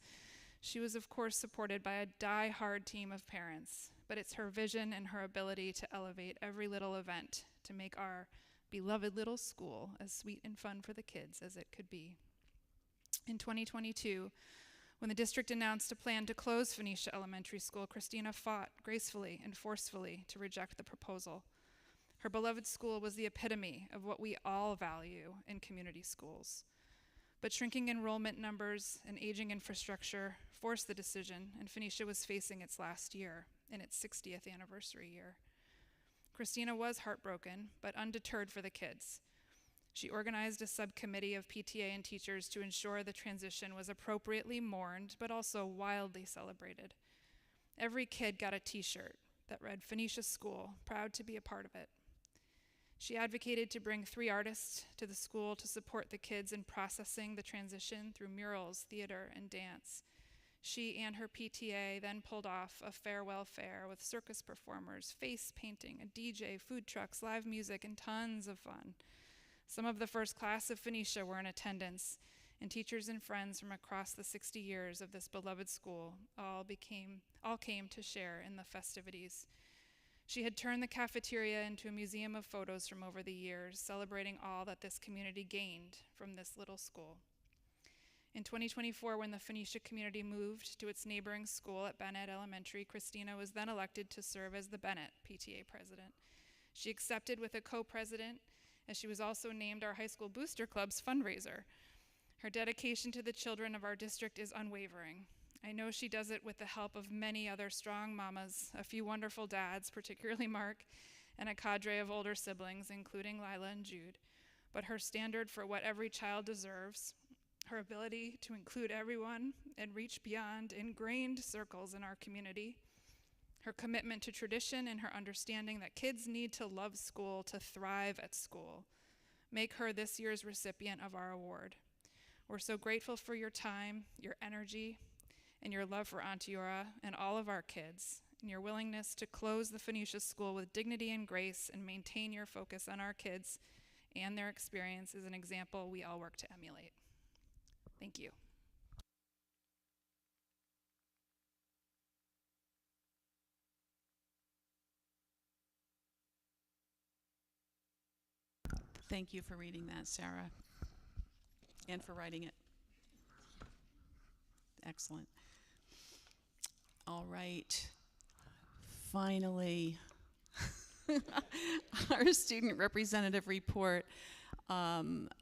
She was, of course, supported by a die-hard team of parents, but it's her vision and her ability to elevate every little event to make our beloved little school as sweet and fun for the kids as it could be. In 2022, when the district announced a plan to close Phoenicia Elementary School, Christina fought gracefully and forcefully to reject the proposal. Her beloved school was the epitome of what we all value in community schools. But shrinking enrollment numbers and aging infrastructure forced the decision, and Phoenicia was facing its last year, in its 60th anniversary year. Christina was heartbroken, but undeterred for the kids. She organized a subcommittee of PTA and teachers to ensure the transition was appropriately mourned, but also wildly celebrated. Every kid got a t-shirt that read Phoenicia School, proud to be a part of it. She advocated to bring 3 artists to the school to support the kids in processing the transition through murals, theater, and dance. She and her PTA then pulled off a farewell fair with circus performers, face painting, a DJ, food trucks, live music, and tons of fun. Some of the first class of Phoenicia were in attendance, and teachers and friends from across the 60 years of this beloved school all came to share in the festivities. She had turned the cafeteria into a museum of photos from over the years, celebrating all that this community gained from this little school. In 2024, when the Phoenicia community moved to its neighboring school at Bennett Elementary, Christina was then elected to serve as the Bennett PTA president. She accepted with a co-president, as she was also named our high school booster club's fundraiser. Her dedication to the children of our district is unwavering. I know she does it with the help of many other strong mamas, a few wonderful dads, particularly Mark, and a cadre of older siblings, including Lila and Jude. But her standard for what every child deserves, her ability to include everyone and reach beyond ingrained circles in our community, her commitment to tradition and her understanding that kids need to love school to thrive at school, make her this year's recipient of our award. We're so grateful for your time, your energy, and your love for Onteora and all of our kids, and your willingness to close the Phoenicia School with dignity and grace and maintain your focus on our kids and their experience is an example we all work to emulate. Thank you. Thank you for reading that, Sarah, and for writing it. Excellent. All right. Finally, our student representative report.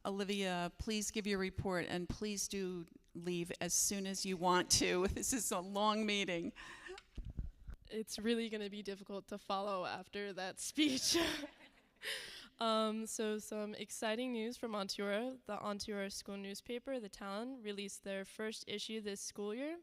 Olivia, please give your report, and please do leave as soon as you want to. This is a long meeting. It's really going to be difficult to follow after that speech. So some exciting news from Onteora. The Onteora school newspaper, The Talon, released their first issue this school year.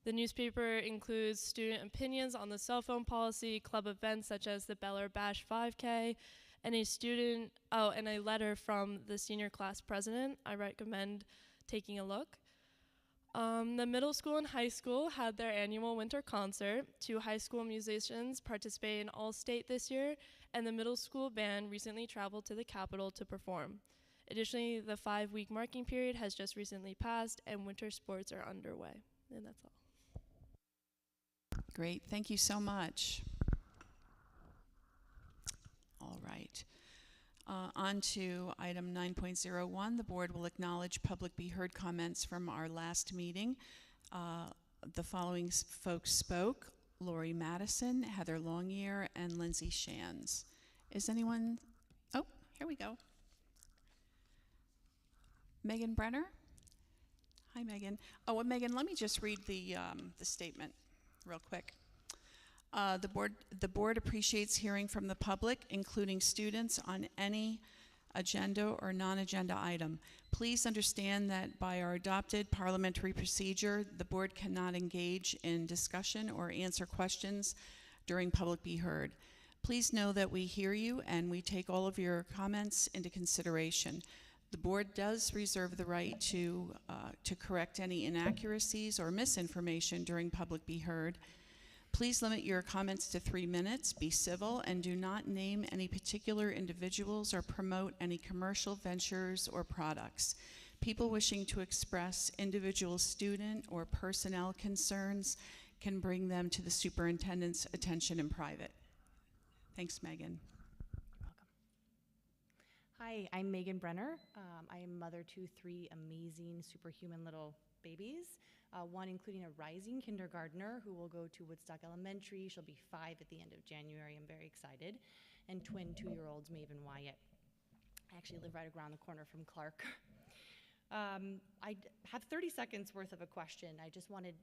The newspaper includes student opinions on the cell phone policy, club events such as the Beller Bash 5K, and a letter from the senior class president. I recommend taking a look. The middle school and high school had their annual winter concert. 2 high school musicians participated in All-State this year, and the middle school band recently traveled to the Capitol to perform. Additionally, the 5-week marking period has just recently passed, and winter sports are underway. And that's all. Great, thank you so much. All right. On to item 9.01. The board will acknowledge public be heard comments from our last meeting. The following folks spoke: Lori Madison, Heather Longyear, and Lindsay Shands. Is anyone? Oh, here we go. Megan Brenner. Hi, Megan. Oh, and Megan, let me just read the statement real quick. The board appreciates hearing from the public, including students, on any agenda or non-agenda item. Please understand that by our adopted parliamentary procedure, the board cannot engage in discussion or answer questions during public be heard. Please know that we hear you and we take all of your comments into consideration. The board does reserve the right to correct any inaccuracies or misinformation during public be heard. Please limit your comments to 3 minutes, be civil, and do not name any particular individuals or promote any commercial ventures or products. People wishing to express individual student or personnel concerns can bring them to the superintendent's attention in private. Thanks, Megan. Hi, I'm Megan Brenner. I am mother to 3 amazing, superhuman little babies. One including a rising kindergartner who will go to Woodstock Elementary. She'll be 5 at the end of January. I'm very excited. And twin 2-year-olds, Maeve and Wyatt. I actually live right around the corner from Clark. I have 30 seconds worth of a question. I just wanted,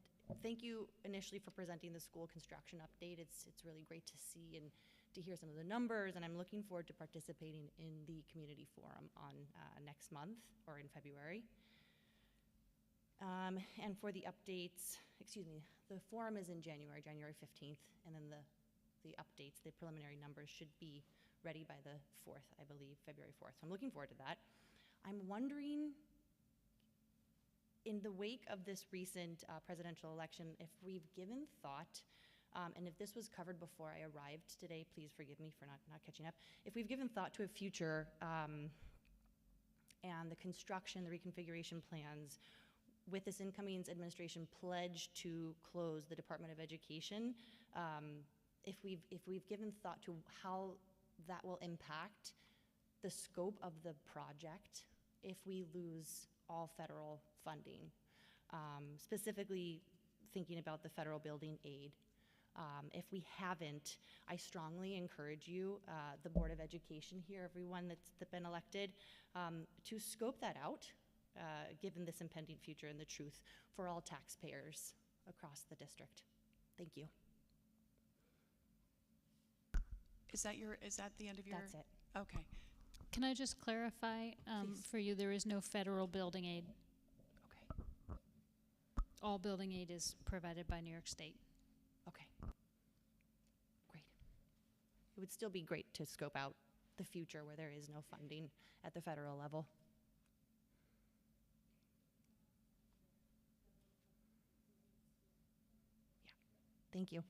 thank you initially for presenting the school construction update. It's really great to see and to hear some of the numbers, and I'm looking forward to participating in the community forum on next month or in February. And for the updates, the forum is in January 15th, and then the updates, the preliminary numbers should be ready by the 4th, I believe, February 4th. So I'm looking forward to that. I'm wondering, in the wake of this recent presidential election, if we've given thought, and if this was covered before I arrived today, please forgive me for not catching up. If we've given thought to a future and the construction, the reconfiguration plans, with this incoming administration pledge to close the Department of Education, if we've given thought to how that will impact the scope of the project if we lose all federal funding, specifically thinking about the federal building aid. If we haven't, I strongly encourage you, the Board of Education here, everyone that's been elected, to scope that out, given this impending future and the truth for all taxpayers across the district. Thank you. Is that the end of your? That's it. Okay. Can I just clarify for you, there is no federal building aid. Okay. All building aid is provided by New York State. Okay. Great. It would still be great to scope out the future where there is no funding at the federal level. Yeah. Thank you.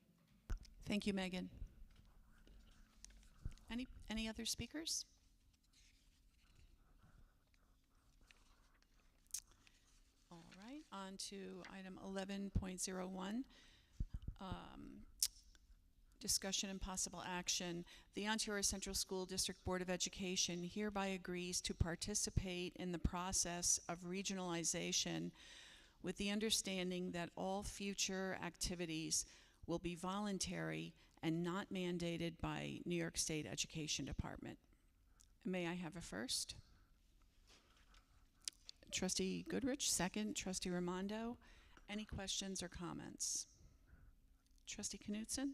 Thank you, Megan. Any other speakers? All right, on to item 11.01. Discussion and possible action. The Ontario Central School District Board of Education hereby agrees to participate in the process of regionalization with the understanding that all future activities will be voluntary and not mandated by New York State Education Department. May I have a first? Trustee Goodrich, second. Trustee Raimondo. Any questions or comments? Trustee Knutson?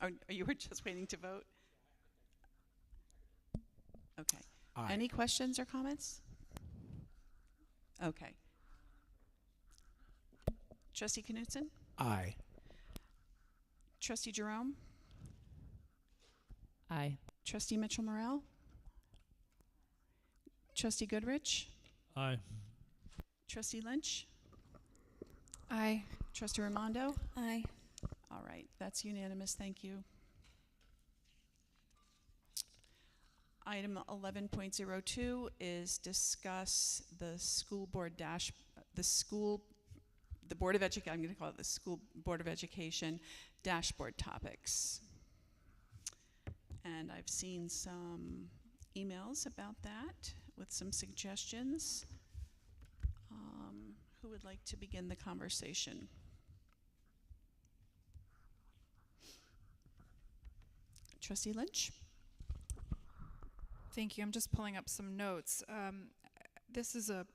Oh, you were just waiting to vote? Okay. Aye. Any questions or comments? Okay. Trustee Knutson? Aye. Trustee Jerome? Aye. Trustee Mitchell-Morel? Trustee Goodrich? Aye. Trustee Lynch? Aye. Trustee Raimondo? Aye. All right, that's unanimous, thank you. Item 11.02 is discuss the school board the Board of Education, I'm going to call it the School Board of Education dashboard topics. And I've seen some emails about that with some suggestions. Who would like to begin the conversation? Trustee Lynch? Thank you. I'm just pulling up some notes. This is an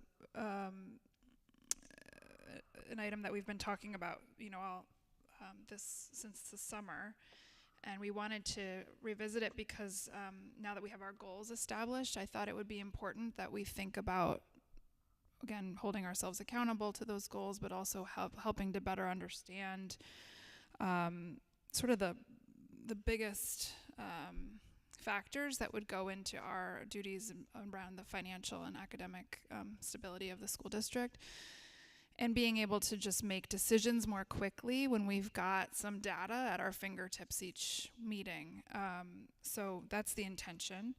item that we've been talking about, all this since the summer. and we wanted to revisit it because now that we have our goals established, I thought it would be important that we think about, again, holding ourselves accountable to those goals, but also helping to better understand sort of the biggest factors that would go into our duties around the financial and academic stability of the school district, and being able to just make decisions more quickly when we've got some data at our fingertips each meeting. So that's the intention.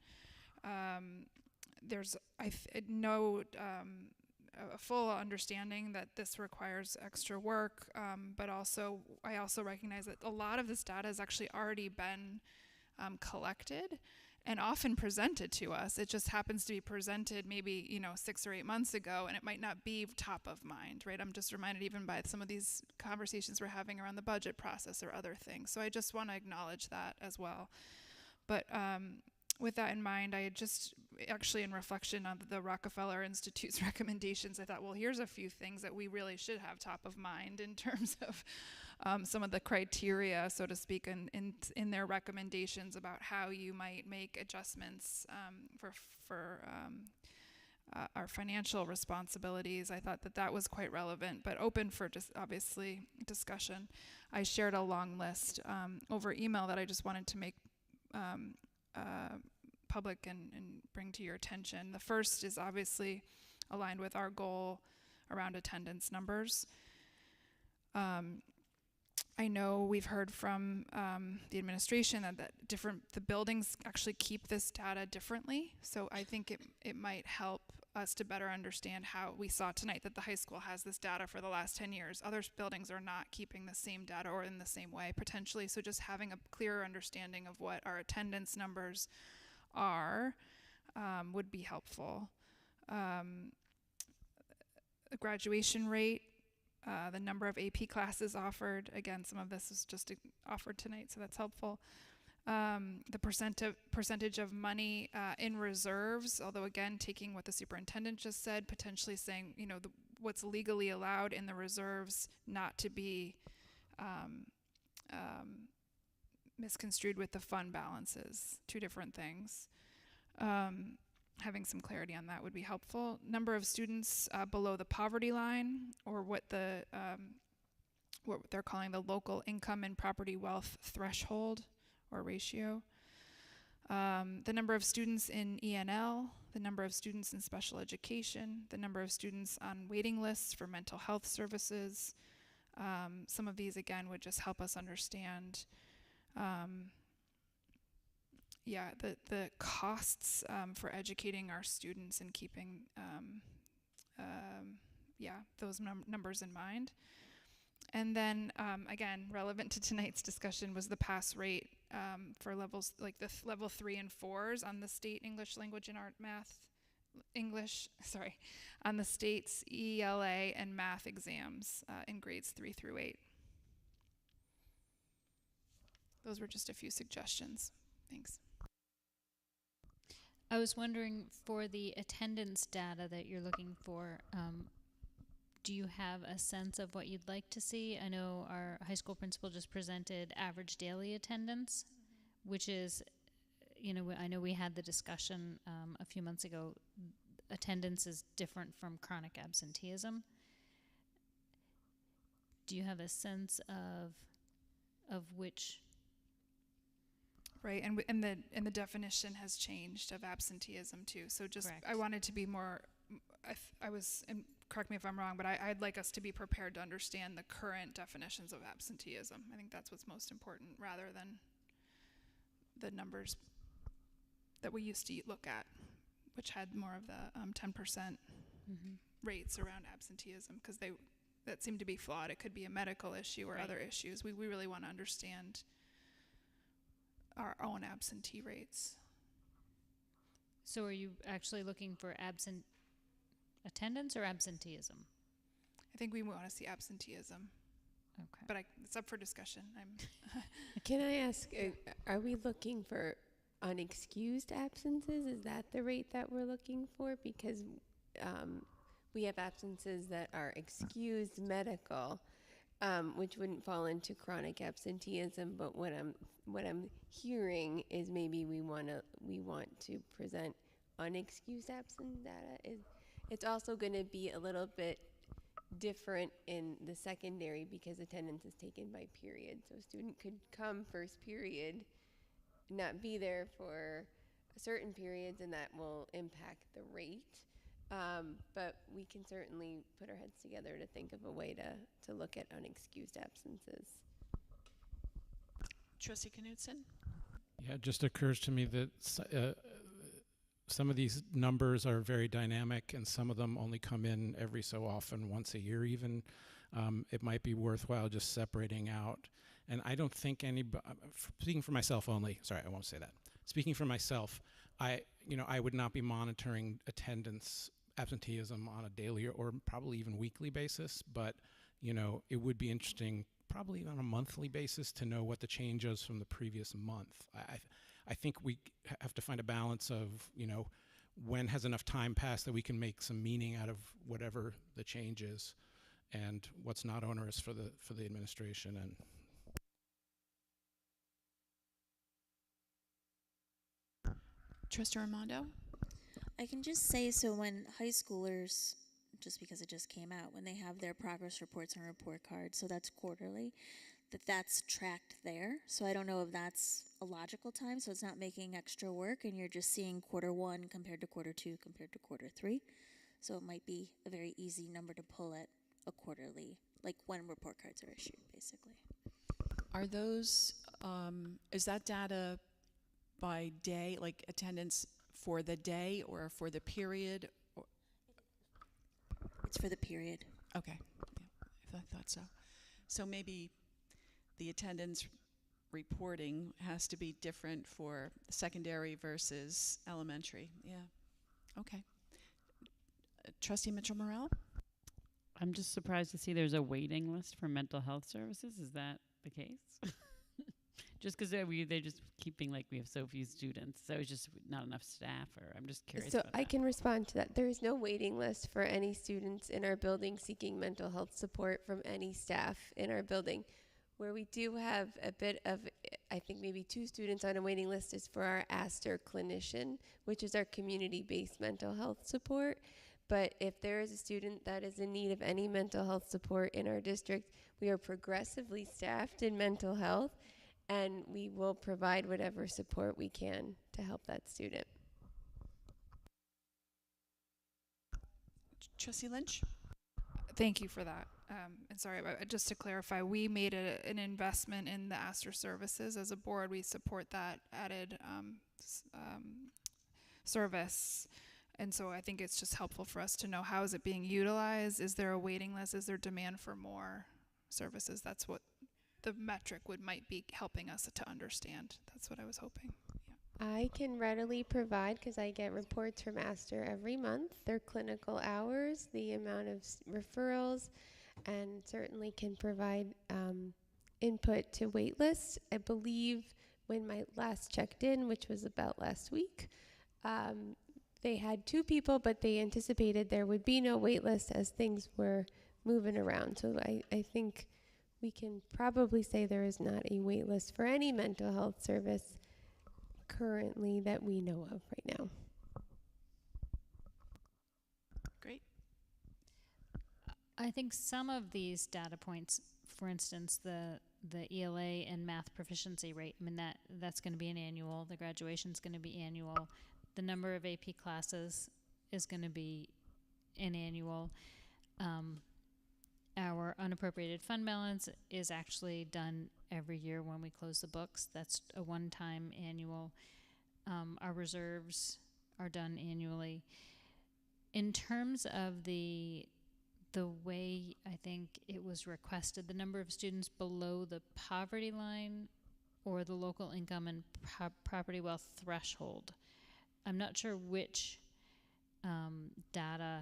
There's a full understanding that this requires extra work, but I also recognize that a lot of this data has actually already been collected and often presented to us. It just happens to be presented maybe 6 or 8 months ago, and it might not be top of mind, right? I'm just reminded even by some of these conversations we're having around the budget process or other things. So I just want to acknowledge that as well. But with that in mind, I had just actually, in reflection on the Rockefeller Institute's recommendations, I thought, well, here's a few things that we really should have top of mind in terms of some of the criteria, so to speak, in their recommendations about how you might make adjustments for our financial responsibilities. I thought that was quite relevant, but open for obviously discussion. I shared a long list over email that I just wanted to make public and bring to your attention. The first is obviously aligned with our goal around attendance numbers. I know we've heard from the administration that the buildings actually keep this data differently. So I think it might help us to better understand how we saw tonight that the high school has this data for the last 10 years. Other buildings are not keeping the same data or in the same way potentially. So just having a clearer understanding of what our attendance numbers are would be helpful. A graduation rate, the number of AP classes offered. Again, some of this is just offered tonight, so that's helpful. The percentage of money in reserves, although again, taking what the superintendent just said, potentially saying, what's legally allowed in the reserves not to be misconstrued with the fund balances, two different things. Having some clarity on that would be helpful. Number of students below the poverty line, or what they're calling the local income and property wealth threshold or ratio. The number of students in ENL, the number of students in special education, the number of students on waiting lists for mental health services. Some of these, again, would just help us understand the costs for educating our students and keeping those numbers in mind. And then, again, relevant to tonight's discussion was the pass rate for levels like the level 3 and 4s on the state English language and art on the state's ELA and math exams in grades 3 through 8. Those were just a few suggestions. Thanks. I was wondering, for the attendance data that you're looking for, do you have a sense of what you'd like to see? I know our high school principal just presented average daily attendance, which is, I know we had the discussion a few months ago. Attendance is different from chronic absenteeism. Do you have a sense of which? Right, and the definition has changed of absenteeism too. So just, correct. I wanted to be more, I was, and correct me if I'm wrong, but I'd like us to be prepared to understand the current definitions of absenteeism. I think that's what's most important, rather than the numbers that we used to look at, which had more of the 10% rates around absenteeism, because that seemed to be flawed. It could be a medical issue or other issues. We really want to understand our own absentee rates. So are you actually looking for absent attendance or absenteeism? I think we want to see absenteeism. Okay. But it's up for discussion. Can I ask, are we looking for unexcused absences? Is that the rate that we're looking for? Because we have absences that are excused medical. which wouldn't fall into chronic absenteeism. But what I'm hearing is maybe we want to present unexcused absence data. It's also going to be a little bit different in the secondary because attendance is taken by period. So a student could come first period, not be there for certain periods, and that will impact the rate. But we can certainly put our heads together to think of a way to look at unexcused absences. Trustee Knudsen? Yeah, it just occurs to me that some of these numbers are very dynamic, and some of them only come in every so often, once a year even. It might be worthwhile just separating out. And I don't think speaking for myself only, sorry, I won't say that. Speaking for myself, I would not be monitoring attendance, absenteeism on a daily or probably even weekly basis, but, it would be interesting probably on a monthly basis to know what the change is from the previous month. I think we have to find a balance of, when has enough time passed that we can make some meaning out of whatever the change is, and what's not onerous for the administration. And Trustee Raimondo? I can just say, so when high schoolers, just because it just came out, when they have their progress reports and report cards, so that's quarterly, that's tracked there. So I don't know if that's a logical time, so it's not making extra work and you're just seeing quarter one compared to quarter two compared to quarter three. So it might be a very easy number to pull at a quarterly, like when report cards are issued, basically. Are those, is that data by day, like attendance for the day or for the period? It's for the period. Okay, yeah, I thought so. So maybe the attendance reporting has to be different for secondary versus elementary. Yeah, okay. Trustee Mitchell-Morell? I'm just surprised to see there's a waiting list for mental health services. Is that the case? Just because they're just keeping, we have so few students, so it's just not enough staff, or I'm just curious So about I can respond to that. There is no waiting list for any students in our building seeking mental health support from any staff in our building. Where we do have a bit of, I think maybe 2 students on a waiting list is for our Aster clinician, which is our community-based mental health support. But if there is a student that is in need of any mental health support in our district, we are progressively staffed in mental health, and we will provide whatever support we can to help that student. Trustee Lynch? Thank you for that. And sorry, just to clarify, we made an investment in the Aster services as a board. We support that added service. And so I think it's just helpful for us to know, how is it being utilized? Is there a waiting list? Is there demand for more services? That's what the metric might be helping us to understand. That's what I was hoping. Yeah. I can readily provide, because I get reports from Aster every month, their clinical hours, the amount of referrals, and certainly can provide input to wait lists. I believe when my last checked in, which was about last week, they had 2 people, but they anticipated there would be no wait list as things were moving around. So I think we can probably say there is not a wait list for any mental health service currently that we know of right now. Great. I think some of these data points, for instance, the ELA and math proficiency rate, I mean, that's going to be an annual. The graduation's going to be annual. The number of AP classes is going to be an annual. Our unappropriated fund balance is actually done every year when we close the books. That's a one-time annual. Our reserves are done annually. In terms of the way I think it was requested, the number of students below the poverty line or the local income and property wealth threshold, I'm not sure which data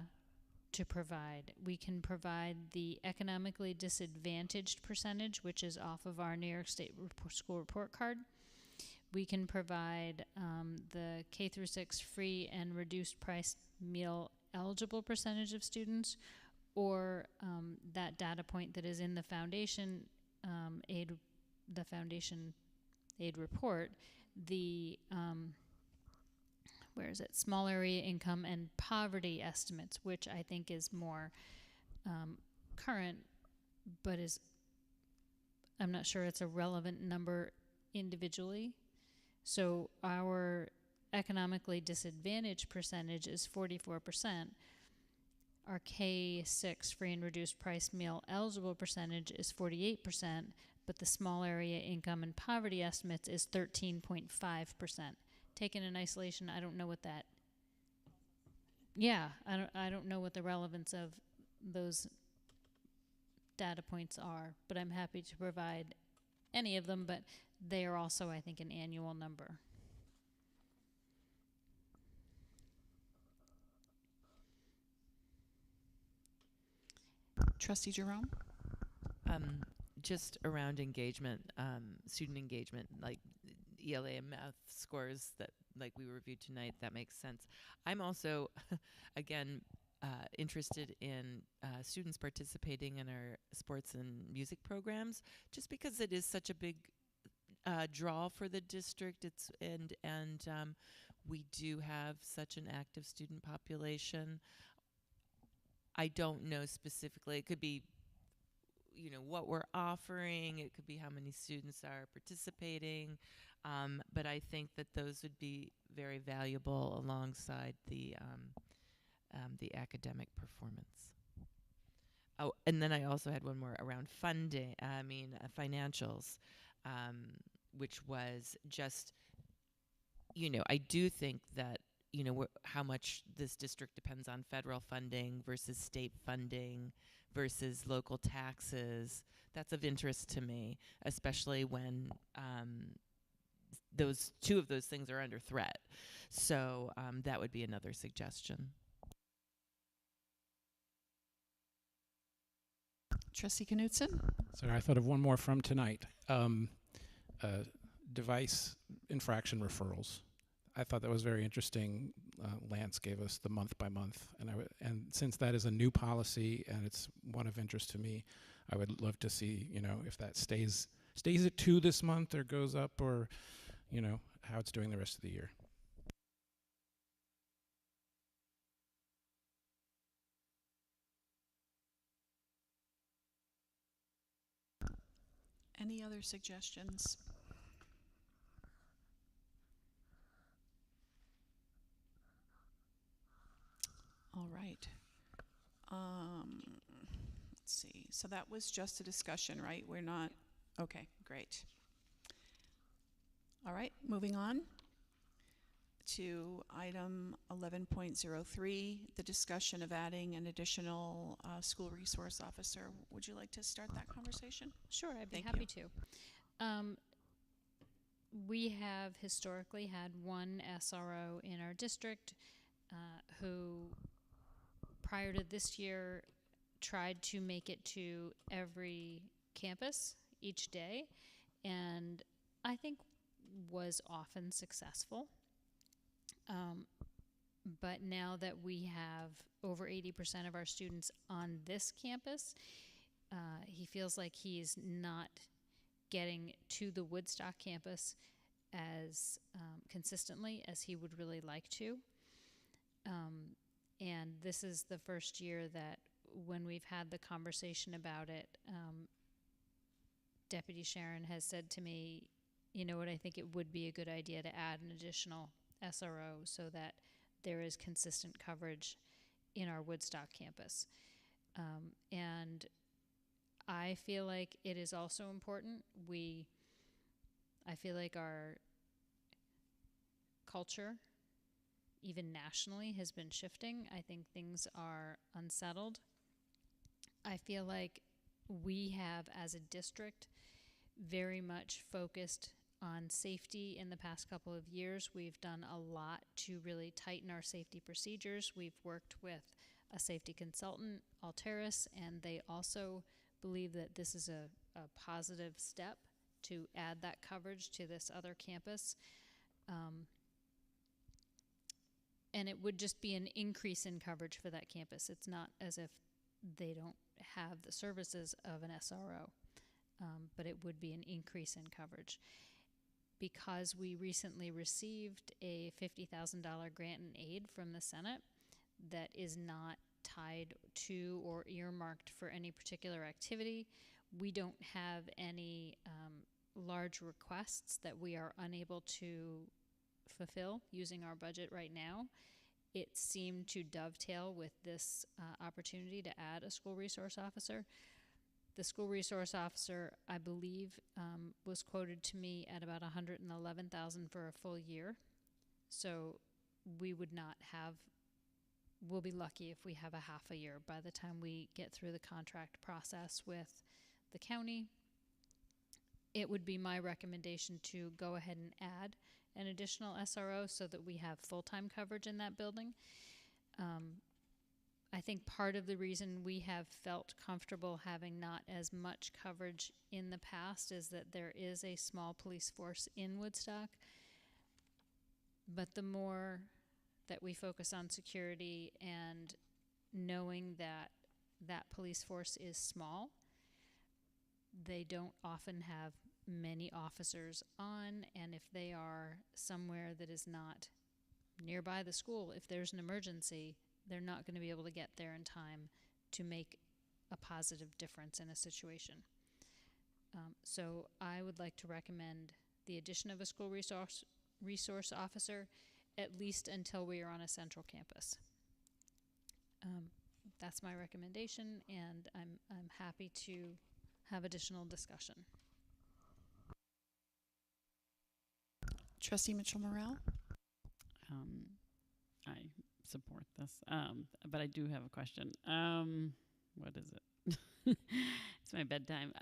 to provide. We can provide the economically disadvantaged percentage, which is off of our New York State school report card. We can provide the K through 6 free and reduced price meal eligible percentage of students, or that data point that is in the foundation foundation aid report, the where is it? Small area income and poverty estimates, which I think is more current, but I'm not sure it's a relevant number individually. So our economically disadvantaged percentage is 44%. Our K-6 free and reduced price meal eligible percentage is 48%, but the small area income and poverty estimates is 13.5%. Taken in isolation, I don't know what that. Yeah, I don't know what the relevance of those data points are, but I'm happy to provide any of them, but they are also, I think, an annual number. Trustee Jerome? Just around engagement, student engagement, like ELA and math scores that like we reviewed tonight, that makes sense. I'm also, again, interested in students participating in our sports and music programs, just because it is such a big draw for the district. We do have such an active student population. I don't know specifically. It could be, what we're offering. It could be how many students are participating. But I think that those would be very valuable alongside the academic performance. Oh, and then I also had one more around funding. Financials, which was just, I do think that how much this district depends on federal funding versus state funding versus local taxes. That's of interest to me, especially when two of those things are under threat. So that would be another suggestion. Trustee Knutson? Sorry, I thought of one more from tonight. Device infraction referrals. I thought that was very interesting. Lance gave us the month by month, and since that is a new policy and it's one of interest to me, I would love to see if that stays at 2 this month or goes up, or how it's doing the rest of the year. Any other suggestions? All right. Let's see. So that was just a discussion, right? We're not, okay, great. All right, moving on to item 11.03, the discussion of adding an additional school resource officer. Would you like to start that conversation? Sure, I'd be Thank happy you. to. We have historically had one SRO in our district who, prior to this year, tried to make it to every campus each day, and I think was often successful. But now that we have over 80% of our students on this campus, he feels like he's not getting to the Woodstock campus as consistently as he would really like to. And this is the first year that when we've had the conversation about it, Deputy Sharon has said to me, you know what, I think it would be a good idea to add an additional SRO so that there is consistent coverage in our Woodstock campus. And I feel like it is also important. I feel like our culture, even nationally, has been shifting. I think things are unsettled. I feel like we have, as a district, very much focused on safety in the past couple of years. We've done a lot to really tighten our safety procedures. We've worked with a safety consultant, Alteris, and they also believe that this is a positive step to add that coverage to this other campus. And it would just be an increase in coverage for that campus. It's not as if they don't have the services of an SRO, but it would be an increase in coverage. Because we recently received a $50,000 grant and aid from the Senate that is not tied to or earmarked for any particular activity, we don't have any large requests that we are unable to fulfill using our budget right now. It seemed to dovetail with this opportunity to add a school resource officer. The school resource officer, I believe, was quoted to me at about $111,000 for a full year. So we would not have, we'll be lucky if we have a half a year by the time we get through the contract process with the county. It would be my recommendation to go ahead and add an additional SRO so that we have full-time coverage in that building. I think part of the reason we have felt comfortable having not as much coverage in the past is that there is a small police force in Woodstock. But the more that we focus on security and knowing that that police force is small, they don't often have many officers on, and if they are somewhere that is not nearby the school, if there's an emergency, they're not going to be able to get there in time to make a positive difference in a situation. So I would like to recommend the addition of a school resource officer, at least until we are on a central campus. That's my recommendation, and I'm happy to have additional discussion. Trustee Mitchell-Morrell? I support this, but I do have a question. What is it? It's my bedtime.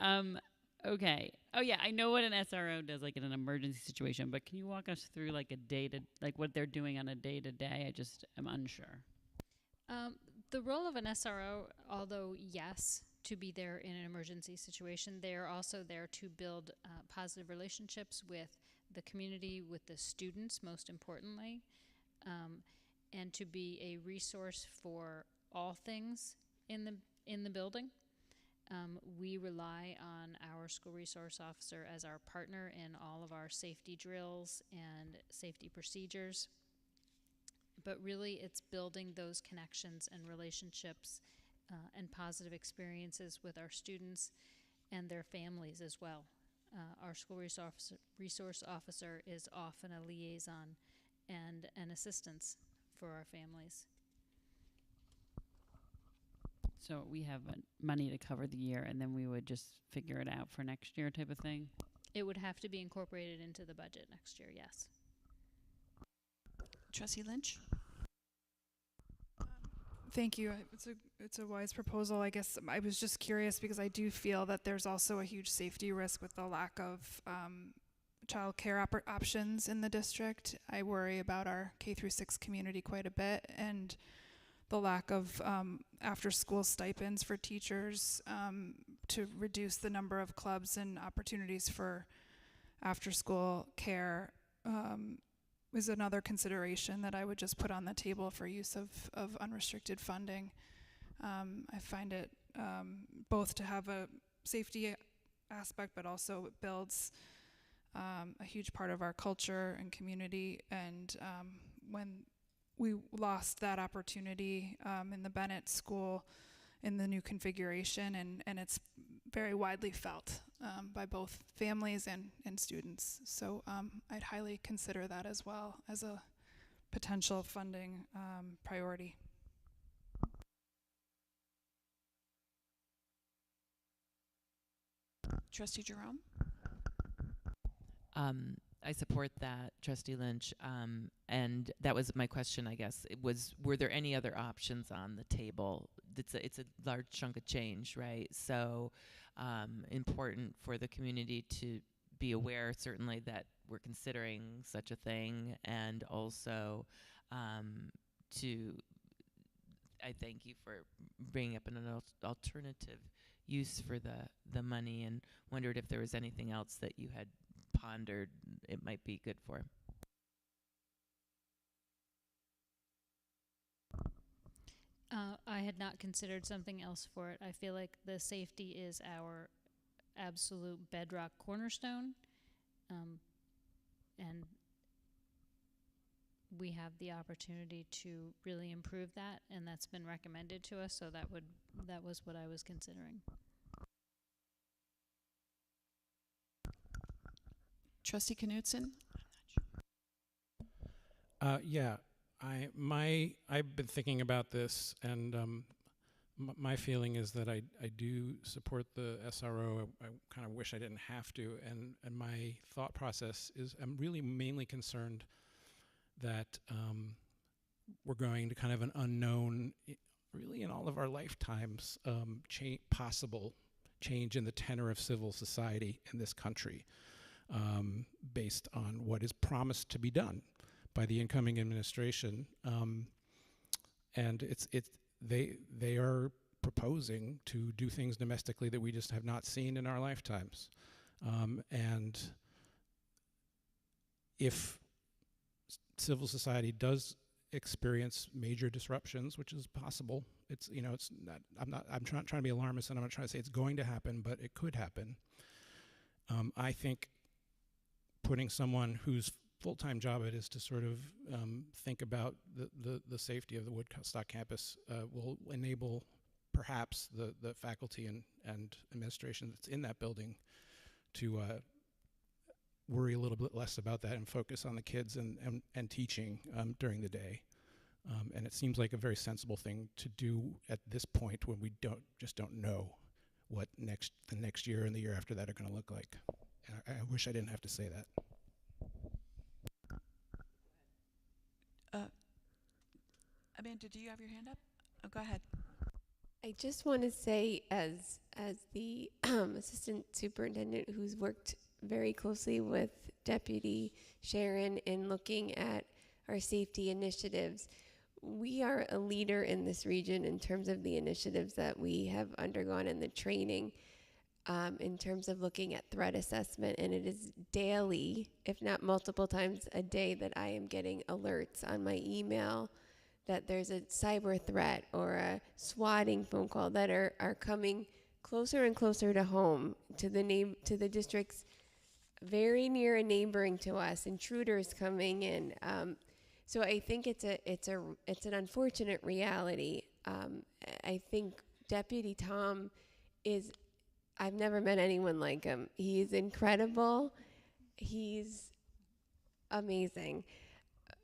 Okay. Oh yeah, I know what an SRO does, like in an emergency situation. But can you walk us through like like what they're doing on a day-to-day? I just am unsure. The role of an SRO, although yes, to be there in an emergency situation, they are also there to build positive relationships with the community, with the students, most importantly, and to be a resource for all things in the building. We rely on our school resource officer as our partner in all of our safety drills and safety procedures. But really, it's building those connections and relationships and positive experiences with our students and their families as well. Our school resource officer is often a liaison and an assistance for our families. So we have money to cover the year, and then we would just figure it out for next year type of thing? It would have to be incorporated into the budget next year, yes. Trustee Lynch? Thank you. It's a wise proposal. I guess I was just curious because I do feel that there's also a huge safety risk with the lack of child care options in the district. I worry about our K-6 community quite a bit, and the lack of after-school stipends for teachers to reduce the number of clubs and opportunities for after-school care is another consideration that I would just put on the table for use of unrestricted funding. I find it both to have a safety aspect, but also it builds a huge part of our culture and community. And when we lost that opportunity in the Bennett School in the new configuration, and it's very widely felt by both families and students. So I'd highly consider that as well as a potential funding priority. Trustee Jerome? I support that, Trustee Lynch. And that was my question, I guess. Were there any other options on the table? It's a large chunk of change, right? So important for the community to be aware, certainly, that we're considering such a thing. And also I thank you for bringing up an alternative use for the money, and wondered if there was anything else that you had pondered it might be good for. I had not considered something else for it. I feel like the safety is our absolute bedrock cornerstone, and we have the opportunity to really improve that, and that's been recommended to us. So that was what I was considering. Trustee Knutson? Yeah, I've been thinking about this, and my feeling is that I do support the SRO. I kind of wish I didn't have to, and my thought process is I'm really mainly concerned that we're going to kind of an unknown, really in all of our lifetimes, possible change in the tenor of civil society in this country, based on what is promised to be done by the incoming administration, and they are proposing to do things domestically that we just have not seen in our lifetimes, and if civil society does experience major disruptions, which is possible, it's not. I'm not trying to be alarmist, and I'm not trying to say it's going to happen, but it could happen. I think putting someone whose full-time job it is to sort of think about the safety of the Woodstock campus will enable perhaps the faculty and administration that's in that building to worry a little bit less about that and focus on the kids and teaching during the day. And it seems like a very sensible thing to do at this point when we don't know what the next year and the year after that are going to look like. And I wish I didn't have to say that. Amanda, do you have your hand up? Oh, go ahead. I just want to say, as the assistant superintendent who's worked very closely with Deputy Sharon in looking at our safety initiatives, we are a leader in this region in terms of the initiatives that we have undergone and the training in terms of looking at threat assessment. And it is daily, if not multiple times a day, that I am getting alerts on my email that there's a cyber threat or a swatting phone call that are coming closer and closer to home, to the districts very near and neighboring to us, intruders coming in. So I think it's an unfortunate reality. I think Deputy Tom I've never met anyone like him. He's incredible. He's amazing.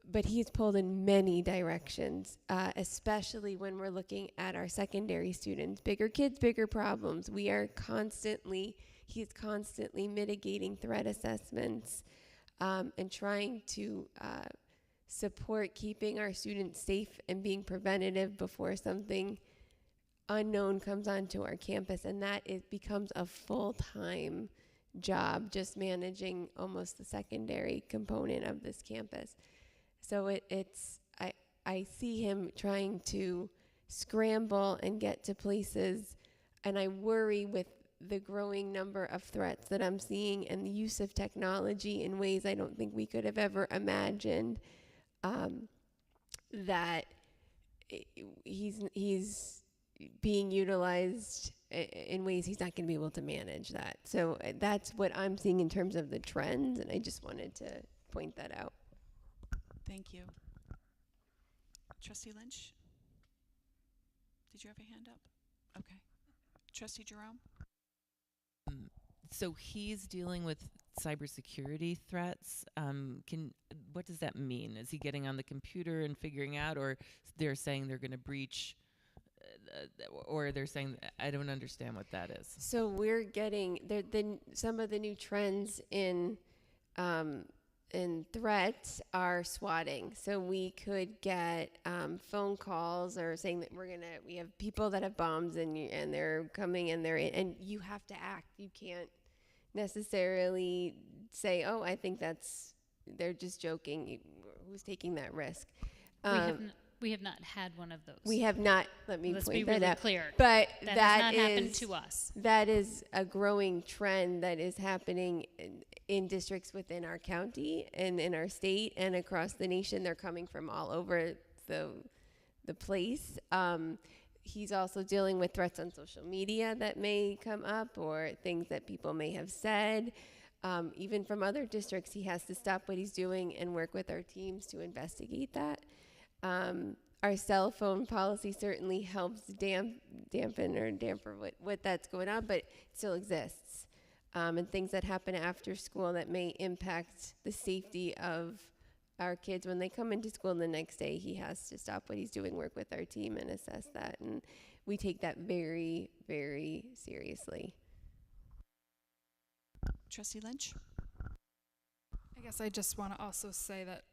But he's pulled in many directions, especially when we're looking at our secondary students. Bigger kids, bigger problems. He's constantly mitigating threat assessments and trying to support keeping our students safe and being preventative before something unknown comes onto our campus. And that becomes a full-time job, just managing almost the secondary component of this campus. So I see him trying to scramble and get to places, and I worry with the growing number of threats that I'm seeing and the use of technology in ways I don't think we could have ever imagined, that he's being utilized in ways he's not going to be able to manage that. So that's what I'm seeing in terms of the trends, and I just wanted to point that out. Thank you. Trustee Lynch? Did you have a hand up? Okay. Trustee Jerome? So he's dealing with cybersecurity threats. What does that mean? Is he getting on the computer and figuring out, or they're saying they're going to breach, or they're saying, I don't understand what that is. So we're getting some of the new trends in threats are swatting. So we could get phone calls or saying that we have people that have bombs and they're coming and and you have to act. You can't necessarily say, oh, I think they're just joking. Who's taking that risk? We have not had one of those. We have not. Let's be point really that out. clear. But that has not happened to us. That is a growing trend that is happening in districts within our county and in our state and across the nation. They're coming from all over the place. he's also dealing with threats on social media that may come up or things that people may have said. Even from other districts, he has to stop what he's doing and work with our teams to investigate that. Our cell phone policy certainly helps dampen or damper what that's going on, but it still exists. And things that happen after school that may impact the safety of our kids when they come into school the next day, he has to stop what he's doing, work with our team and assess that. And we take that very, very seriously. Trustee Lynch? I guess I just want to also say that,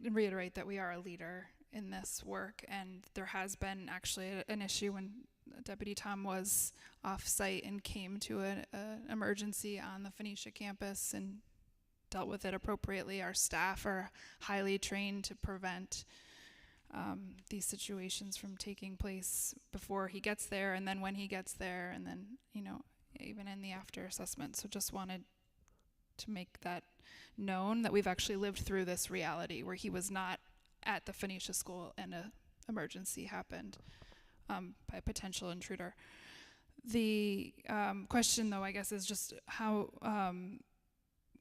reiterate that we are a leader in this work, and there has been actually an issue when Deputy Tom was off-site and came to an emergency on the Phoenicia campus and dealt with it appropriately. Our staff are highly trained to prevent these situations from taking place before he gets there, and then when he gets there, and then, you know, even in the after assessment. So just wanted to make that known, that we've actually lived through this reality where he was not at the Phoenicia school and an emergency happened by a potential intruder. The question, though, I guess, is just how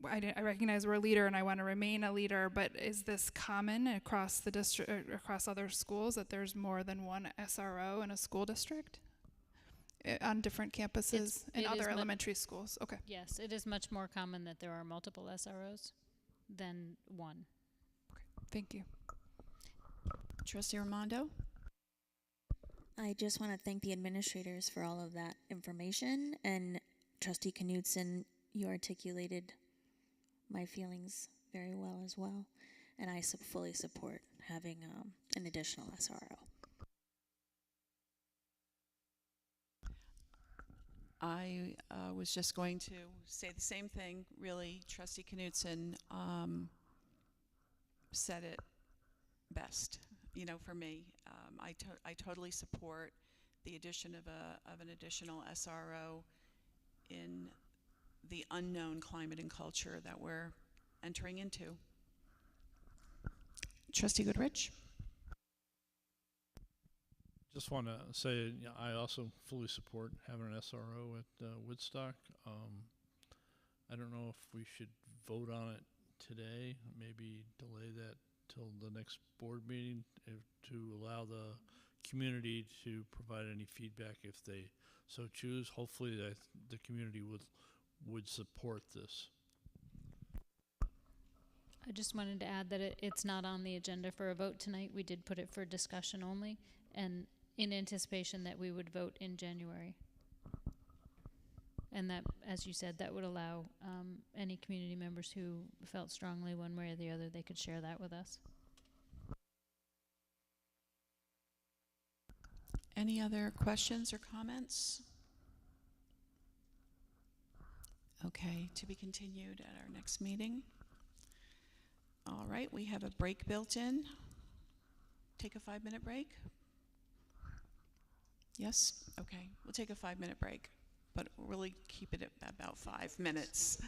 I recognize we're a leader and I want to remain a leader, but is this common across the district, across other schools, that there's more than one SRO in a school district on different campuses in other elementary schools? Okay. Yes, it is much more common that there are multiple SROs than one. Okay. Thank you. Trustee Raimondo? I just want to thank the administrators for all of that information, and Trustee Knudsen, you articulated my feelings very well as well, and I fully support having an additional SRO. I was just going to say the same thing, really. Trustee Knudsen said it best, you know, for me. I totally support the addition of an additional SRO in the unknown climate and culture that we're entering into. Trustee Goodrich? Just want to say, I also fully support having an SRO at Woodstock. I don't know if we should vote on it today, maybe delay that till the next board meeting to allow the community to provide any feedback if they so choose. Hopefully the community would support this. I just wanted to add that it's not on the agenda for a vote tonight. We did put it for discussion only, and in anticipation that we would vote in January. And that, as you said, that would allow any community members who felt strongly one way or the other, they could share that with us. Any other questions or comments? Okay, to be continued at our next meeting. All right, we have a break built in. Take a 5-minute break? Yes? Okay, we'll take a 5-minute break, but really keep it at about 5 minutes.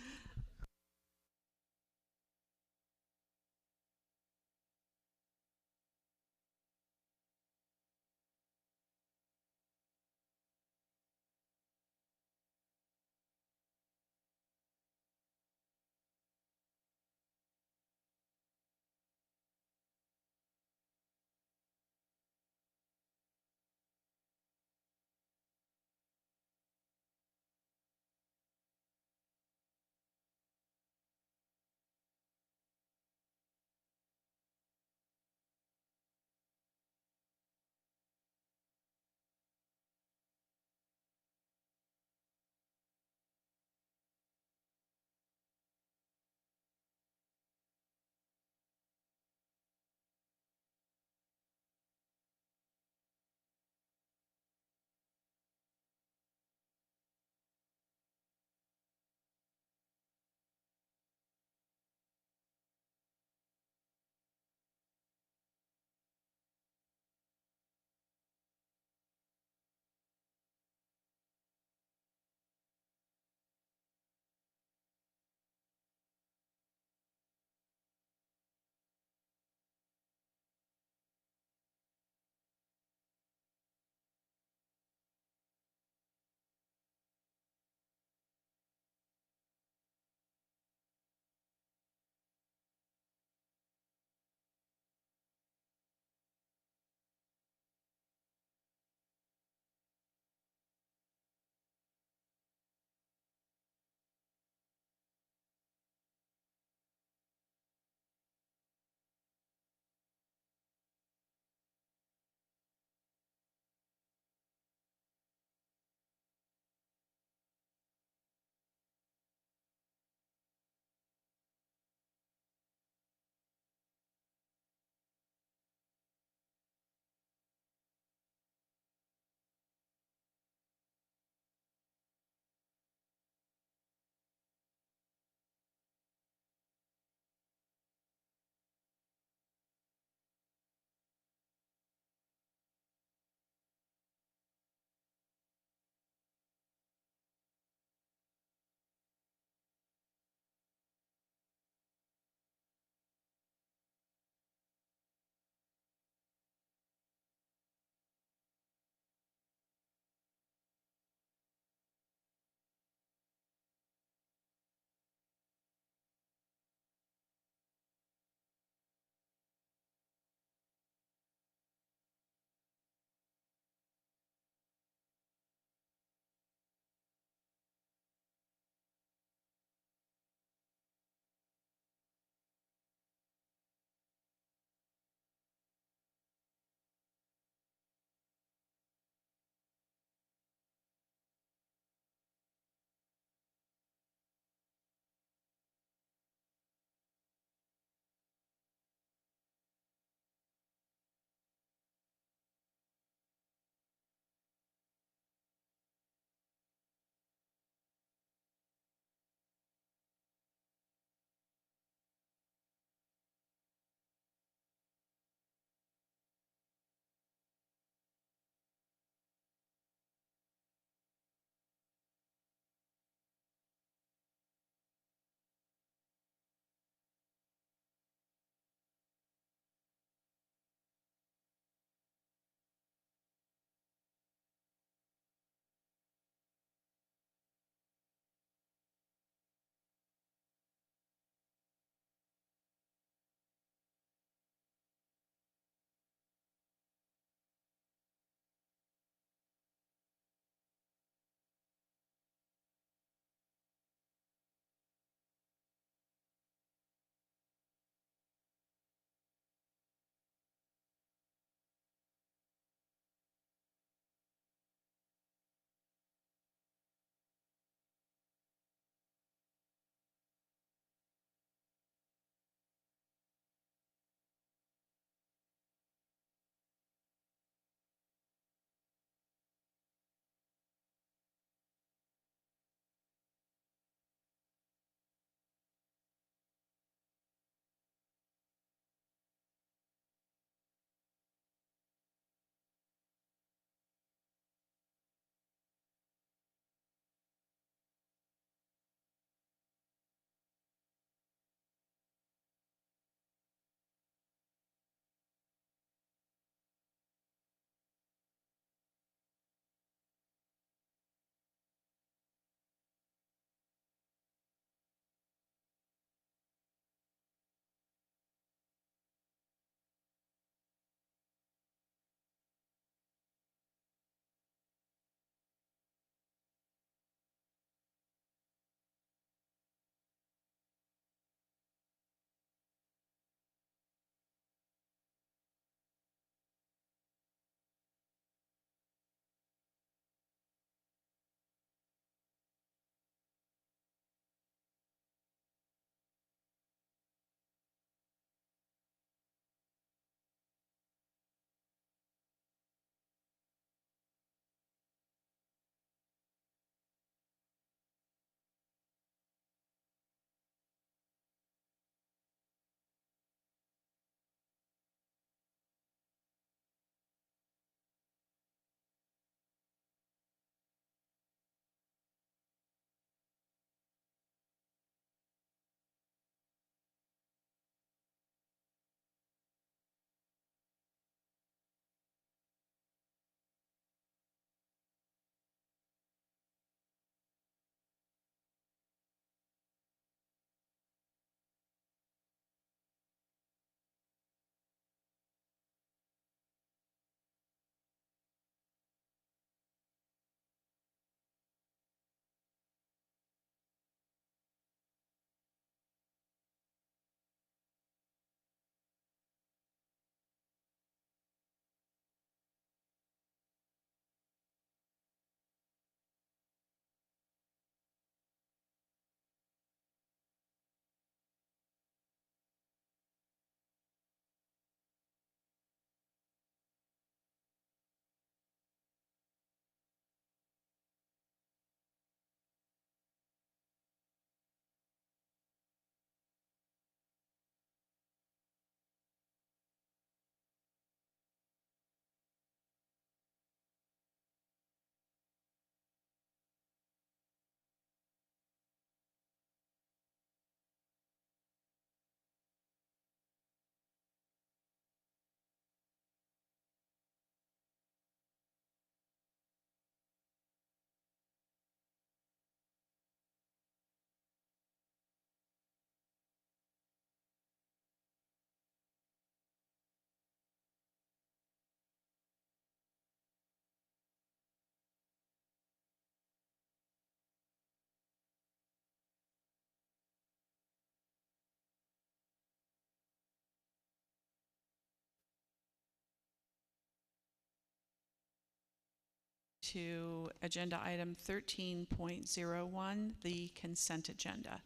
to agenda item 13.01, the consent agenda.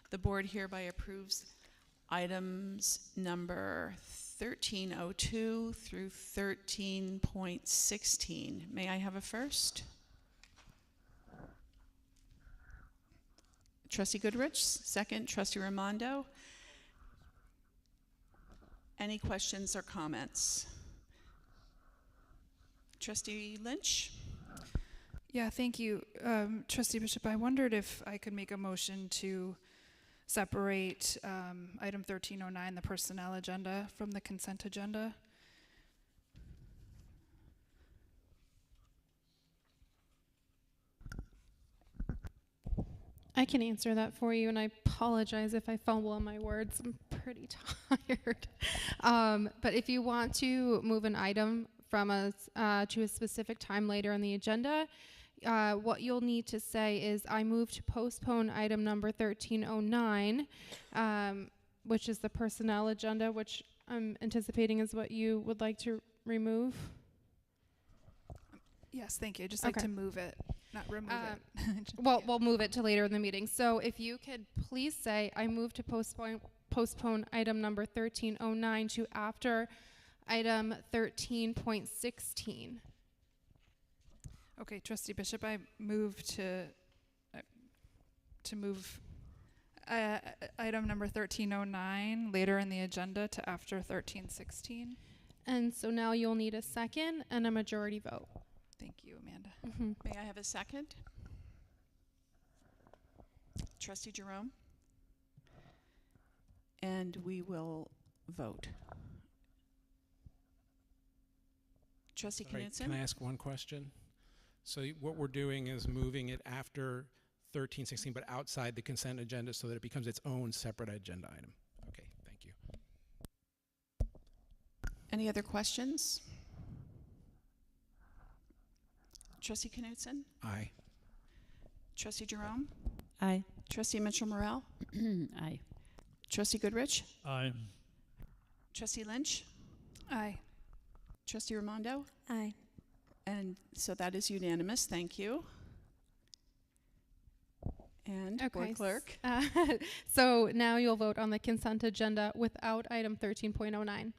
The board hereby approves items number 1302 through 13.16. May I have a first? Trustee Goodrich, second. Trustee Raimondo. Any questions or comments? Trustee Lynch? Yeah, thank you. Trustee Bishop, I wondered if I could make a motion to separate item 1309, the personnel agenda, from the consent agenda. I can answer that for you, and I apologize if I fumble on my words. I'm pretty tired. But if you want to move an item from to a specific time later on the agenda, what you'll need to say is, I move to postpone item number 1309, which is the personnel agenda, which I'm anticipating is what you would like to remove. Yes, thank you. I'd just like to move it, not remove it. Well, we'll move it to later in the meeting. So if you could please say, I move to postpone item number 1309 to after item 13.16. Okay, Trustee Bishop, I move to move item number 1309 later in the agenda to after 1316. And so now you'll need a second and a majority vote. Thank you, Amanda. May I have a second? Trustee Jerome? And we will vote. Trustee All right, Knudsen? can I ask one question? So what we're doing is moving it after 1316, but outside the consent agenda so that it becomes its own separate agenda item. Okay, thank you. Any other questions? Trustee Knudsen? Aye. Trustee Jerome? Aye. Trustee Mitchell-Morel? Aye. Trustee Goodrich? Aye. Trustee Lynch? Aye. Trustee Raimondo? Aye. And so that is unanimous. Thank you. And Board Clerk? So now you'll vote on the consent agenda without item 13.09.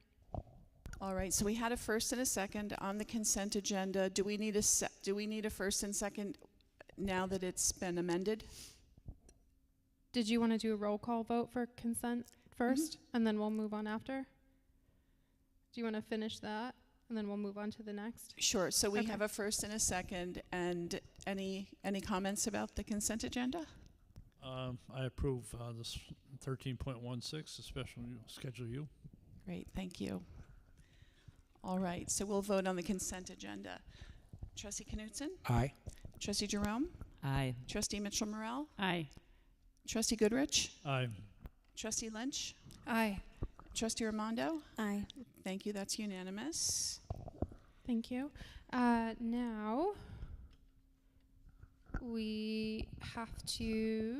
All right, so we had a first and a second on the consent agenda. Do we need a first and second now that it's been amended? Did you want to do a roll call vote for consent first, and then we'll move on after? Do you want to finish that, and then we'll move on to the next? Sure, so we Okay. have a first and a second, and any comments about the consent agenda? I approve this 13.16, the special Schedule U. Great, thank you. All right, so we'll vote on the consent agenda. Trustee Knudsen? Aye. Trustee Jerome? Aye. Trustee Mitchell-Morel? Aye. Trustee Goodrich? Aye. Trustee Lynch? Aye. Trustee Raimondo? Aye. Thank you, that's unanimous. Thank you. Now we have to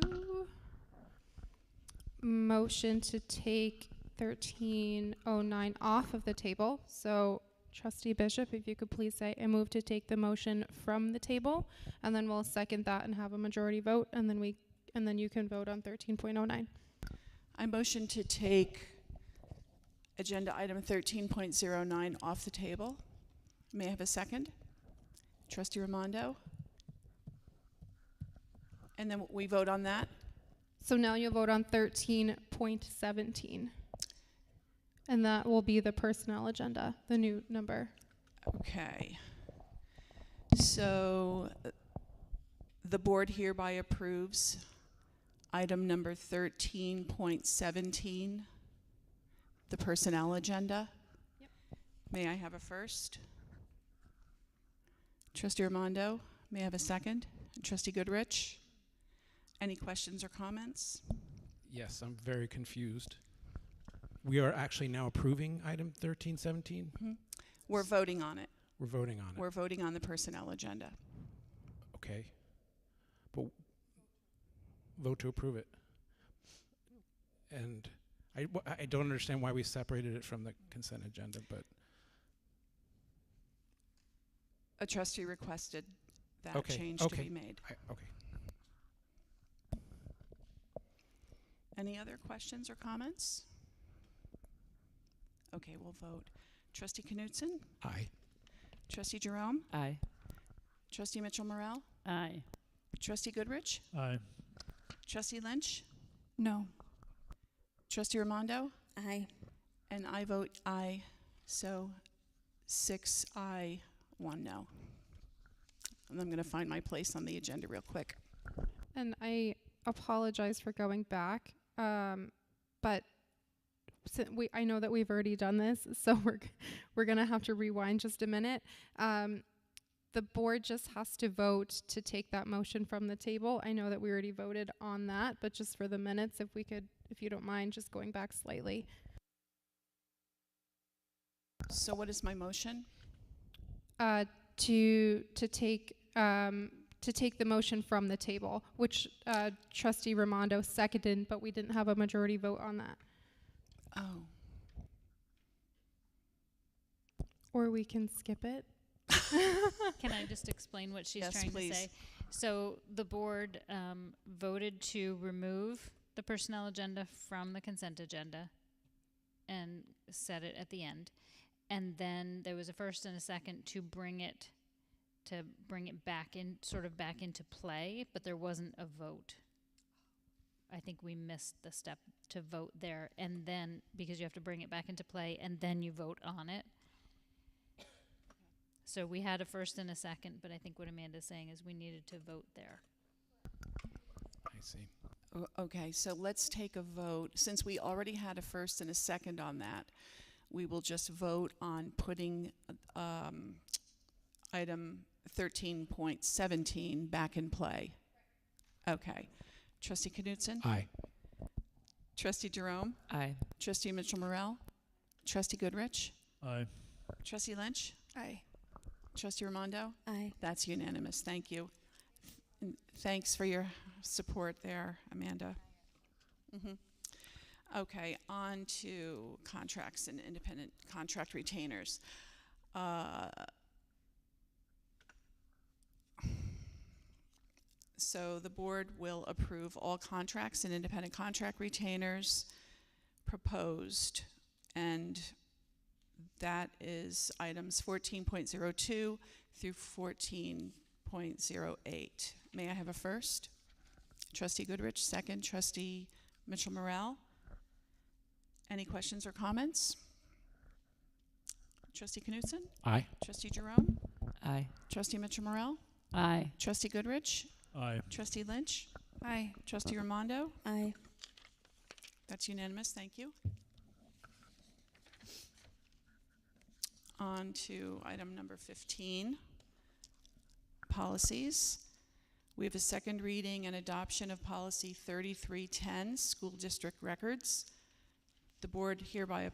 motion to take 1309 off of the table. So Trustee Bishop, if you could please say, I move to take the motion from the table, and then we'll second that and have a majority vote, and then you can vote on 13.09. I motion to take agenda item 13.09 off the table. May I have a second? Trustee Raimondo? And then we vote on that? So now you'll vote on 13.17. And that will be the personnel agenda, the new number. Okay. So the board hereby approves item number 13.17, the personnel agenda. Yep. May I have a first? Trustee Raimondo, may I have a second? Trustee Goodrich? Any questions or comments? Yes, I'm very confused. We are actually now approving item 1317? We're voting on it. We're voting on it. We're voting on the personnel agenda. Okay. But vote to approve it. And I don't understand why we separated it from the consent agenda, but A trustee requested that Okay, change to okay. be made. Okay. Any other questions or comments? Okay, we'll vote. Trustee Knutson? Aye. Trustee Jerome? Aye. Trustee Mitchell-Morel? Aye. Trustee Goodrich? Aye. Trustee Lynch? No. Trustee Ramondo? Aye. And I vote aye, so 6 aye, 1 no. And I'm going to find my place on the agenda real quick. And I apologize for going back, but I know that we've already done this, so we're gonna have to rewind just a minute. The board just has to vote to take that motion from the table. I know that we already voted on that, but just for the minutes, if you don't mind, just going back slightly. So what is my motion? To take the motion from the table, which Trustee Ramondo seconded, but we didn't have a majority vote on that. Oh. Or we can skip it. Can I just explain what she's Yes, trying please. to say? So the board voted to remove the personnel agenda from the consent agenda and set it at the end. And then there was a first and a second to bring it back in, sort of back into play, but there wasn't a vote. I think we missed the step to vote there, and then, because you have to bring it back into play, and then you vote on it. So we had a first and a second, but I think what Amanda's saying is we needed to vote there. I see. Okay, so let's take a vote. Since we already had a first and a second on that, we will just vote on putting item 13.17 back in play. Okay. Trustee Knutson? Aye. Trustee Jerome? Aye. Trustee Mitchell-Morel? Trustee Goodrich? Aye. Trustee Lynch? Aye. Trustee Ramondo? Aye. That's unanimous. Thank you. And thanks for your support there, Amanda. Okay, on to contracts and independent contract retainers. So the board will approve all contracts and independent contract retainers proposed, and that is items 14.02 through 14.08. May I have a first? Trustee Goodrich, second. Trustee Mitchell-Morel. Any questions or comments? Trustee Knutson? Aye. Trustee Jerome? Aye. Trustee Mitchell-Morel? Aye. Trustee Goodrich? Aye. Trustee Lynch? Aye. Trustee Ramondo? Aye. That's unanimous, thank you. On to item number 15, policies. We have a second reading and adoption of policy 3310, school district records. The board hereby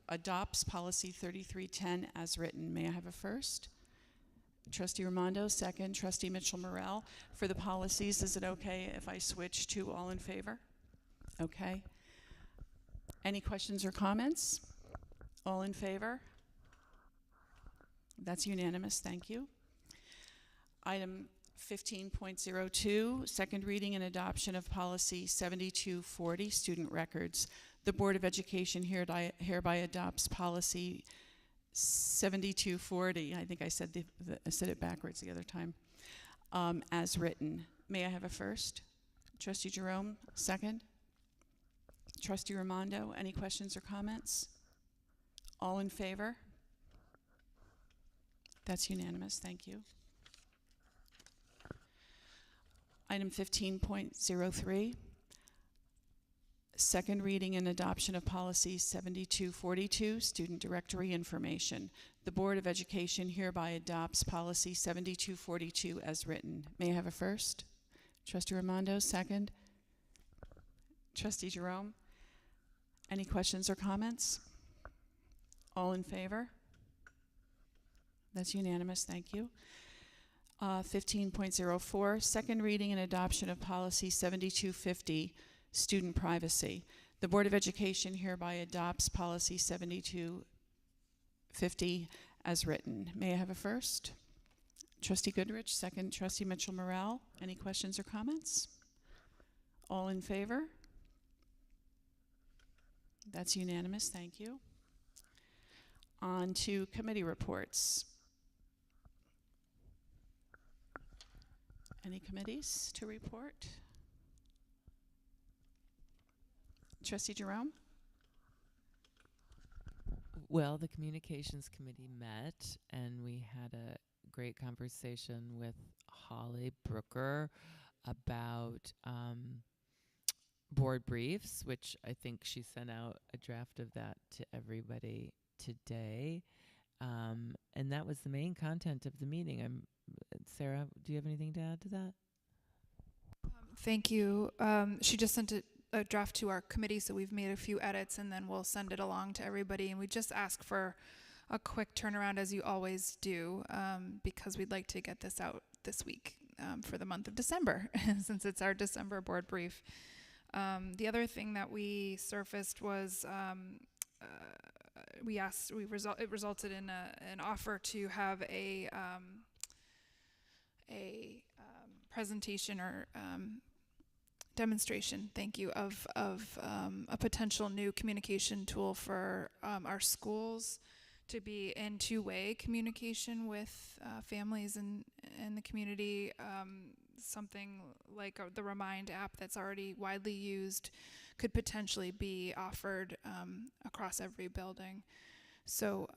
adopts policy 3310 as written. May I have a first? Trustee Ramondo, second. Trustee Mitchell-Morel. For the policies, is it okay if I switch to all in favor? Okay. Any questions or comments? All in favor? That's unanimous, thank you. Item 15.02, second reading and adoption of policy 7240, student records. The Board of Education hereby adopts policy 7240. I think I said it backwards the other time. As written. May I have a first? Trustee Jerome, second. Trustee Ramondo, any questions or comments? All in favor? That's unanimous, thank you. Item 15.03, second reading and adoption of policy 7242, student directory information. The Board of Education hereby adopts policy 7242 as written. May I have a first? Trustee Ramondo, second. Trustee Jerome, any questions or comments? All in favor? That's unanimous, thank you. 15.04, second reading and adoption of policy 7250, student privacy. The Board of Education hereby adopts policy 7250 as written. May I have a first? Trustee Goodrich, second Trustee Mitchell Morrell. Any questions or comments? All in favor? That's unanimous, thank you. On to committee reports. Any committees to report? Trustee Jerome? Well, the Communications Committee met, and we had a great conversation with Holly Brooker about board briefs, which I think she sent out a draft of that to everybody today. And that was the main content of the meeting. Sarah, do you have anything to add to that? Thank you. She just sent a draft to our committee, so we've made a few edits, and then we'll send it along to everybody. And we just ask for a quick turnaround, as you always do, because we'd like to get this out this week for the month of December, since it's our December board brief. The other thing that we surfaced was it resulted in an offer to have a presentation or demonstration, thank you, of a potential new communication tool for our schools to be in two-way communication with families and the community. Something like the Remind app that's already widely used could potentially be offered across every building. So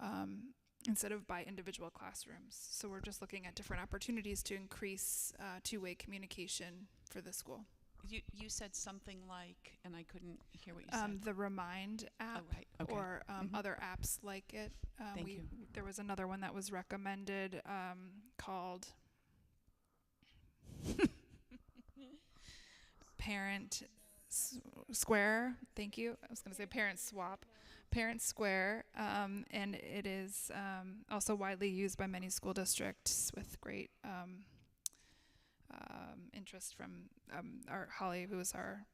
instead of by individual classrooms. So we're just looking at different opportunities to increase two-way communication for the school. You said something like, and I couldn't hear what you said. The Remind app, right, okay. or other apps like it. Thank you. There was another one that was recommended called Parent Square. Thank you. I was going to say Parent Swap. Parent Square, and it is also widely used by many school districts with great interest from our Holly, who is our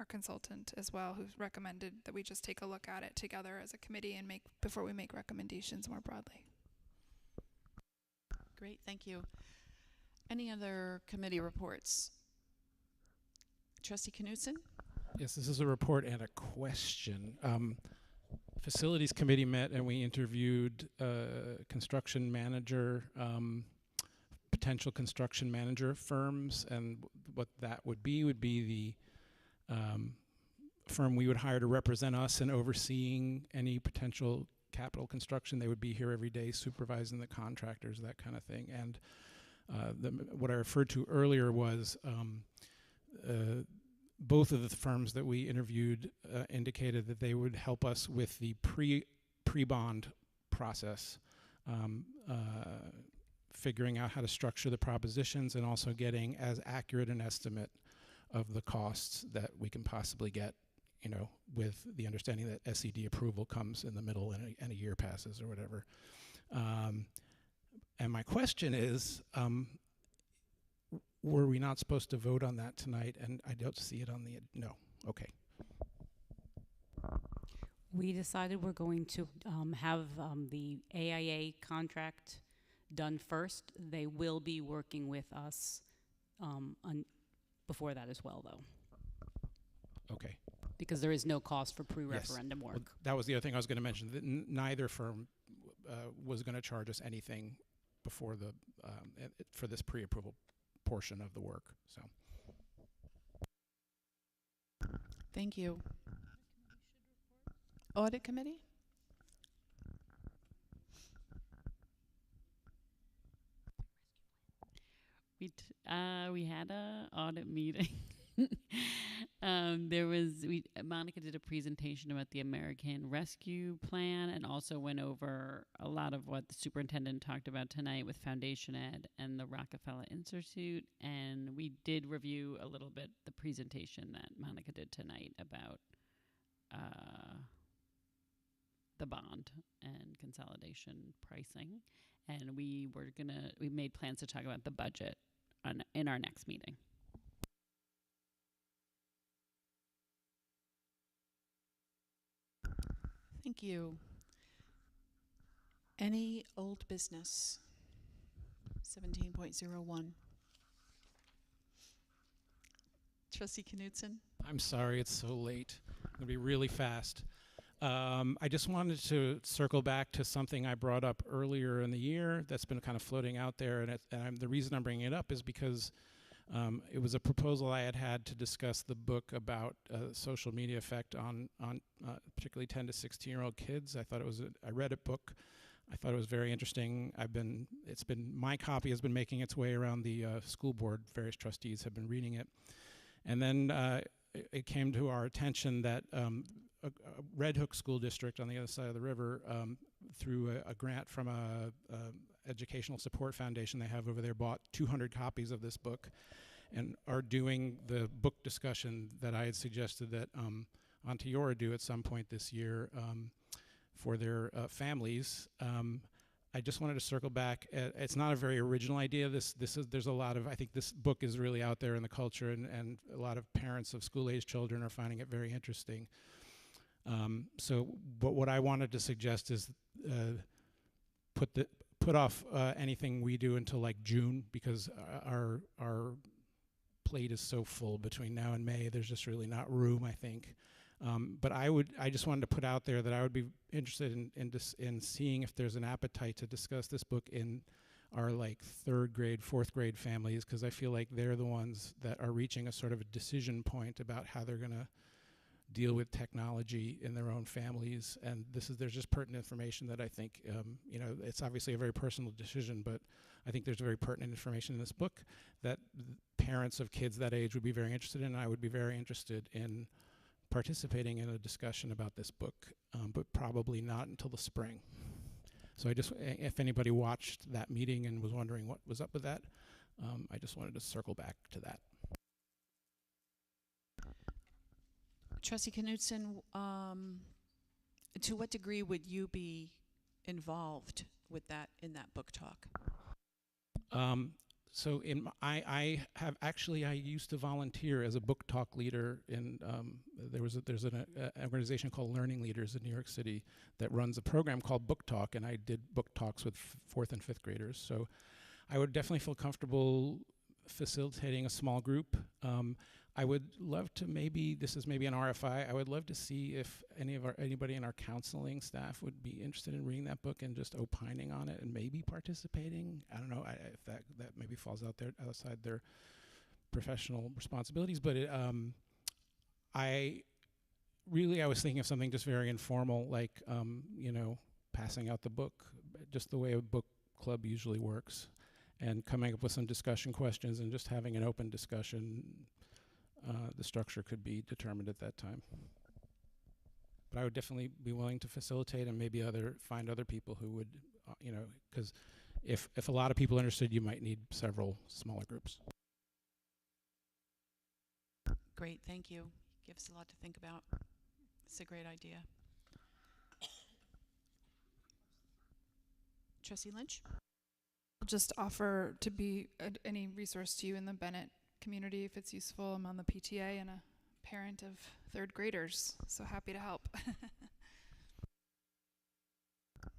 consultant as well, who's recommended that we just take a look at it together as a committee and before we make recommendations more broadly. Great, thank you. Any other committee reports? Trustee Knudsen? Yes, this is a report and a question. Facilities Committee met and we interviewed construction manager, potential construction manager firms, and what that would be the firm we would hire to represent us in overseeing any potential capital construction. They would be here every day supervising the contractors, that kind of thing. And what I referred to earlier was both of the firms that we interviewed indicated that they would help us with the pre-bond process, figuring out how to structure the propositions and also getting as accurate an estimate of the costs that we can possibly get, with the understanding that SED approval comes in the middle and a year passes or whatever. And my question is, were we not supposed to vote on that tonight? And I don't see it on the, no, okay. We decided we're going to have the AIA contract done first. They will be working with us before that as well, though. Okay. Because there is no cost for pre-referendum work. Well, that was the other thing I was going to mention. That neither firm was going to charge us anything before the for this pre-approval portion of the work. So. Thank you. Audit Committee? We had a audit meeting. Monica did a presentation about the American Rescue Plan and also went over a lot of what the superintendent talked about tonight with Foundation Ed and the Rockefeller Institute. And we did review a little bit the presentation that Monica did tonight about the bond and consolidation pricing. And we made plans to talk about the budget in our next meeting. Thank you. Any old business? 17.01. Trustee Knutson? I'm sorry, it's so late. I'm going to be really fast. I just wanted to circle back to something I brought up earlier in the year that's been kind of floating out there, and the reason I'm bringing it up is because it was a proposal I had to discuss the book about social media effect on particularly 10 to 16-year-old kids. I read a book. I thought it was very interesting. My copy has been making its way around the school board. Various trustees have been reading it. And then it came to our attention that a Red Hook School District on the other side of the river, through a grant from a educational support foundation they have over there, bought 200 copies of this book and are doing the book discussion that I had suggested that Ontiora do at some point this year for their families. I just wanted to circle back. It's not a very original idea. There's a lot of, I think this book is really out there in the culture, and a lot of parents of school-age children are finding it very interesting. But what I wanted to suggest is put off anything we do until like June, because our plate is so full between now and May. There's just really not room, I think. But I just wanted to put out there that I would be interested in seeing if there's an appetite to discuss this book in our like 3rd grade, 4th grade families, because I feel like they're the ones that are reaching a sort of a decision point about how they're going to deal with technology in their own families. And there's just pertinent information that I think, it's obviously a very personal decision, but I think there's very pertinent information in this book that parents of kids that age would be very interested in, and I would be very interested in participating in a discussion about this book, but probably not until the spring. So if anybody watched that meeting and was wondering what was up with that, I just wanted to circle back to that. Trustee Knutson, to what degree would you be involved with that in that book talk? So I used to volunteer as a book talk leader in there's an organization called Learning Leaders in New York City that runs a program called Book Talk, and I did book talks with 4th and 5th graders. So I would definitely feel comfortable facilitating a small group. I would love to this is maybe an RFI. I would love to see if anybody in our counseling staff would be interested in reading that book and just opining on it and maybe participating. I don't know if that maybe falls outside their professional responsibilities, but I was thinking of something just very informal, like passing out the book, just the way a book club usually works, and coming up with some discussion questions and just having an open discussion. The structure could be determined at that time. But I would definitely be willing to facilitate and maybe find other people who would, because if a lot of people are interested, you might need several smaller groups. Great, thank you. Gives a lot to think about. It's a great idea. Trustee Lynch? I'll just offer to be any resource to you in the Bennett community if it's useful. I'm on the PTA and a parent of 3rd graders, so happy to help.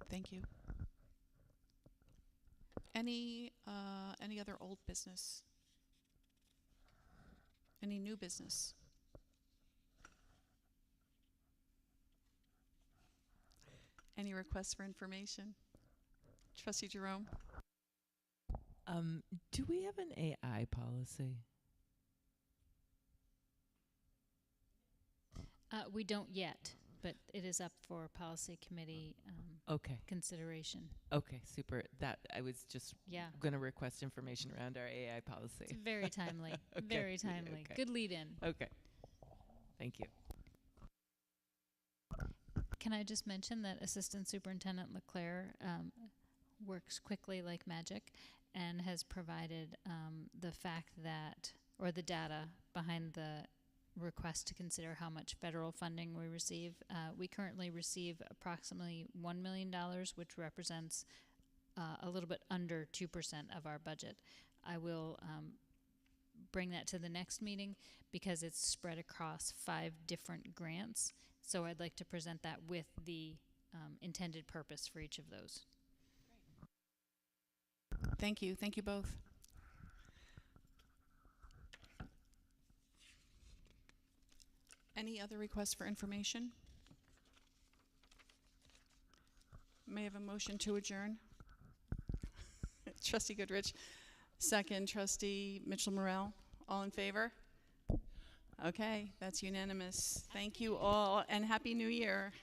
Thank you. Any other old business? Any new business? Any requests for information? Trustee Jerome? Do we have an AI policy? We don't yet, but it is up for policy committee consideration. Okay, super. That I was just Yeah. going to request information around our AI policy. It's very timely. Okay. Very timely. Okay. Good lead in. Okay. Thank you. Can I just mention that Assistant Superintendent LeClaire works quickly like magic and has provided the fact that, or the data behind the request to consider how much federal funding we receive. We currently receive approximately $1 million, which represents a little bit under 2% of our budget. I will bring that to the next meeting because it's spread across 5 different grants. So I'd like to present that with the intended purpose for each of those. Thank you. Thank you both. Any other requests for information? May I have a motion to adjourn? Trustee Goodrich. Second, Trustee Mitchell-Morel. All in favor? Okay, that's unanimous. Thank you all, and Happy New Year.